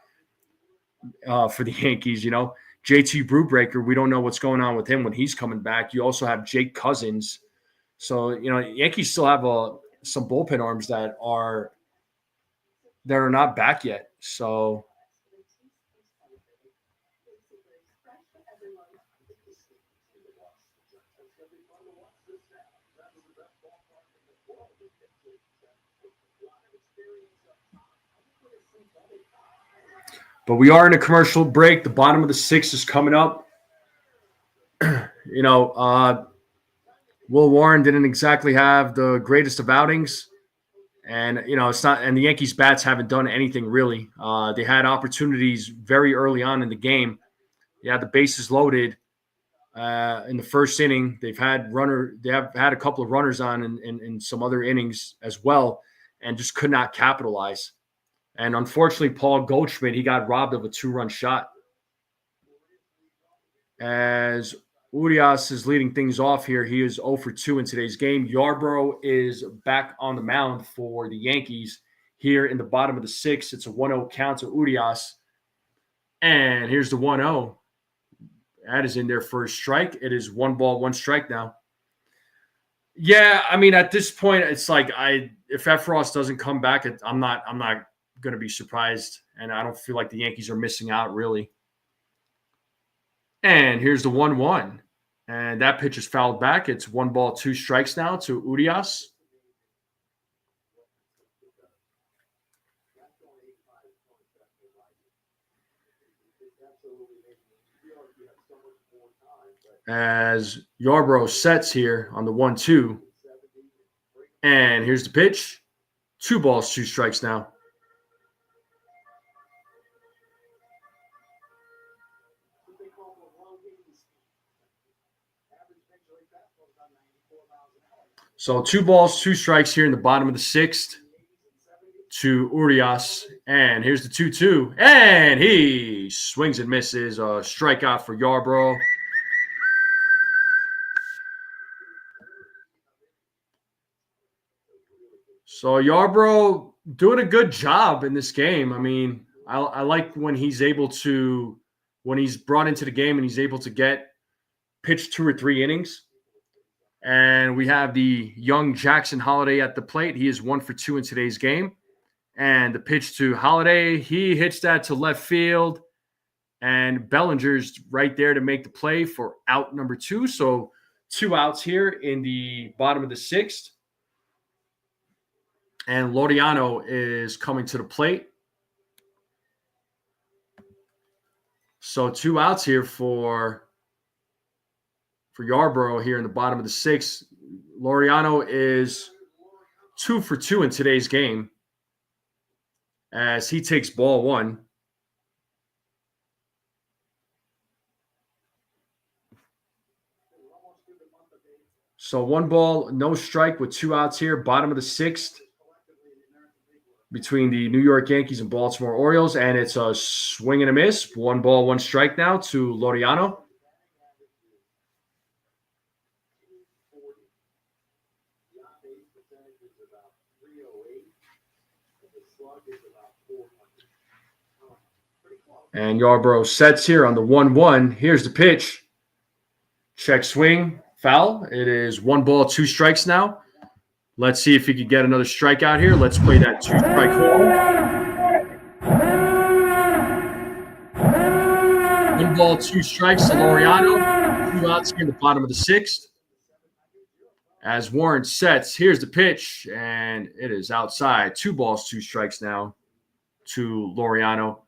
for the Yankees. JT Brewbreaker, we don't know what's going on with him when he's coming back. You also have Jake Cousins. So, Yankees still have some bullpen arms that are not back yet. So but we are in a commercial break. The bottom of the 6th is coming up. Will Warren didn't exactly have the greatest of outings. And, it's not, and the Yankees bats haven't done anything really. They had opportunities very early on in the game. They had the bases loaded in the first inning. They have had a couple of runners on in some other innings as well, and just could not capitalize. And unfortunately, Paul Goldschmidt, he got robbed of a 2-run shot. As Urias is leading things off here. He is 0 for 2 in today's game. Yarbrough is back on the mound for the Yankees here in the bottom of the 6th. It's a 1-0 count to Urias. And here's the 1-0. That is in there for a strike. It is 1 ball, 1 strike now. Yeah, I mean, at this point, it's like if Efros doesn't come back, I'm not going to be surprised. And I don't feel like the Yankees are missing out, really. And here's the 1-1. And that pitch is fouled back. It's 1 ball, 2 strikes now to Urias. As Yarbrough sets here on the 1-2. And here's the pitch. 2 balls, 2 strikes now. So 2 balls, 2 strikes here in the bottom of the 6th to Urias. And here's the 2-2. And he swings and misses. A strikeout for Yarbrough. So Yarbrough doing a good job in this game. I mean, I like when he's brought into the game and he's able to pitch 2 or 3 innings. And we have the young Jackson Holiday at the plate. He is 1 for 2 in today's game. And the pitch to Holiday, he hits that to left field. And Bellinger's right there to make the play for out number 2. So 2 outs here in the bottom of the 6th. And Laureano is coming to the plate. So 2 outs here for Yarborough here in the bottom of the 6th. Laureano is 2 for 2 in today's game as he takes ball 1. So 1 ball, no strike with 2 outs here, bottom of the 6th between the New York Yankees and Baltimore Orioles. And it's a swing and a miss. 1 ball, 1 strike now to Laureano. And Yarborough sets here on the 1-1. Here's the pitch. Check swing, foul. It is 1 ball, 2 strikes now. Let's see if he could get another strikeout here. Let's play that 2-strike call. 1 ball, 2 strikes to Laureano. 2 outs here in the bottom of the 6th. As Warren sets, here's the pitch, and it is outside. 2 balls, 2 strikes now to Laureano.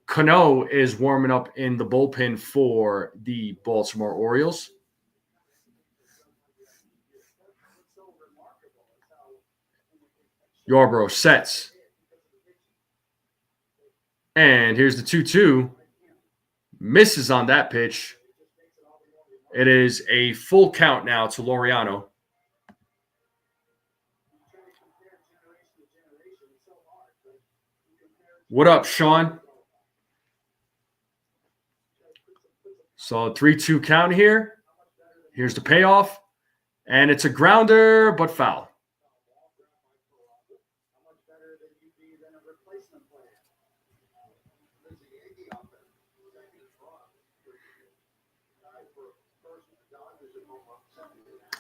Cano is warming up in the bullpen for the Baltimore Orioles. Yarborough sets. And here's the 2-2. Misses on that pitch. It is a full count now to Laureano. What up, Sean? So 3-2 count here. Here's the payoff. And it's a grounder, but foul.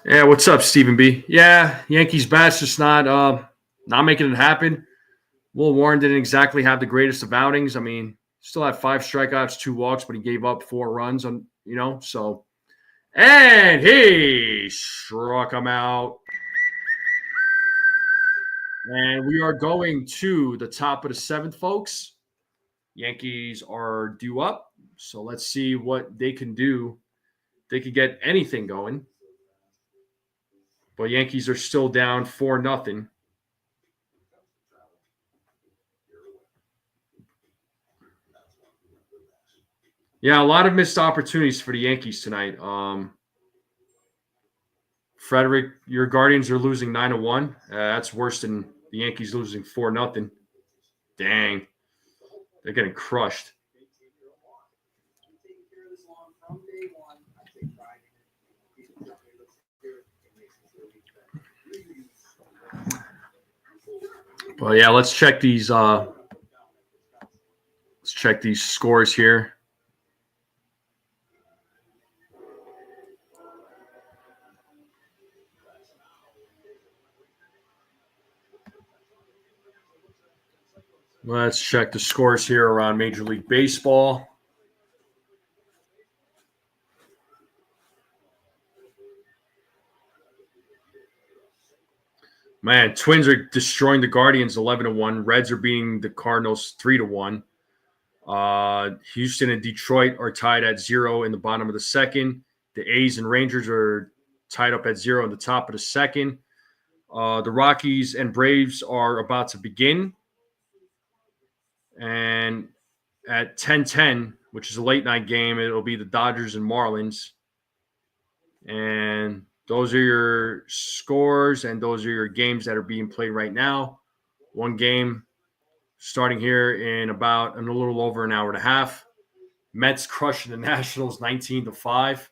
Yeah, what's up, Stephen B? Yeah, Yankees bat's just not making it happen. Will Warren didn't exactly have the greatest of outings. I mean, still had 5 strikeouts, 2 walks, but he gave up 4 runs on, so. And he struck him out. And we are going to the top of the 7th, folks. Yankees are due up. So let's see what they can do. They could get anything going. But Yankees are still down 4-0. Yeah, a lot of missed opportunities for the Yankees tonight. Frederick, your Guardians are losing 9-1. That's worse than the Yankees losing 4-0. Dang. They're getting crushed. Well, yeah, let's check these scores here. Let's check the scores here around Major League Baseball. Man, Twins are destroying the Guardians 11-1. Reds are beating the Cardinals 3-1. Houston and Detroit are tied at 0 in the bottom of the 2nd. The A's and Rangers are tied up at 0 in the top of the 2nd. The Rockies and Braves are about to begin. And at 10:10, which is a late night game, it'll be the Dodgers and Marlins. And those are your scores, and those are your games that are being played right now. One game starting here in about a little over an hour and a half. Mets crushing the Nationals 19-5.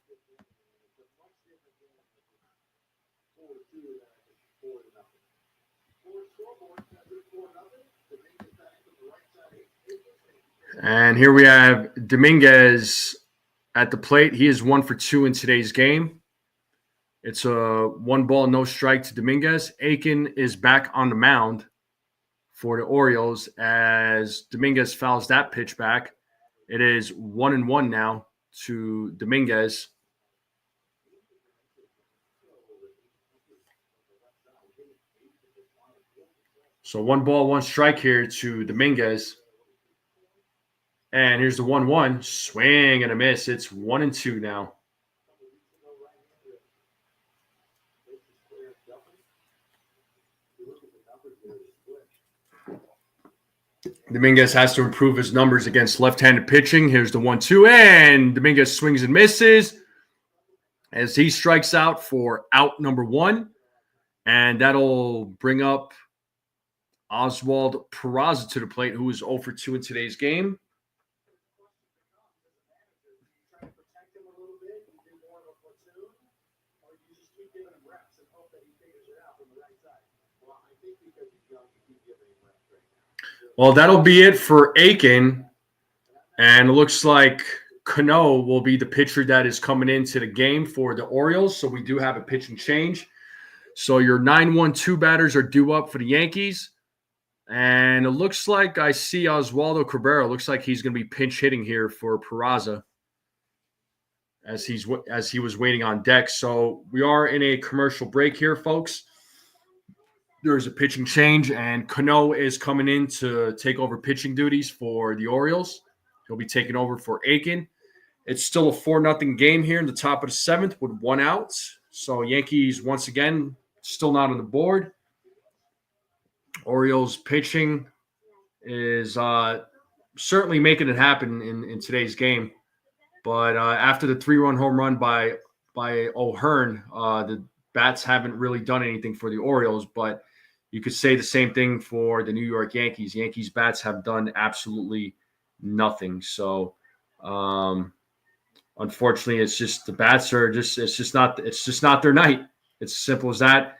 And here we have Dominguez at the plate. He is 1 for 2 in today's game. It's a 1 ball, no strike to Dominguez. Aiken is back on the mound for the Orioles as Dominguez fouls that pitch back. It is 1-1 now to Dominguez. So 1 ball, 1 strike here to Dominguez. And here's the 1-1. Swing and a miss. It's 1-2 now. Dominguez has to improve his numbers against left-handed pitching. Here's the 1-2, and Dominguez swings and misses as he strikes out for out number 1. And that'll bring up Oswald Peraza to the plate, who is 0 for 2 in today's game. Well, that'll be it for Aiken. And it looks like Cano will be the pitcher that is coming into the game for the Orioles. So we do have a pitching change. So your 9-1-2 batters are due up for the Yankees. And it looks like I see Oswaldo Cabrera. Looks like he's going to be pinch hitting here for Peraza as he was waiting on deck. So we are in a commercial break here, folks. There's a pitching change, and Cano is coming in to take over pitching duties for the Orioles. He'll be taking over for Aiken. It's still a 4-0 game here in the top of the 7th with 1 out. So Yankees, once again, still not on the board. Orioles pitching is certainly making it happen in today's game. But after the 3-run home run by O'Hearn, the bats haven't really done anything for the Orioles, but you could say the same thing for the New York Yankees. Yankees bats have done absolutely nothing. So, unfortunately, it's just the bats are it's just not their night. It's as simple as that.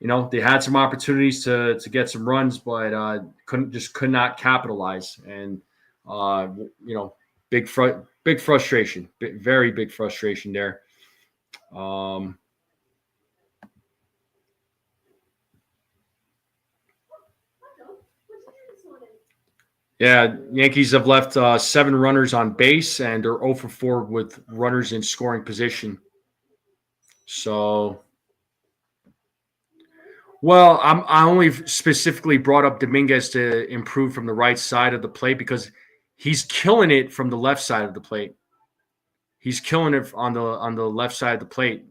You know, they had some opportunities to get some runs, but could not capitalize. And you know, big frustration, very big frustration there. Yeah, Yankees have left 7 runners on base, and they're 0 for 4 with runners in scoring position. So, well, I only specifically brought up Dominguez to improve from the right side of the plate because he's killing it from the left side of the plate. He's killing it on the left side of the plate,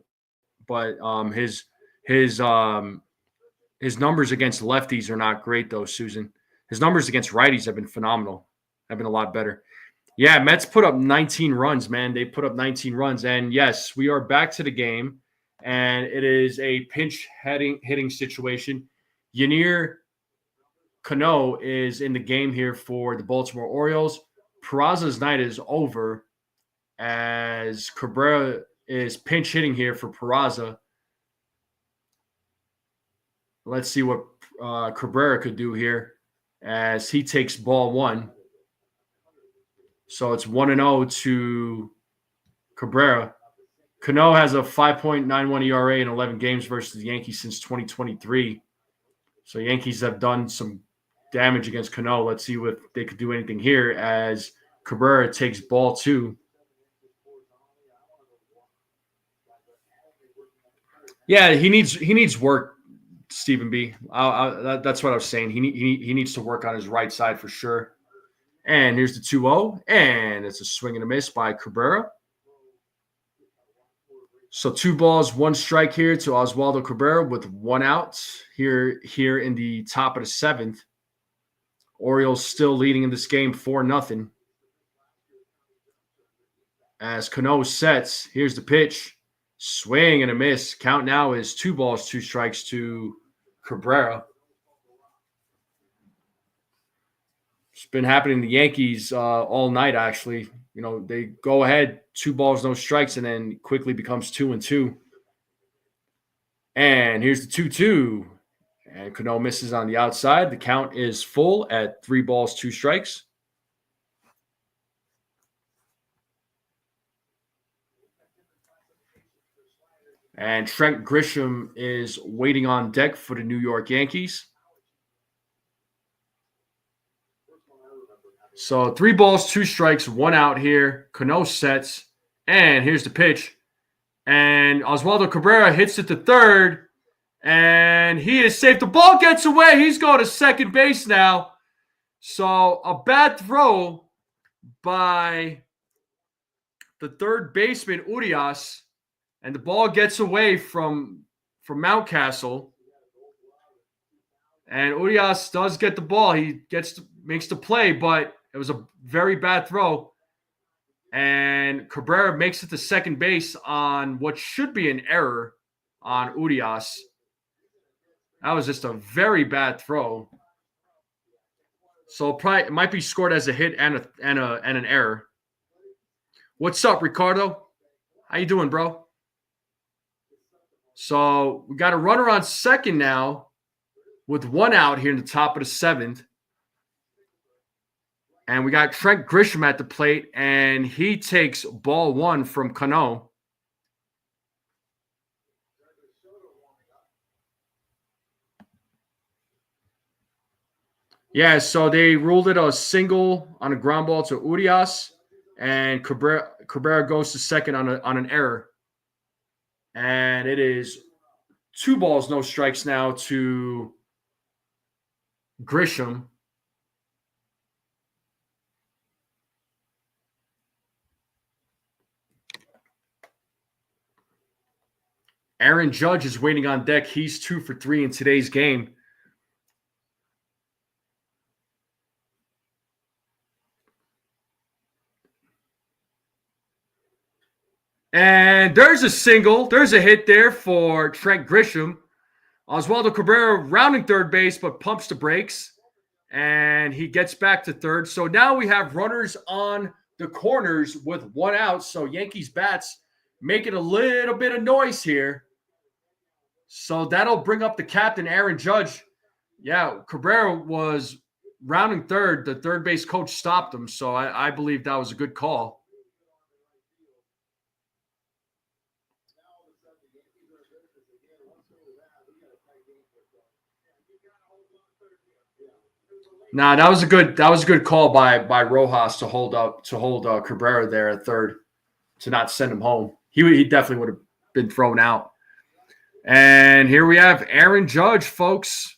but his numbers against lefties are not great though, Susan. His numbers against righties have been phenomenal. Have been a lot better. Yeah, Mets put up 19 runs, man. They put up 19 runs. And yes, we are back to the game. And it is a pinch hitting situation. Yanir Cano is in the game here for the Baltimore Orioles. Peraza's night is over as Cabrera is pinch hitting here for Peraza. Let's see what Cabrera could do here as he takes ball 1. So it's 1-0 to Cabrera. Cano has a 5.91 ERA in 11 games versus the Yankees since 2023. So Yankees have done some damage against Cano. Let's see if they could do anything here as Cabrera takes ball 2. Yeah, he needs work. Stephen B. That's what I was saying. He needs to work on his right side for sure. And here's the 2-0, and it's a swing and a miss by Cabrera. So 2 balls, 1 strike here to Oswaldo Cabrera with 1 out here in the top of the 7th. Orioles still leading in this game 4-0. As Cano sets, here's the pitch. Swing and a miss. Count now is 2 balls, 2 strikes to Cabrera. It's been happening to the Yankees all night, actually. You know, they go ahead, 2 balls, no strikes, and then quickly becomes 2-2. And here's the 2-2. And Cano misses on the outside. The count is full at 3 balls, 2 strikes. And Trent Grisham is waiting on deck for the New York Yankees. So 3 balls, 2 strikes, 1 out here. Cano sets. And here's the pitch. And Oswaldo Cabrera hits it to third. And he is safe. The ball gets away. He's going to second base now. So a bad throw by the third baseman, Urias. And the ball gets away from Mountcastle. And Urias does get the ball. He makes the play, but it was a very bad throw. And Cabrera makes it to second base on what should be an error on Urias. That was just a very bad throw. So it might be scored as a hit and an error. What's up, Ricardo? How you doing, bro? So we got a runner on second now with one out here in the top of the seventh. And we got Trent Grisham at the plate, and he takes ball one from Cano. Yeah, so they ruled it a single on a ground ball to Urias, and Cabrera goes to second on an error. And it is 2 balls, no strikes now to Grisham. Aaron Judge is waiting on deck. He's 2 for 3 in today's game. And there's a single. There's a hit there for Trent Grisham. Oswald Cabrera rounding third base, but pumps the brakes. And he gets back to third. So now we have runners on the corners with 1 out. So Yankees bats making a little bit of noise here. So that'll bring up the captain, Aaron Judge. Yeah, Cabrera was rounding third. The third base coach stopped him. So I believe that was a good call. Nah, that was a good call by Rojas to hold Cabrera there at third, to not send him home. He definitely would have been thrown out. And here we have Aaron Judge, folks.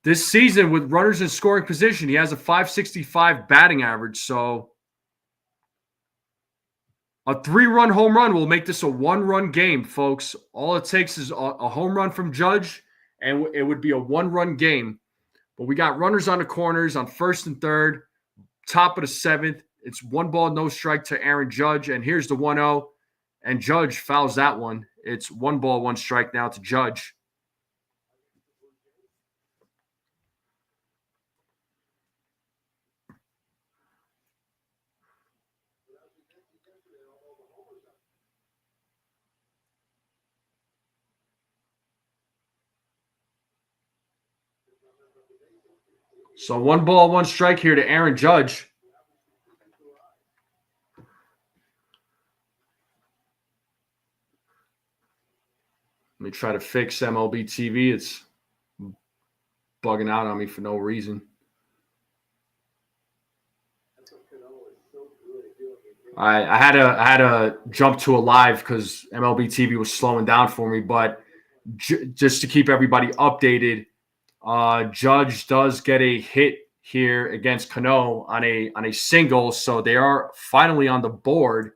This season with runners in scoring position, he has a .565 batting average. So a 3-run home run will make this a 1-run game, folks. All it takes is a home run from Judge, and it would be a 1-run game. But we got runners on the corners on first and third, top of the seventh. It's 1 ball, no strike to Aaron Judge. And here's the 1-0. And Judge fouls that one. It's 1 ball, 1 strike now to Judge. So 1 ball, 1 strike here to Aaron Judge. Let me try to fix MLB TV. It's bugging out on me for no reason. I had to jump to a live because MLB TV was slowing down for me. But just to keep everybody updated, Judge does get a hit here against Cano on a single, so they are finally on the board.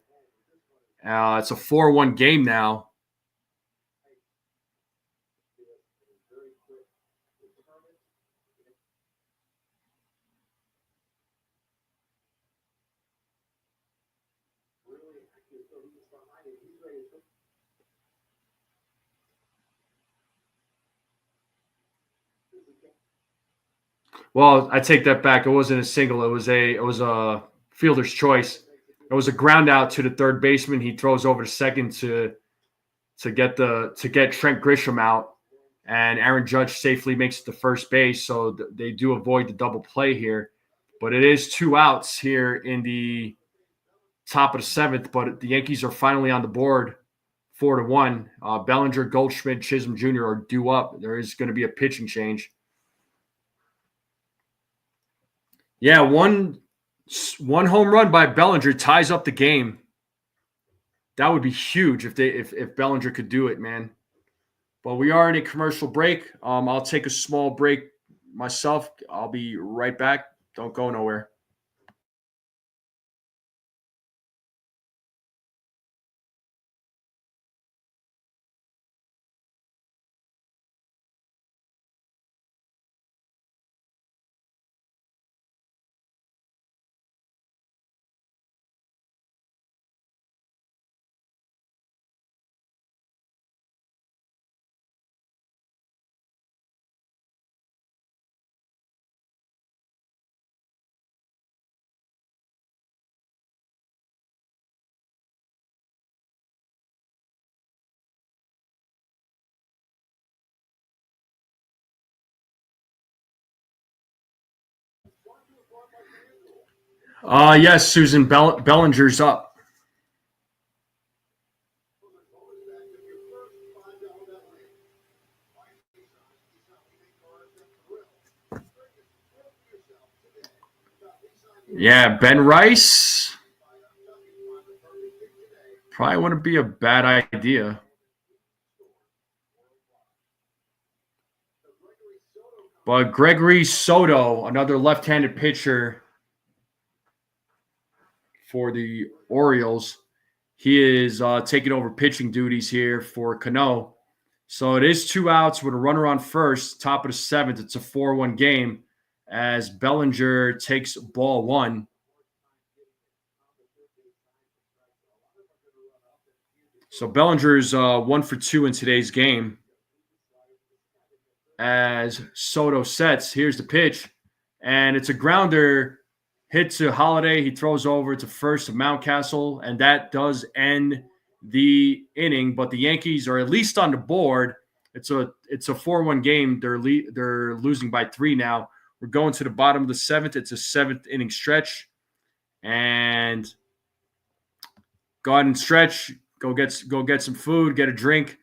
It's a 4-1 game now. Well, I take that back. It wasn't a single. It was a fielder's choice. It was a ground out to the third baseman. He throws over to second to get Trent Grisham out, and Aaron Judge safely makes it to first base. So they do avoid the double play here, but it is 2 outs here in the top of the seventh. But the Yankees are finally on the board, 4-1. Bellinger, Goldschmidt, Chisholm Jr. are due up. There is going to be a pitching change. Yeah, one home run by Bellinger ties up the game. That would be huge if Bellinger could do it, man. But we are in a commercial break. I'll take a small break myself. I'll be right back. Don't go nowhere. Yes, Susan. Bellinger's up. Yeah, Ben Rice. Probably wouldn't be a bad idea. But Gregory Soto, another left-handed pitcher for the Orioles, he is taking over pitching duties here for Cano. So it is 2 outs with a runner on first, top of the 7th. It's a 4-1 game as Bellinger takes ball 1. So Bellinger's 1 for 2 in today's game. As Soto sets, here's the pitch, and it's a grounder hit to Holiday. He throws over to first to Mountcastle, and that does end the inning. But the Yankees are at least on the board. It's a 4-1 game. They're losing by 3 now. We're going to the bottom of the 7th. It's a 7th inning stretch, and go ahead and stretch. Go get some food. Get a drink.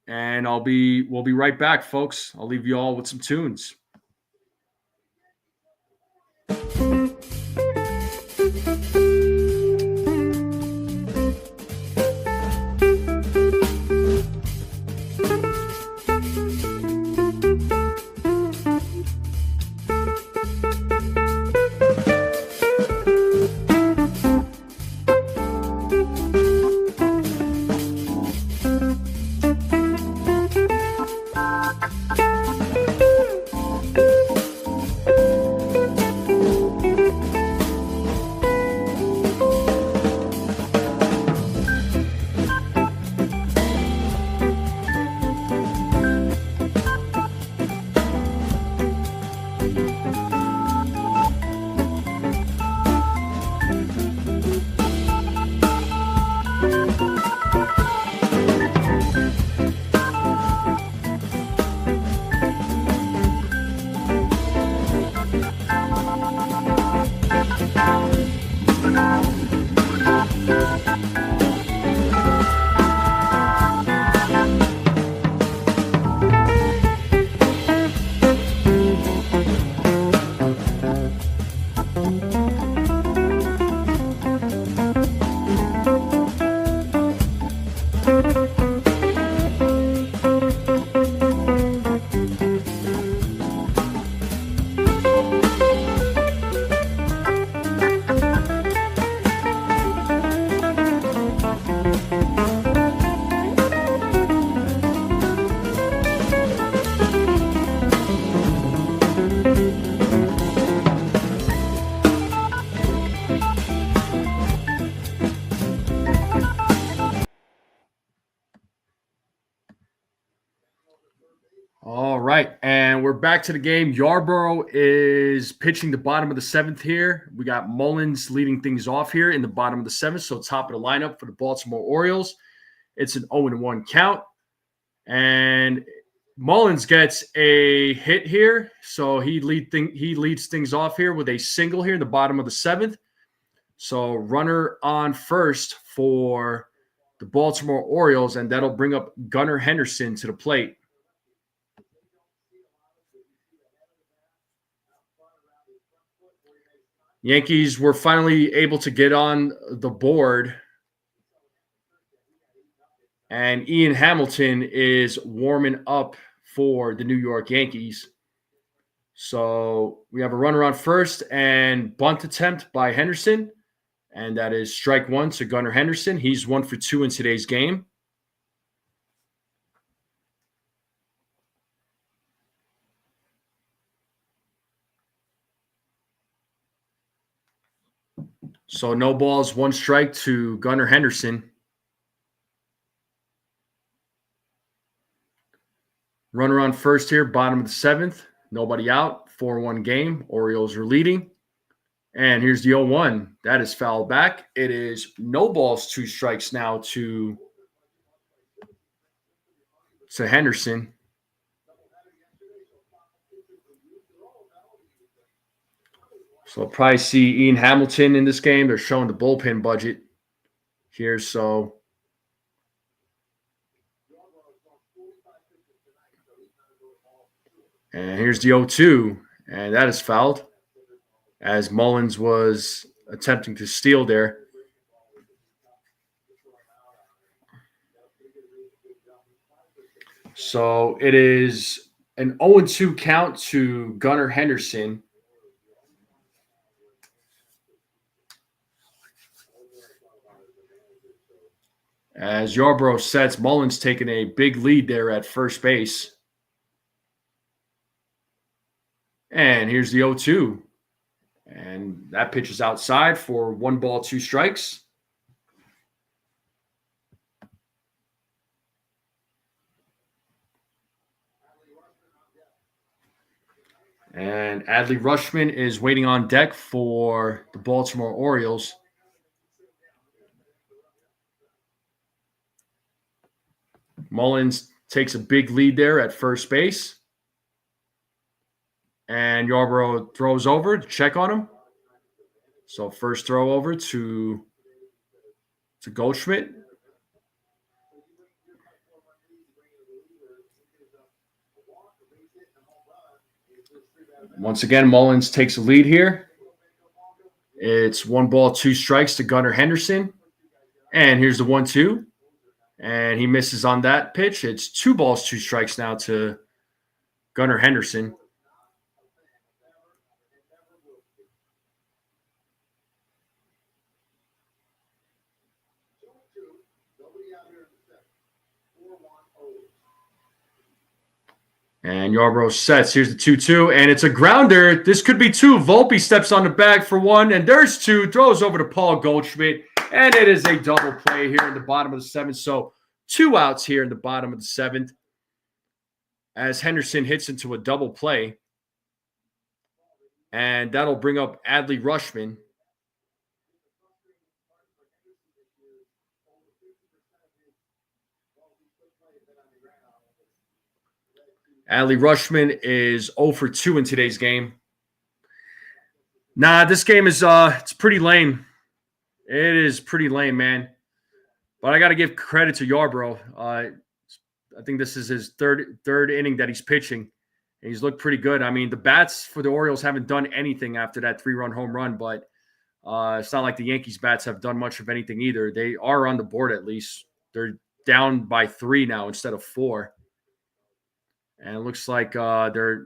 And we'll be right back, folks. I'll leave you all with some tunes. All right, and we're back to the game. Yarborough is pitching the bottom of the 7th here. We got Mullins leading things off here in the bottom of the 7th, so top of the lineup for the Baltimore Orioles. It's an 0-1 count, and Mullins gets a hit here, so he leads things off here with a single here in the bottom of the 7th. So runner on first for the Baltimore Orioles, and that'll bring up Gunnar Henderson to the plate. Yankees were finally able to get on the board And Ian Hamilton is warming up for the New York Yankees. So we have a runner on first and bunt attempt by Henderson. And that is strike one to Gunnar Henderson. He's 1 for 2 in today's game. So no balls, 1 strike to Gunnar Henderson. Runner on first here, bottom of the 7th. Nobody out. 4-1 game. Orioles are leading. And here's the 0-1. That is fouled back. It is no balls, 2 strikes now to Henderson. So I'll probably see Ian Hamilton in this game. They're showing the bullpen budget here. So and here's the 0-2. And that is fouled as Mullins was attempting to steal there. So it is an 0-2 count to Gunnar Henderson. As Yarbrough sets, Mullins taking a big lead there at first base. And here's the 0-2. And that pitch is outside for 1 ball, 2 strikes. And Adley Rutschman is waiting on deck for the Baltimore Orioles. Mullins takes a big lead there at first base. And Yarbrough throws over to check on him. So first throw over to Goldschmidt. Once again, Mullins takes a lead here. It's 1 ball, 2 strikes to Gunnar Henderson. And here's the 1-2. And he misses on that pitch. It's 2 balls, 2 strikes now to Gunnar Henderson. And Yarbrough sets. Here's the 2-2, and it's a grounder. This could be 2. Volpe steps on the bag for 1, and there's 2. Throws over to Paul Goldschmidt, and it is a double play here in the bottom of the 7th. So 2 outs here in the bottom of the 7th as Henderson hits into a double play. And that'll bring up Adley Rutschman. Adley Rutschman is 0 for 2 in today's game. Nah, this game is it's pretty lame. It is pretty lame, man. But I got to give credit to Yarbrough. I think this is his third inning that he's pitching. And he's looked pretty good. I mean, the bats for the Orioles haven't done anything after that 3-run home run, but it's not like the Yankees bats have done much of anything either. They are on the board at least. They're down by 3 now instead of 4. And it looks like they're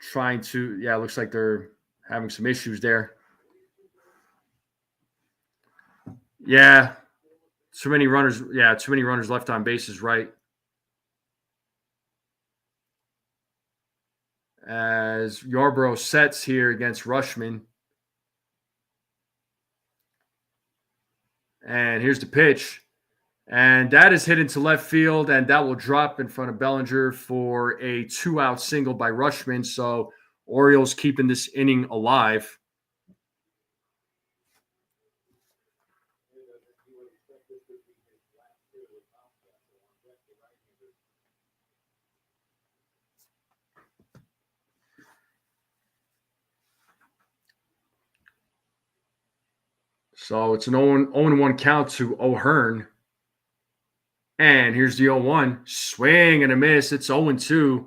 trying to, it looks like they're having some issues there. Yeah, too many runners. Yeah, too many runners left on base is right. As Yarbrough sets here against Rutschman. And here's the pitch. And that is hit into left field, and that will drop in front of Bellinger for a 2-out single by Rutschman. So Orioles keeping this inning alive. So it's an 0-1 count to O'Hearn. And here's the 0-1. Swing and a miss. It's 0-2.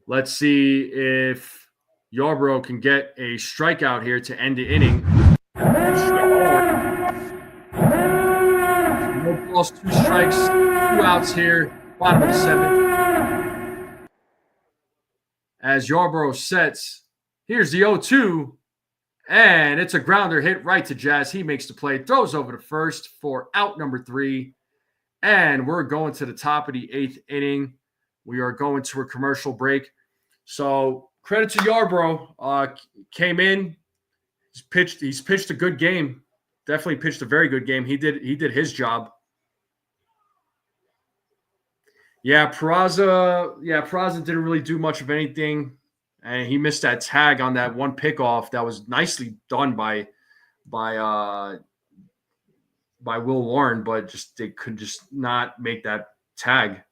Let's see if Yarbrough can get a strikeout here to end the inning. balls, 2 strikes, 2 outs here, bottom of the 7th. As Yarbrough sets, here's the 0-2, and it's a grounder hit right to Jazz. He makes the play, throws over to first for out number 3, and we're going to the top of the 8th inning. We are going to a commercial break. So credit to Yarbrough. Came in, he's pitched a good game. Definitely pitched a very good game. He did his job. Peraza didn't really do much of anything, and he missed that tag on that one pickoff that was nicely done by Will Warren, but just they could just not make that tag.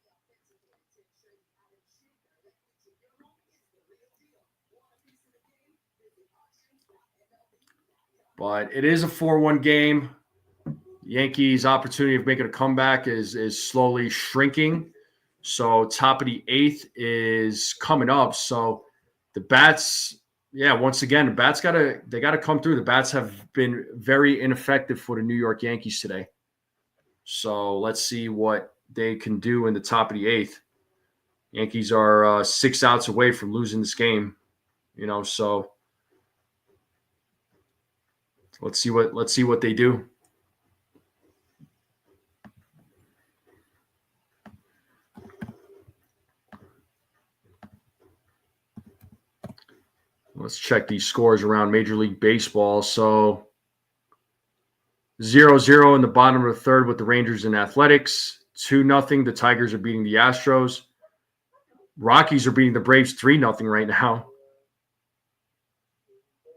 But it is a 4-1 game. Yankees' opportunity of making a comeback is slowly shrinking. So top of the 8th is coming up. So the bats, once again, the bats gotta come through. The bats have been very ineffective for the New York Yankees today. So let's see what they can do in the top of the 8th. Yankees are 6 outs away from losing this game. So let's see what they do. Let's check these scores around Major League Baseball. So 0-0 in the bottom of the 3rd with the Rangers and Athletics. 2-0. The Tigers are beating the Astros. Rockies are beating the Braves 3-0 right now.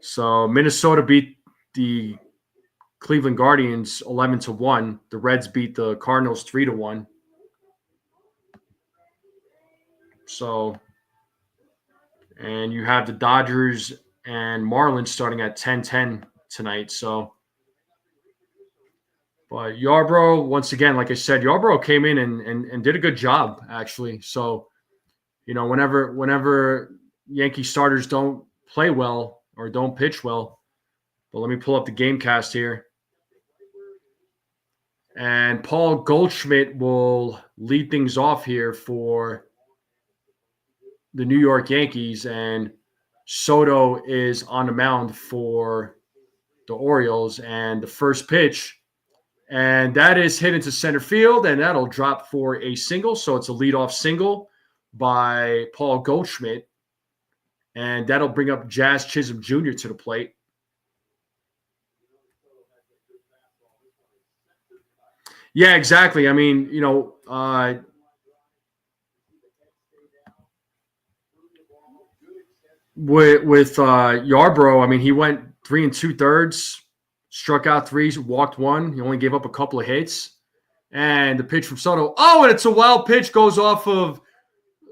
So Minnesota beat the Cleveland Guardians 11-1. The Reds beat the Cardinals 3-1. So, and you have the Dodgers and Marlins starting at 10-10 tonight. So, but Yarbrough, once again, like I said, Yarbrough came in and did a good job, actually. So, whenever Yankee starters don't play well or don't pitch well, but let me pull up the game cast here. And Paul Goldschmidt will lead things off here for the New York Yankees, and Soto is on the mound for the Orioles. And the first pitch, and that is hit into center field, and that'll drop for a single. So it's a leadoff single by Paul Goldschmidt, and that'll bring up Jazz Chisholm Jr. to the plate. Yeah, exactly. I mean, with Yarbrough, I mean, he went 3 2/3, struck out 3, walked 1. He only gave up a couple of hits. And the pitch from Soto, and it's a wild pitch, goes off of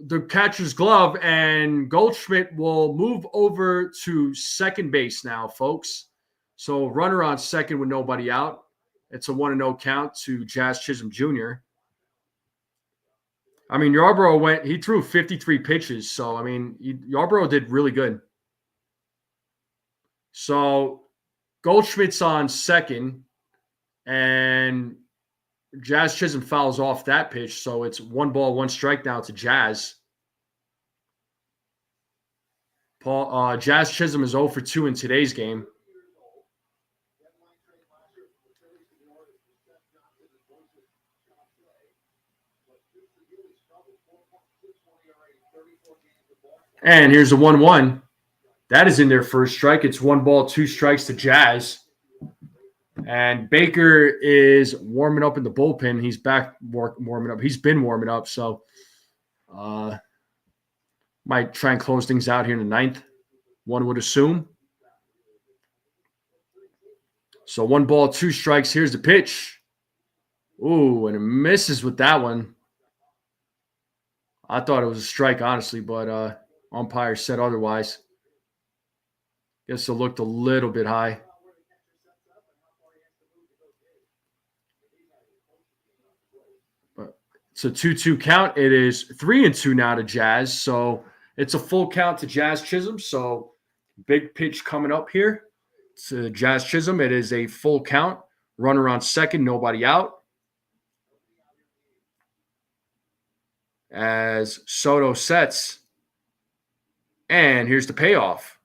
the catcher's glove, and Goldschmidt will move over to second base now, folks. So runner on second with nobody out. It's a 1-0 count to Jazz Chisholm Jr. I mean, Yarbrough he threw 53 pitches. So, I mean, Yarbrough did really good. So Goldschmidt's on second, and Jazz Chisholm fouls off that pitch. So it's 1 ball, 1 strike now to Jazz. Jazz Chisholm is 0 for 2 in today's game. And here's a 1-1. That is in their first strike. It's 1 ball, 2 strikes to Jazz. And Baker is warming up in the bullpen. He's back warming up. He's been warming up. So might try and close things out here in the 9th. One would assume. So 1 ball, 2 strikes. Here's the pitch. Ooh, and it misses with that one. I thought it was a strike, honestly, but umpire said otherwise. Guess it looked a little bit high. But it's a 2-2 count. It is 3-2 now to Jazz. So it's a full count to Jazz Chisholm. So big pitch coming up here to Jazz Chisholm. It is a full count. Runner on second, nobody out. as Soto sets. And here's the payoff.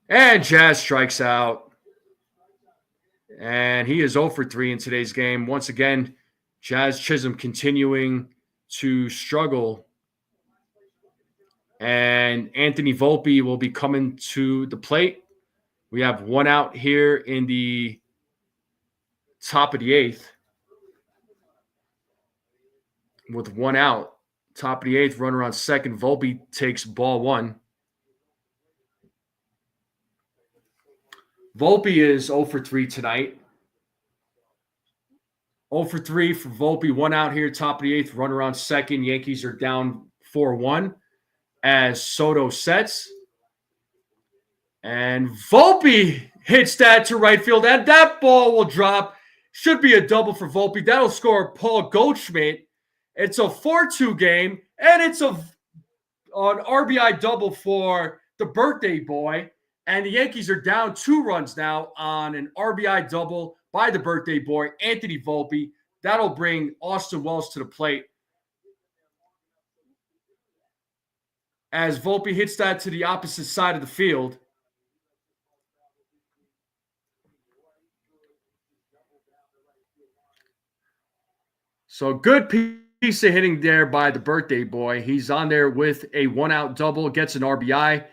And Jazz strikes out. And he is 0 for 3 in today's game. Once again, Jazz Chisholm continuing to struggle. And Anthony Volpe will be coming to the plate. We have one out here in the top of the 8th. With one out, top of the 8th, runner on second. Volpe takes ball 1. Volpe is 0 for 3 tonight. 0 for 3 for Volpe. One out here, top of the 8th, runner on second. Yankees are down 4-1 as Soto sets. And Volpe hits that to right field, and that ball will drop. Should be a double for Volpe. That'll score Paul Goldschmidt. It's a 4-2 game, and it's an RBI double for the birthday boy. And the Yankees are down 2 runs now on an RBI double by the birthday boy, Anthony Volpe. That'll bring Austin Wells to the plate. As Volpe hits that to the opposite side of the field. So good piece of hitting there by the birthday boy. He's on there with a 1-out double, gets an RBI.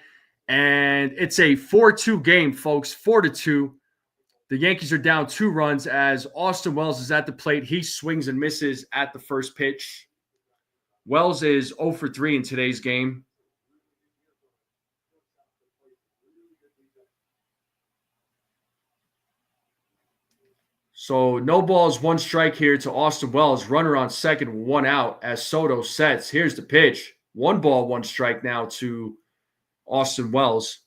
And it's a 4-2 game, folks, 4-2. The Yankees are down 2 runs as Austin Wells is at the plate. He swings and misses at the first pitch. Wells is 0 for 3 in today's game. So no balls, 1 strike here to Austin Wells. Runner on second, 1 out as Soto sets. Here's the pitch. 1 ball, 1 strike now to Austin Wells.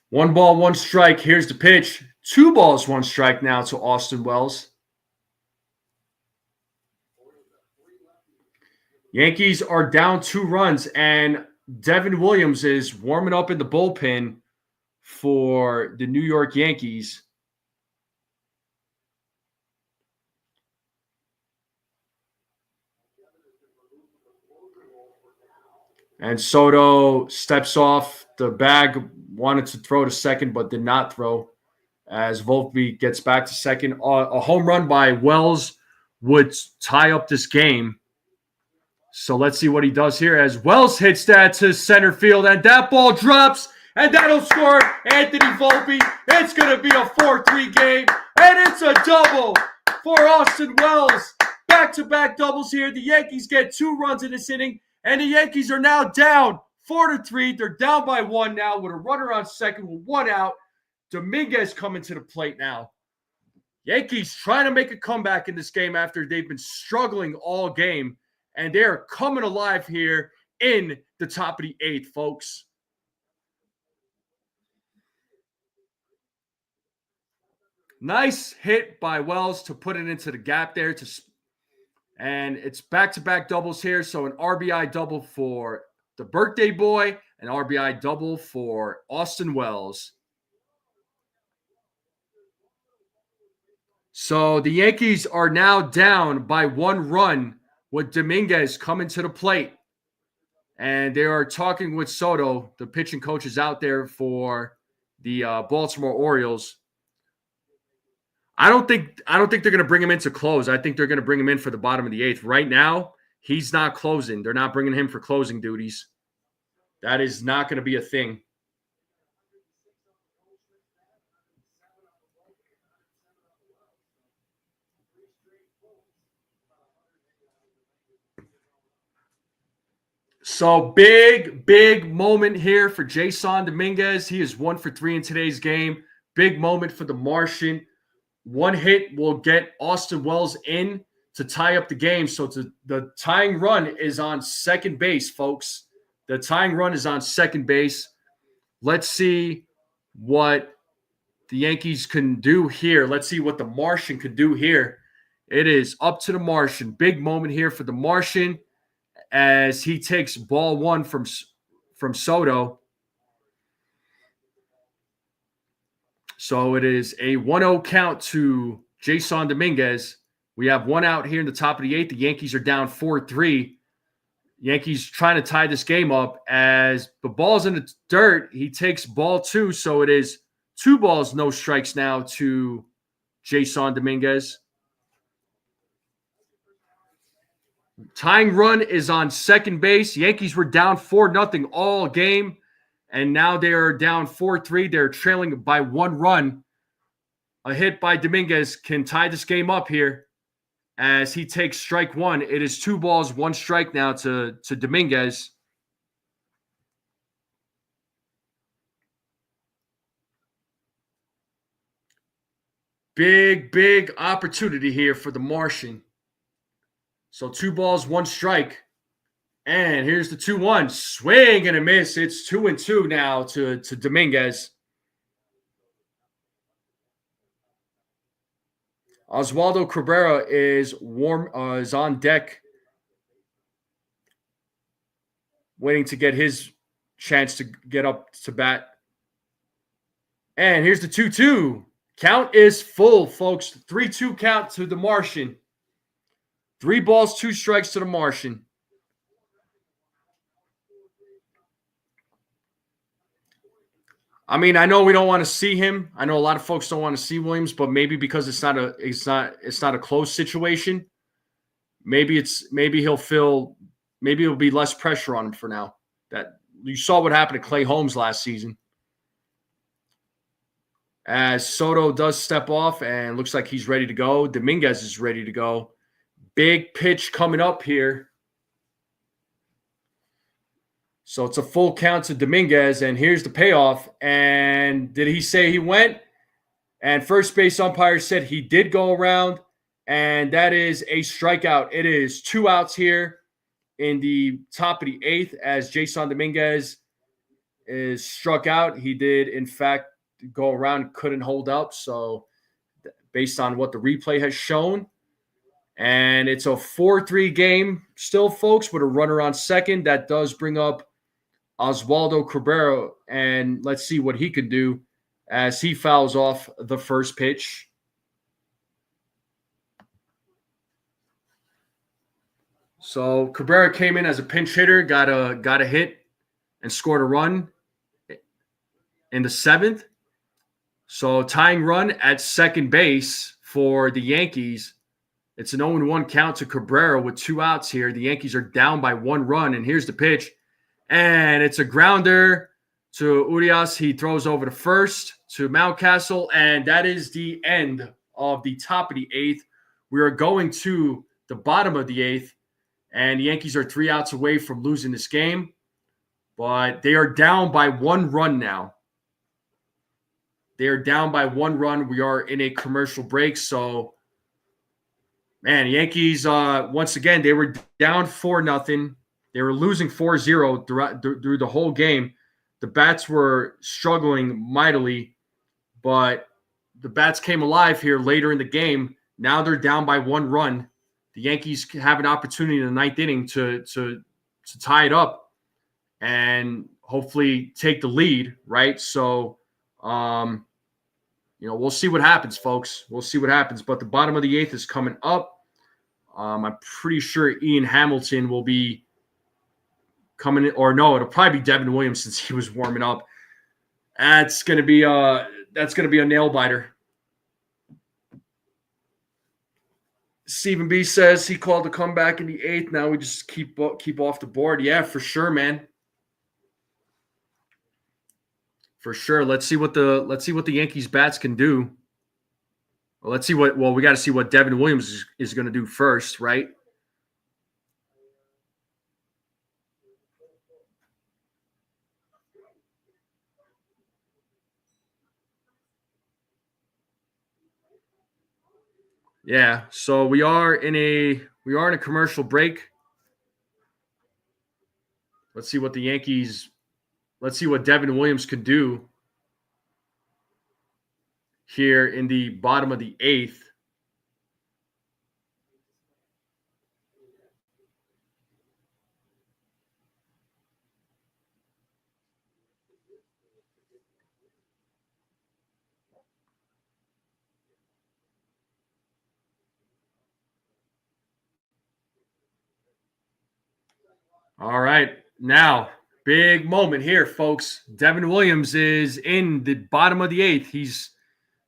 One ball, 1 strike. Here's the pitch. 2 balls, 1 strike now to Austin Wells. Yankees are down 2 runs, and Devin Williams is warming up in the bullpen for the New York Yankees. And Soto steps off the bag, wanted to throw to second, but did not throw as Volpe gets back to second. A home run by Wells would tie up this game. So let's see what he does here as Wells hits that to center field, and that ball drops, and that'll score Anthony Volpe. It's going to be a 4-3 game, and it's a double for Austin Wells. Back-to-back doubles here. The Yankees get 2 runs in this inning, and the Yankees are now down 4-3. They're down by 1 now with a runner on second with 1 out. Dominguez coming to the plate now. Yankees trying to make a comeback in this game after they've been struggling all game. And they're coming alive here in the top of the 8th, folks. Nice hit by Wells to put it into the gap there. And it's back-to-back doubles here. So an RBI double for the birthday boy, an RBI double for Austin Wells. So the Yankees are now down by 1 run with Dominguez coming to the plate. And they are talking with Soto. The pitching coach is out there for the Baltimore Orioles. I don't think they're going to bring him in to close. I think they're going to bring him in for the bottom of the 8th. Right now, he's not closing. They're not bringing him for closing duties. That is not going to be a thing. So big moment here for Jason Dominguez. He is 1 for 3 in today's game. Big moment for the Martian. 1 hit will get Austin Wells in to tie up the game. So the tying run is on second base, folks. The tying run is on second base. Let's see what the Yankees can do here. Let's see what the Martian could do here. It is up to the Martian. Big moment here for the Martian as he takes ball one from Soto. So it is a 1-0 count to Jason Dominguez. We have one out here in the top of the eighth. The Yankees are down 4-3. Yankees trying to tie this game up as the ball's in the dirt. He takes ball two, so it is 2 balls, no strikes now to Jason Dominguez. Tying run is on second base. Yankees were down 4-0 all game, and now they are down 4-3. They're trailing by 1 run. A hit by Dominguez can tie this game up here as he takes strike 1. It is 2 balls, 1 strike now to Dominguez. Big opportunity here for the Martian. So 2 balls, 1 strike. And here's the 2-1. Swing and a miss. It's 2-2 now to Dominguez. Oswaldo Cabrera is on deck, waiting to get his chance to get up to bat. And here's the 2-2. Count is full, folks. 3-2 count to the Martian. 3 balls, 2 strikes to the Martian. I mean, I know we don't want to see him. I know a lot of folks don't want to see Williams, but maybe because it's not a close situation. Maybe it'll be less pressure on him for now. That you saw what happened to Clay Holmes last season. As Soto does step off and looks like he's ready to go. Dominguez is ready to go. Big pitch coming up here. So it's a full count to Dominguez, and here's the payoff. And did he say he went? And first base umpire said he did go around, and that is a strikeout. It is 2 outs here in the top of the eighth as Jason Dominguez is struck out. He did, in fact, go around, couldn't hold up. So based on what the replay has shown, and it's a 4-3 game still, folks, with a runner on second. That does bring up Oswaldo Cabrera, and let's see what he can do as he fouls off the first pitch. So Cabrera came in as a pinch hitter, got a hit, and scored a run in the 7th. So tying run at second base for the Yankees. It's an 0-1 count to Cabrera with 2 outs here. The Yankees are down by 1 run, and here's the pitch. And it's a grounder to Urias. He throws over to first to Mountcastle, and that is the end of the top of the eighth. We are going to the bottom of the eighth, and the Yankees are 3 outs away from losing this game, but they are down by 1 run now. They are down by 1 run. We are in a commercial break, so man, Yankees, once again, they were down 4-0. They were losing 4-0 through the whole game. The bats were struggling mightily, but the bats came alive here later in the game. Now they're down by 1 run. The Yankees have an opportunity in the 9th inning to tie it up and hopefully take the lead, right? So, we'll see what happens, folks. We'll see what happens. But the bottom of the 8th is coming up. I'm pretty sure Ian Hamilton will be coming in, or no, it'll probably be Devin Williams since he was warming up. That's gonna be a nail biter. Stephen B says he called a comeback in the 8th. Now we just keep off the board. Yeah, for sure, man. For sure. Let's see what the Yankees bats can do. We got to see what Devin Williams is going to do first, right? Yeah, so we are in a commercial break. Let's see what Devin Williams can do here in the bottom of the 8th. All right. Now, big moment here, folks. Devin Williams is in the bottom of the 8th. He's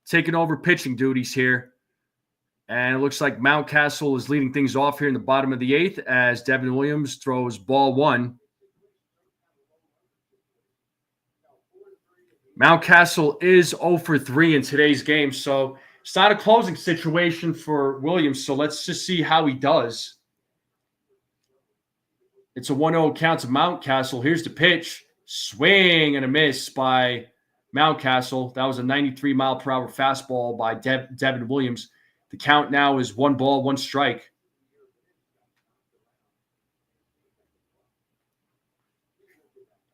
taking over pitching duties here. And it looks like Mountcastle is leading things off here in the bottom of the 8th as Devin Williams throws ball 1. Mountcastle is 0 for 3 in today's game, so it's not a closing situation for Williams, so let's just see how he does. It's a 1-0 count to Mountcastle. Here's the pitch. Swing and a miss by Mountcastle. That was a 93-mile-per-hour fastball by Devin Williams. The count now is 1 ball, 1 strike.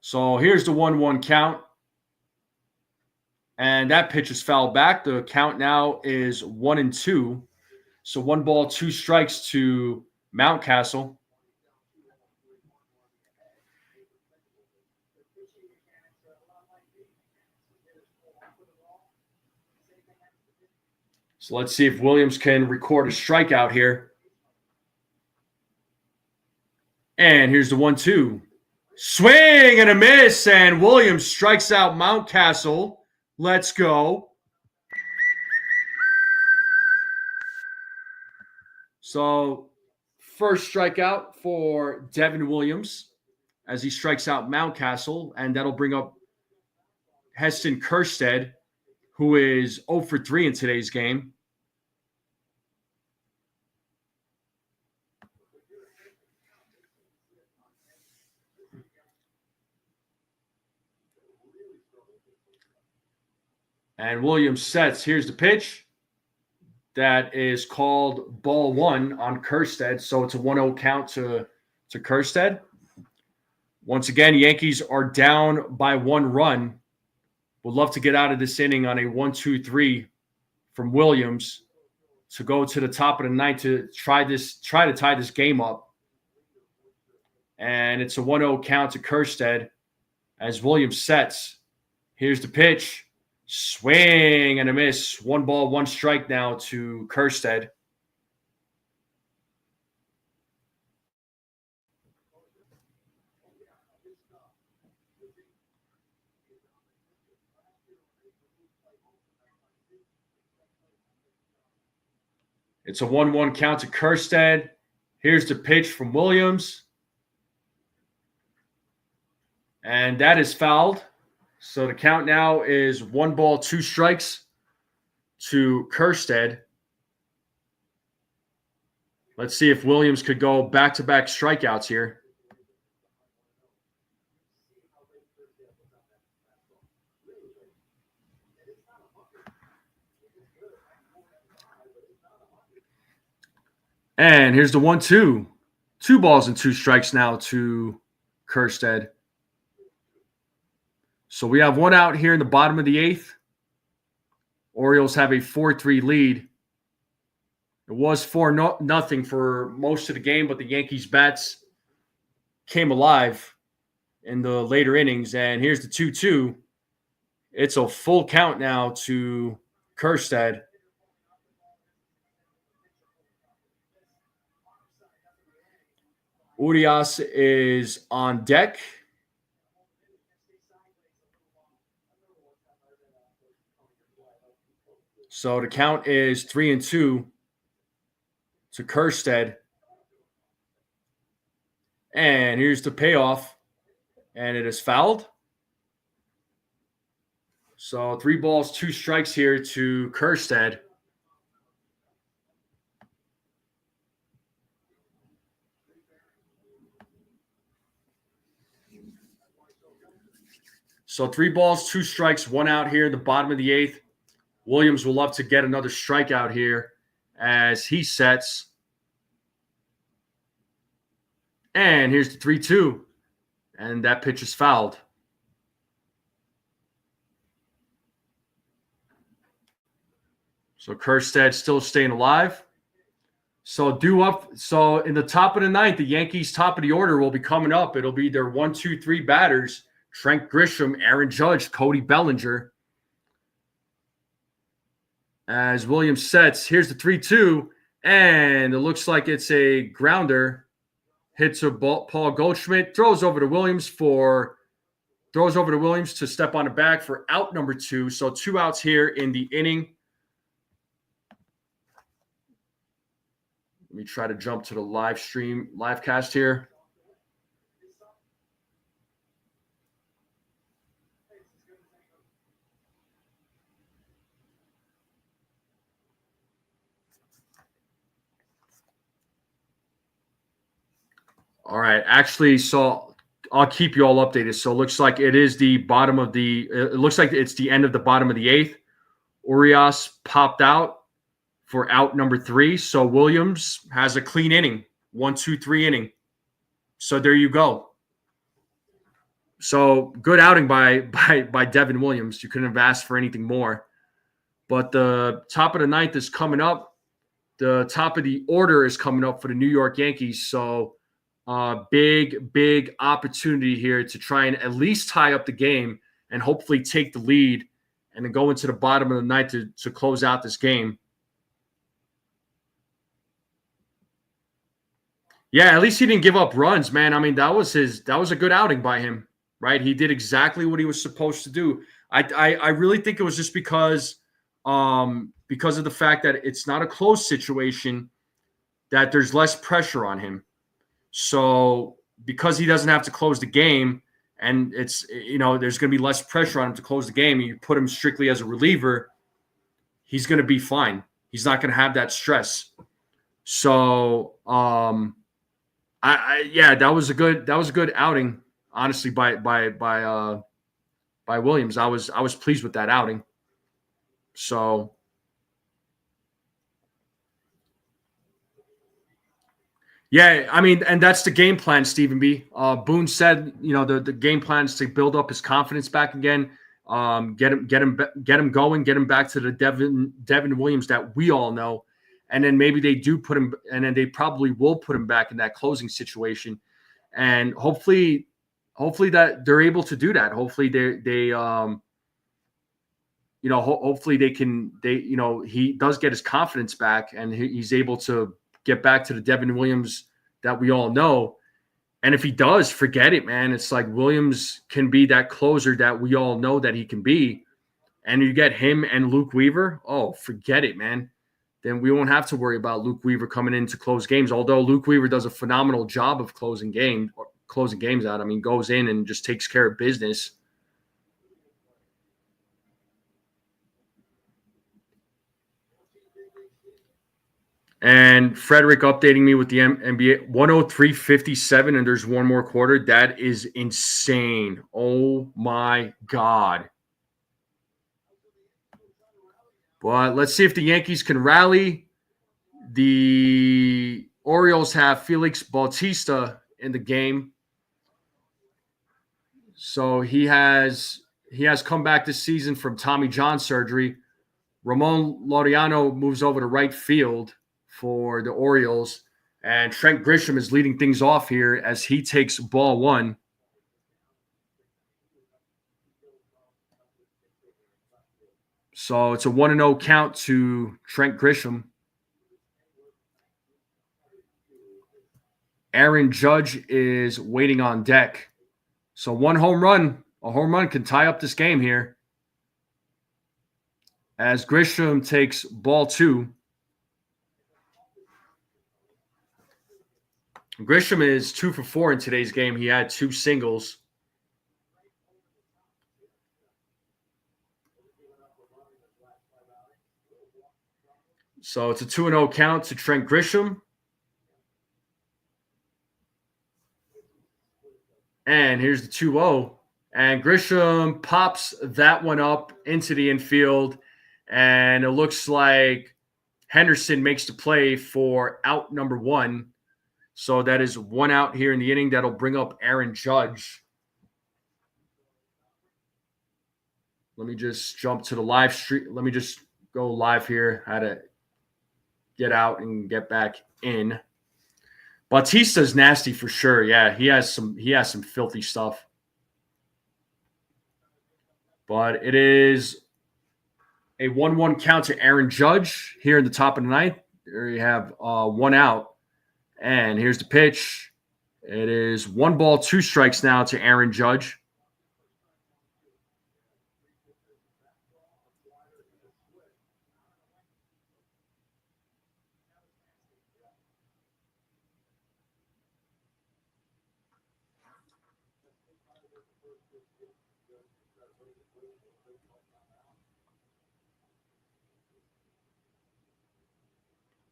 So here's the 1-1 count. And that pitch is fouled back. The count now is 1-2. So 1 ball, 2 strikes to Mountcastle. So let's see if Williams can record a strikeout here. And here's the 1-2. Swing and a miss, and Williams strikes out Mountcastle. Let's go. So first strikeout for Devin Williams as he strikes out Mountcastle, and that'll bring up Heston Kjerstad, who is 0 for 3 in today's game. And Williams sets. Here's the pitch. That is called ball 1 on Kjerstad. So it's a 1-0 count to Kjerstad. Once again, Yankees are down by 1 run. Would love to get out of this inning on a 1-2-3 from Williams to go to the top of the 9th to try to tie this game up. And it's a 1-0 count to Kjerstad as Williams sets. Here's the pitch. Swing and a miss. 1 ball, 1 strike now to Kjerstad. It's a 1-1 count to Kjerstad. Here's the pitch from Williams. And that is fouled. So the count now is 1 ball, 2 strikes to Kjerstad. Let's see if Williams could go back-to-back strikeouts here. And here's the 1-2. 2 balls and 2 strikes now to Kjerstad. So we have 1 out here in the bottom of the 8th. Orioles have a 4-3 lead. It was 4-0 for most of the game, but the Yankees' bats came alive in the later innings. And here's the 2-2. It's a full count now to Kjerstad. Urias is on deck. So the count is 3-2 to Kjerstad. And here's the payoff. And it is fouled. So 3 balls, 2 strikes here to Kjerstad. So 3 balls, 2 strikes, 1 out here in the bottom of the 8th. Williams will love to get another strikeout here as he sets. And here's the 3-2. And that pitch is fouled. So Kjerstad still staying alive. So So in the top of the 9th, the Yankees' top of the order will be coming up. It'll be their 1, 2, 3 batters. Trent Grisham, Aaron Judge, Cody Bellinger. As Williams sets, here's the 3-2, and it looks like it's a grounder hits a ball, Paul Goldschmidt, throws over to Williams to step on the bag for out number 2. So 2 outs here in the inning. Let me try to jump to the live cast here. All right. Actually, so I'll keep you all updated. So it looks like it is the bottom of it looks like it's the end of the bottom of the 8th. Urias popped out for out number 3. So Williams has a clean inning, 1-2-3 inning. So there you go. So good outing by Devin Williams. You couldn't have asked for anything more. But the top of the 9th is coming up. The top of the order is coming up for the New York Yankees. So big opportunity here to try and at least tie up the game and hopefully take the lead and then go into the bottom of the 9th to close out this game. Yeah, at least he didn't give up runs, man. I mean, that was a good outing by him, right? He did exactly what he was supposed to do. I really think it was just because of the fact that it's not a close situation, that there's less pressure on him. So because he doesn't have to close the game, and it's, there's going to be less pressure on him to close the game, and you put him strictly as a reliever, he's going to be fine. He's not going to have that stress. So, that was a good outing, honestly, by Williams. I was pleased with that outing. So. Yeah, I mean, and that's the game plan, Stephen B. Boone said, the game plan is to build up his confidence back again, get him going, get him back to the Devin Williams that we all know, and then maybe they do put him, and then they probably will put him back in that closing situation, and hopefully that they're able to do that. Hopefully hopefully he does get his confidence back, and he's able to get back to the Devin Williams that we all know. And if he does, forget it, man. It's like Williams can be that closer that we all know that he can be. And you get him and Luke Weaver, oh, forget it, man. Then we won't have to worry about Luke Weaver coming in to close games. Although Luke Weaver does a phenomenal job of closing games out. I mean, goes in and just takes care of business. And Frederick updating me with the NBA 103.57, and there's one more quarter. That is insane. Oh my God. But let's see if the Yankees can rally. The Orioles have Felix Bautista in the game. So he has come back this season from Tommy John surgery. Ramon Laureano moves over to right field for the Orioles, and Trent Grisham is leading things off here as he takes ball 1. So it's a 1-0 count to Trent Grisham. Aaron Judge is waiting on deck. So a home run can tie up this game here as Grisham takes ball 2. Grisham is 2 for 4 in today's game. He had 2 singles. So it's a 2-0 count to Trent Grisham. And here's the 2-0. And Grisham pops that one up into the infield. And it looks like Henderson makes the play for out number 1. So that is 1 out here in the inning. That'll bring up Aaron Judge. Let me just jump to the live stream. Let me just go live here. How to get out and get back in. Bautista's nasty for sure. Yeah, he has some filthy stuff. But it is a 1-1 count to Aaron Judge here in the top of the 9th. There you have 1 out. And here's the pitch. It is 1-2 now to Aaron Judge.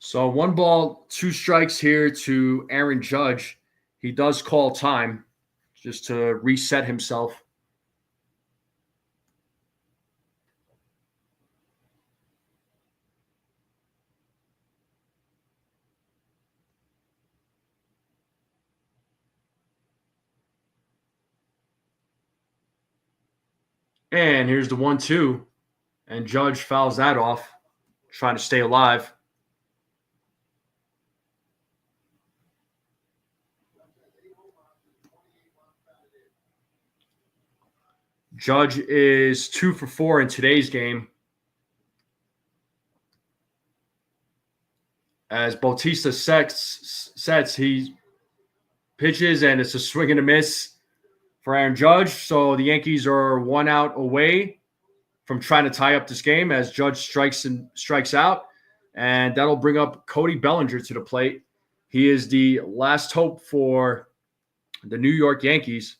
So 1-2 here to Aaron Judge. He does call time just to reset himself. And here's the 1-2. And Judge fouls that off, trying to stay alive. Judge is 2 for 4 in today's game. As Bautista sets, he pitches, and it's a swing and a miss for Aaron Judge. So the Yankees are 1 out away from trying to tie up this game as Judge strikes out. And that'll bring up Cody Bellinger to the plate. He is the last hope for the New York Yankees.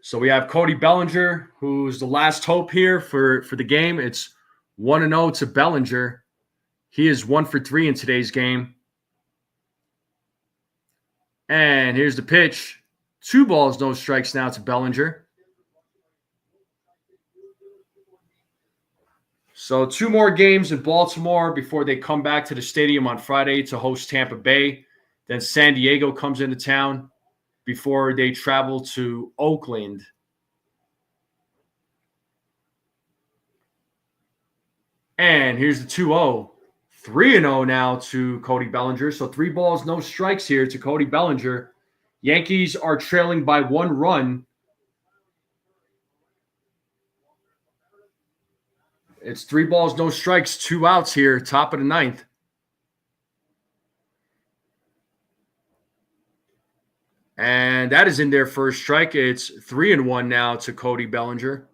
So we have Cody Bellinger, who's the last hope here for the game. It's 1-0 to Bellinger. He is 1 for 3 in today's game. And here's the pitch. 2-2 now to Bellinger. So 2 more games in Baltimore before they come back to the stadium on Friday to host Tampa Bay. Then San Diego comes into town before they travel to Oakland. And here's the 2-0. 3-0 now to Cody Bellinger. So 3-0 here to Cody Bellinger. Yankees are trailing by 1 run. It's 3-0, 2 outs here, top of the 9th. And that is in their first strike. It's 3-1 now to Cody Bellinger.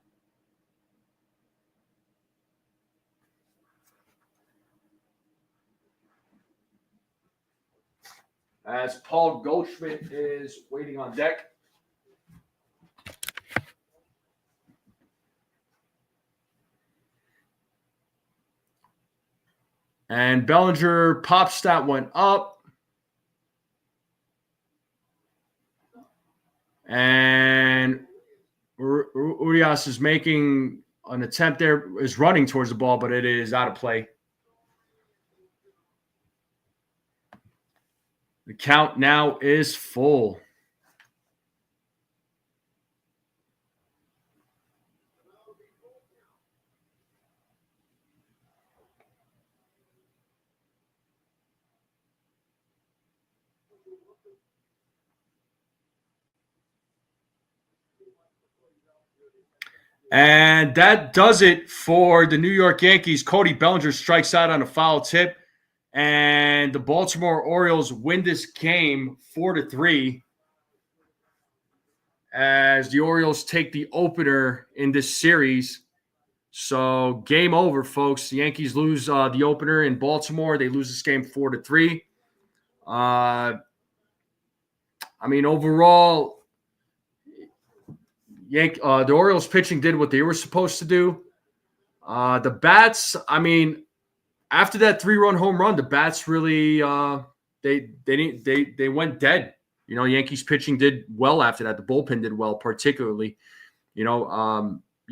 As Paul Goldschmidt is waiting on deck. And Bellinger pops that one up. And Urias is making an attempt there, is running towards the ball, but it is out of play. The count now is full. And that does it for the New York Yankees. Cody Bellinger strikes out on a foul tip. And the Baltimore Orioles win this game 4-3 as the Orioles take the opener in this series. So game over, folks. The Yankees lose the opener in Baltimore. They lose this game 4-3. Overall, the Orioles pitching did what they were supposed to do. The bats, after that 3-run home run, the bats really they went dead. Yankees pitching did well after that. The bullpen did well, particularly. You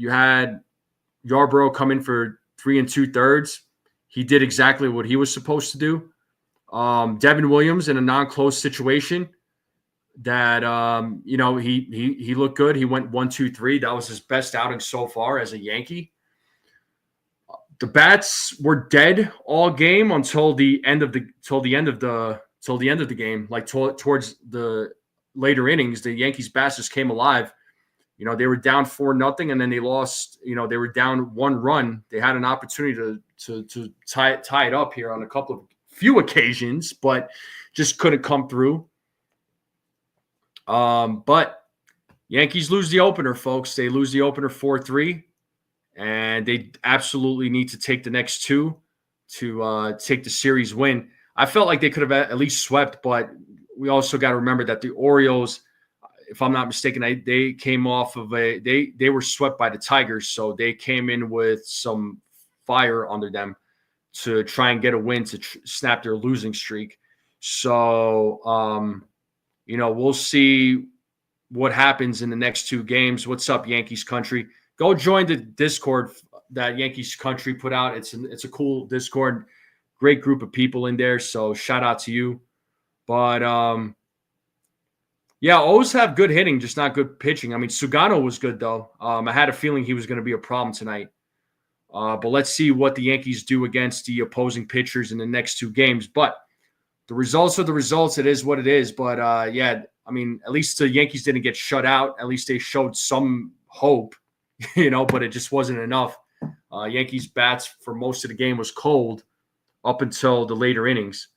had Yarbrough come in for 3 2/3. He did exactly what he was supposed to do. Devin Williams in a non-close situation that he looked good. He went 1, 2, 3. That was his best outing so far as a Yankee. the bats were dead all game until the end of the game. Like towards the later innings, the Yankees bats just came alive. They were down 4-0, and then they lost. They were down 1 run. They had an opportunity to tie it up here on a few occasions, but just couldn't come through. But Yankees lose the opener, folks. They lose the opener 4-3, and they absolutely need to take the next 2 to take the series win. I felt like they could have at least swept, but we also got to remember that the Orioles, if I'm not mistaken, they came off of they were swept by the Tigers, so they came in with some fire under them to try and get a win to snap their losing streak. So, we'll see what happens in the next 2 games. What's up, Yankees country? Go join the Discord that Yankees country put out. It's a cool Discord, great group of people in there. So shout out to you. But yeah, O's have good hitting, just not good pitching. I mean, Sugano was good though. I had a feeling he was going to be a problem tonight. But let's see what the Yankees do against the opposing pitchers in the next 2 games. But the results are the results. It is what it is. But yeah, I mean, at least the Yankees didn't get shut out. At least they showed some hope, but it just wasn't enough. Yankees bats for most of the game was cold up until the later innings.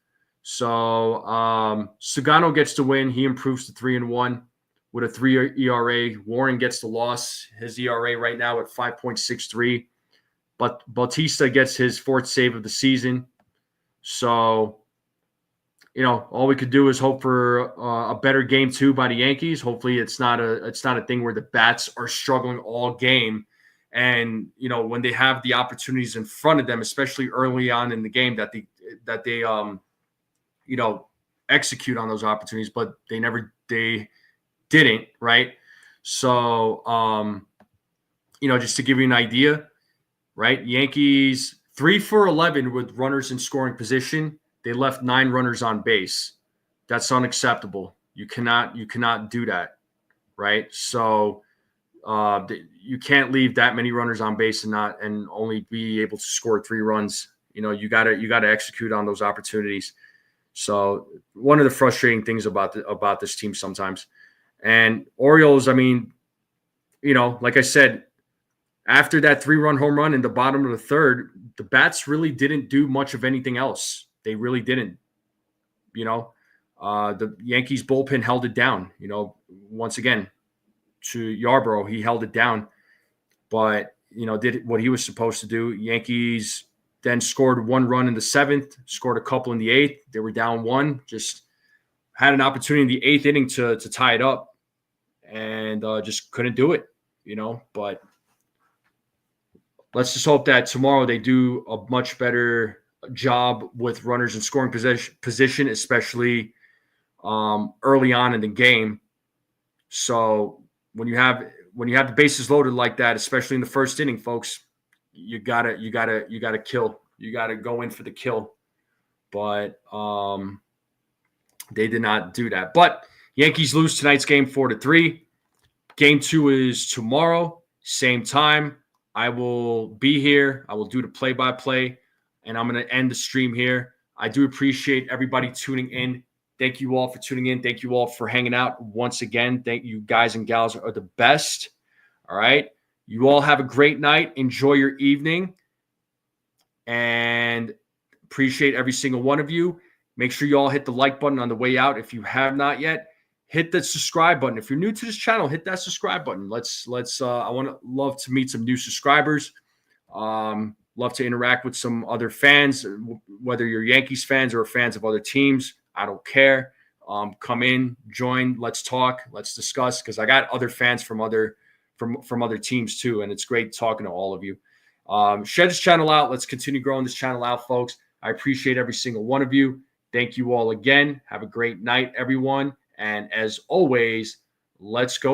So Sugano gets the win. He improves to 3-1 with a 3 ERA. Warren gets the loss. His ERA right now at 5.63. But Bautista gets his 4th save of the season. So, all we could do is hope for a better game 2 by the Yankees. Hopefully it's not a thing where the bats are struggling all game. And, when they have the opportunities in front of them, especially early on in the game, that they execute on those opportunities, but they didn't, right? So, just to give you an idea, right? Yankees 3 for 11 with runners in scoring position. They left 9 runners on base. That's unacceptable. You cannot do that, right? So you can't leave that many runners on base and only be able to score 3 runs. You gotta execute on those opportunities. So one of the frustrating things about this team sometimes. And Orioles, I mean, like I said, after that 3-run home run in the bottom of the 3rd, the bats really didn't do much of anything else. They really didn't. The Yankees bullpen held it down. Once again, to Yarbrough, he held it down, but did what he was supposed to do. Yankees then scored 1 run in the 7th, scored a couple in the 8th. They were down 1, just had an opportunity in the 8th inning to tie it up, and just couldn't do it. But let's just hope that tomorrow they do a much better job with runners in scoring position, especially early on in the game. So when you have the bases loaded like that, especially in the 1st inning, folks, you gotta kill. You gotta go in for the kill. But they did not do that. But Yankees lose tonight's game 4-3. Game 2 is tomorrow, same time. I will be here. I will do the play-by-play, and I'm going to end the stream here. I do appreciate everybody tuning in. Thank you all for tuning in. Thank you all for hanging out once again. Thank you guys and gals are the best. All right. You all have a great night. Enjoy your evening, and appreciate every single one of you. Make sure you all hit the like button on the way out. If you have not yet, hit the subscribe button. If you're new to this channel, hit that subscribe button. I love to meet some new subscribers. Love to interact with some other fans, whether you're Yankees fans or fans of other teams. I don't care. Come in, join, let's talk, let's discuss, because I got other fans from other teams too, and it's great talking to all of you. Share this channel out. Let's continue growing this channel out, folks. I appreciate every single one of you. Thank you all again. Have a great night, everyone. And as always, let's go.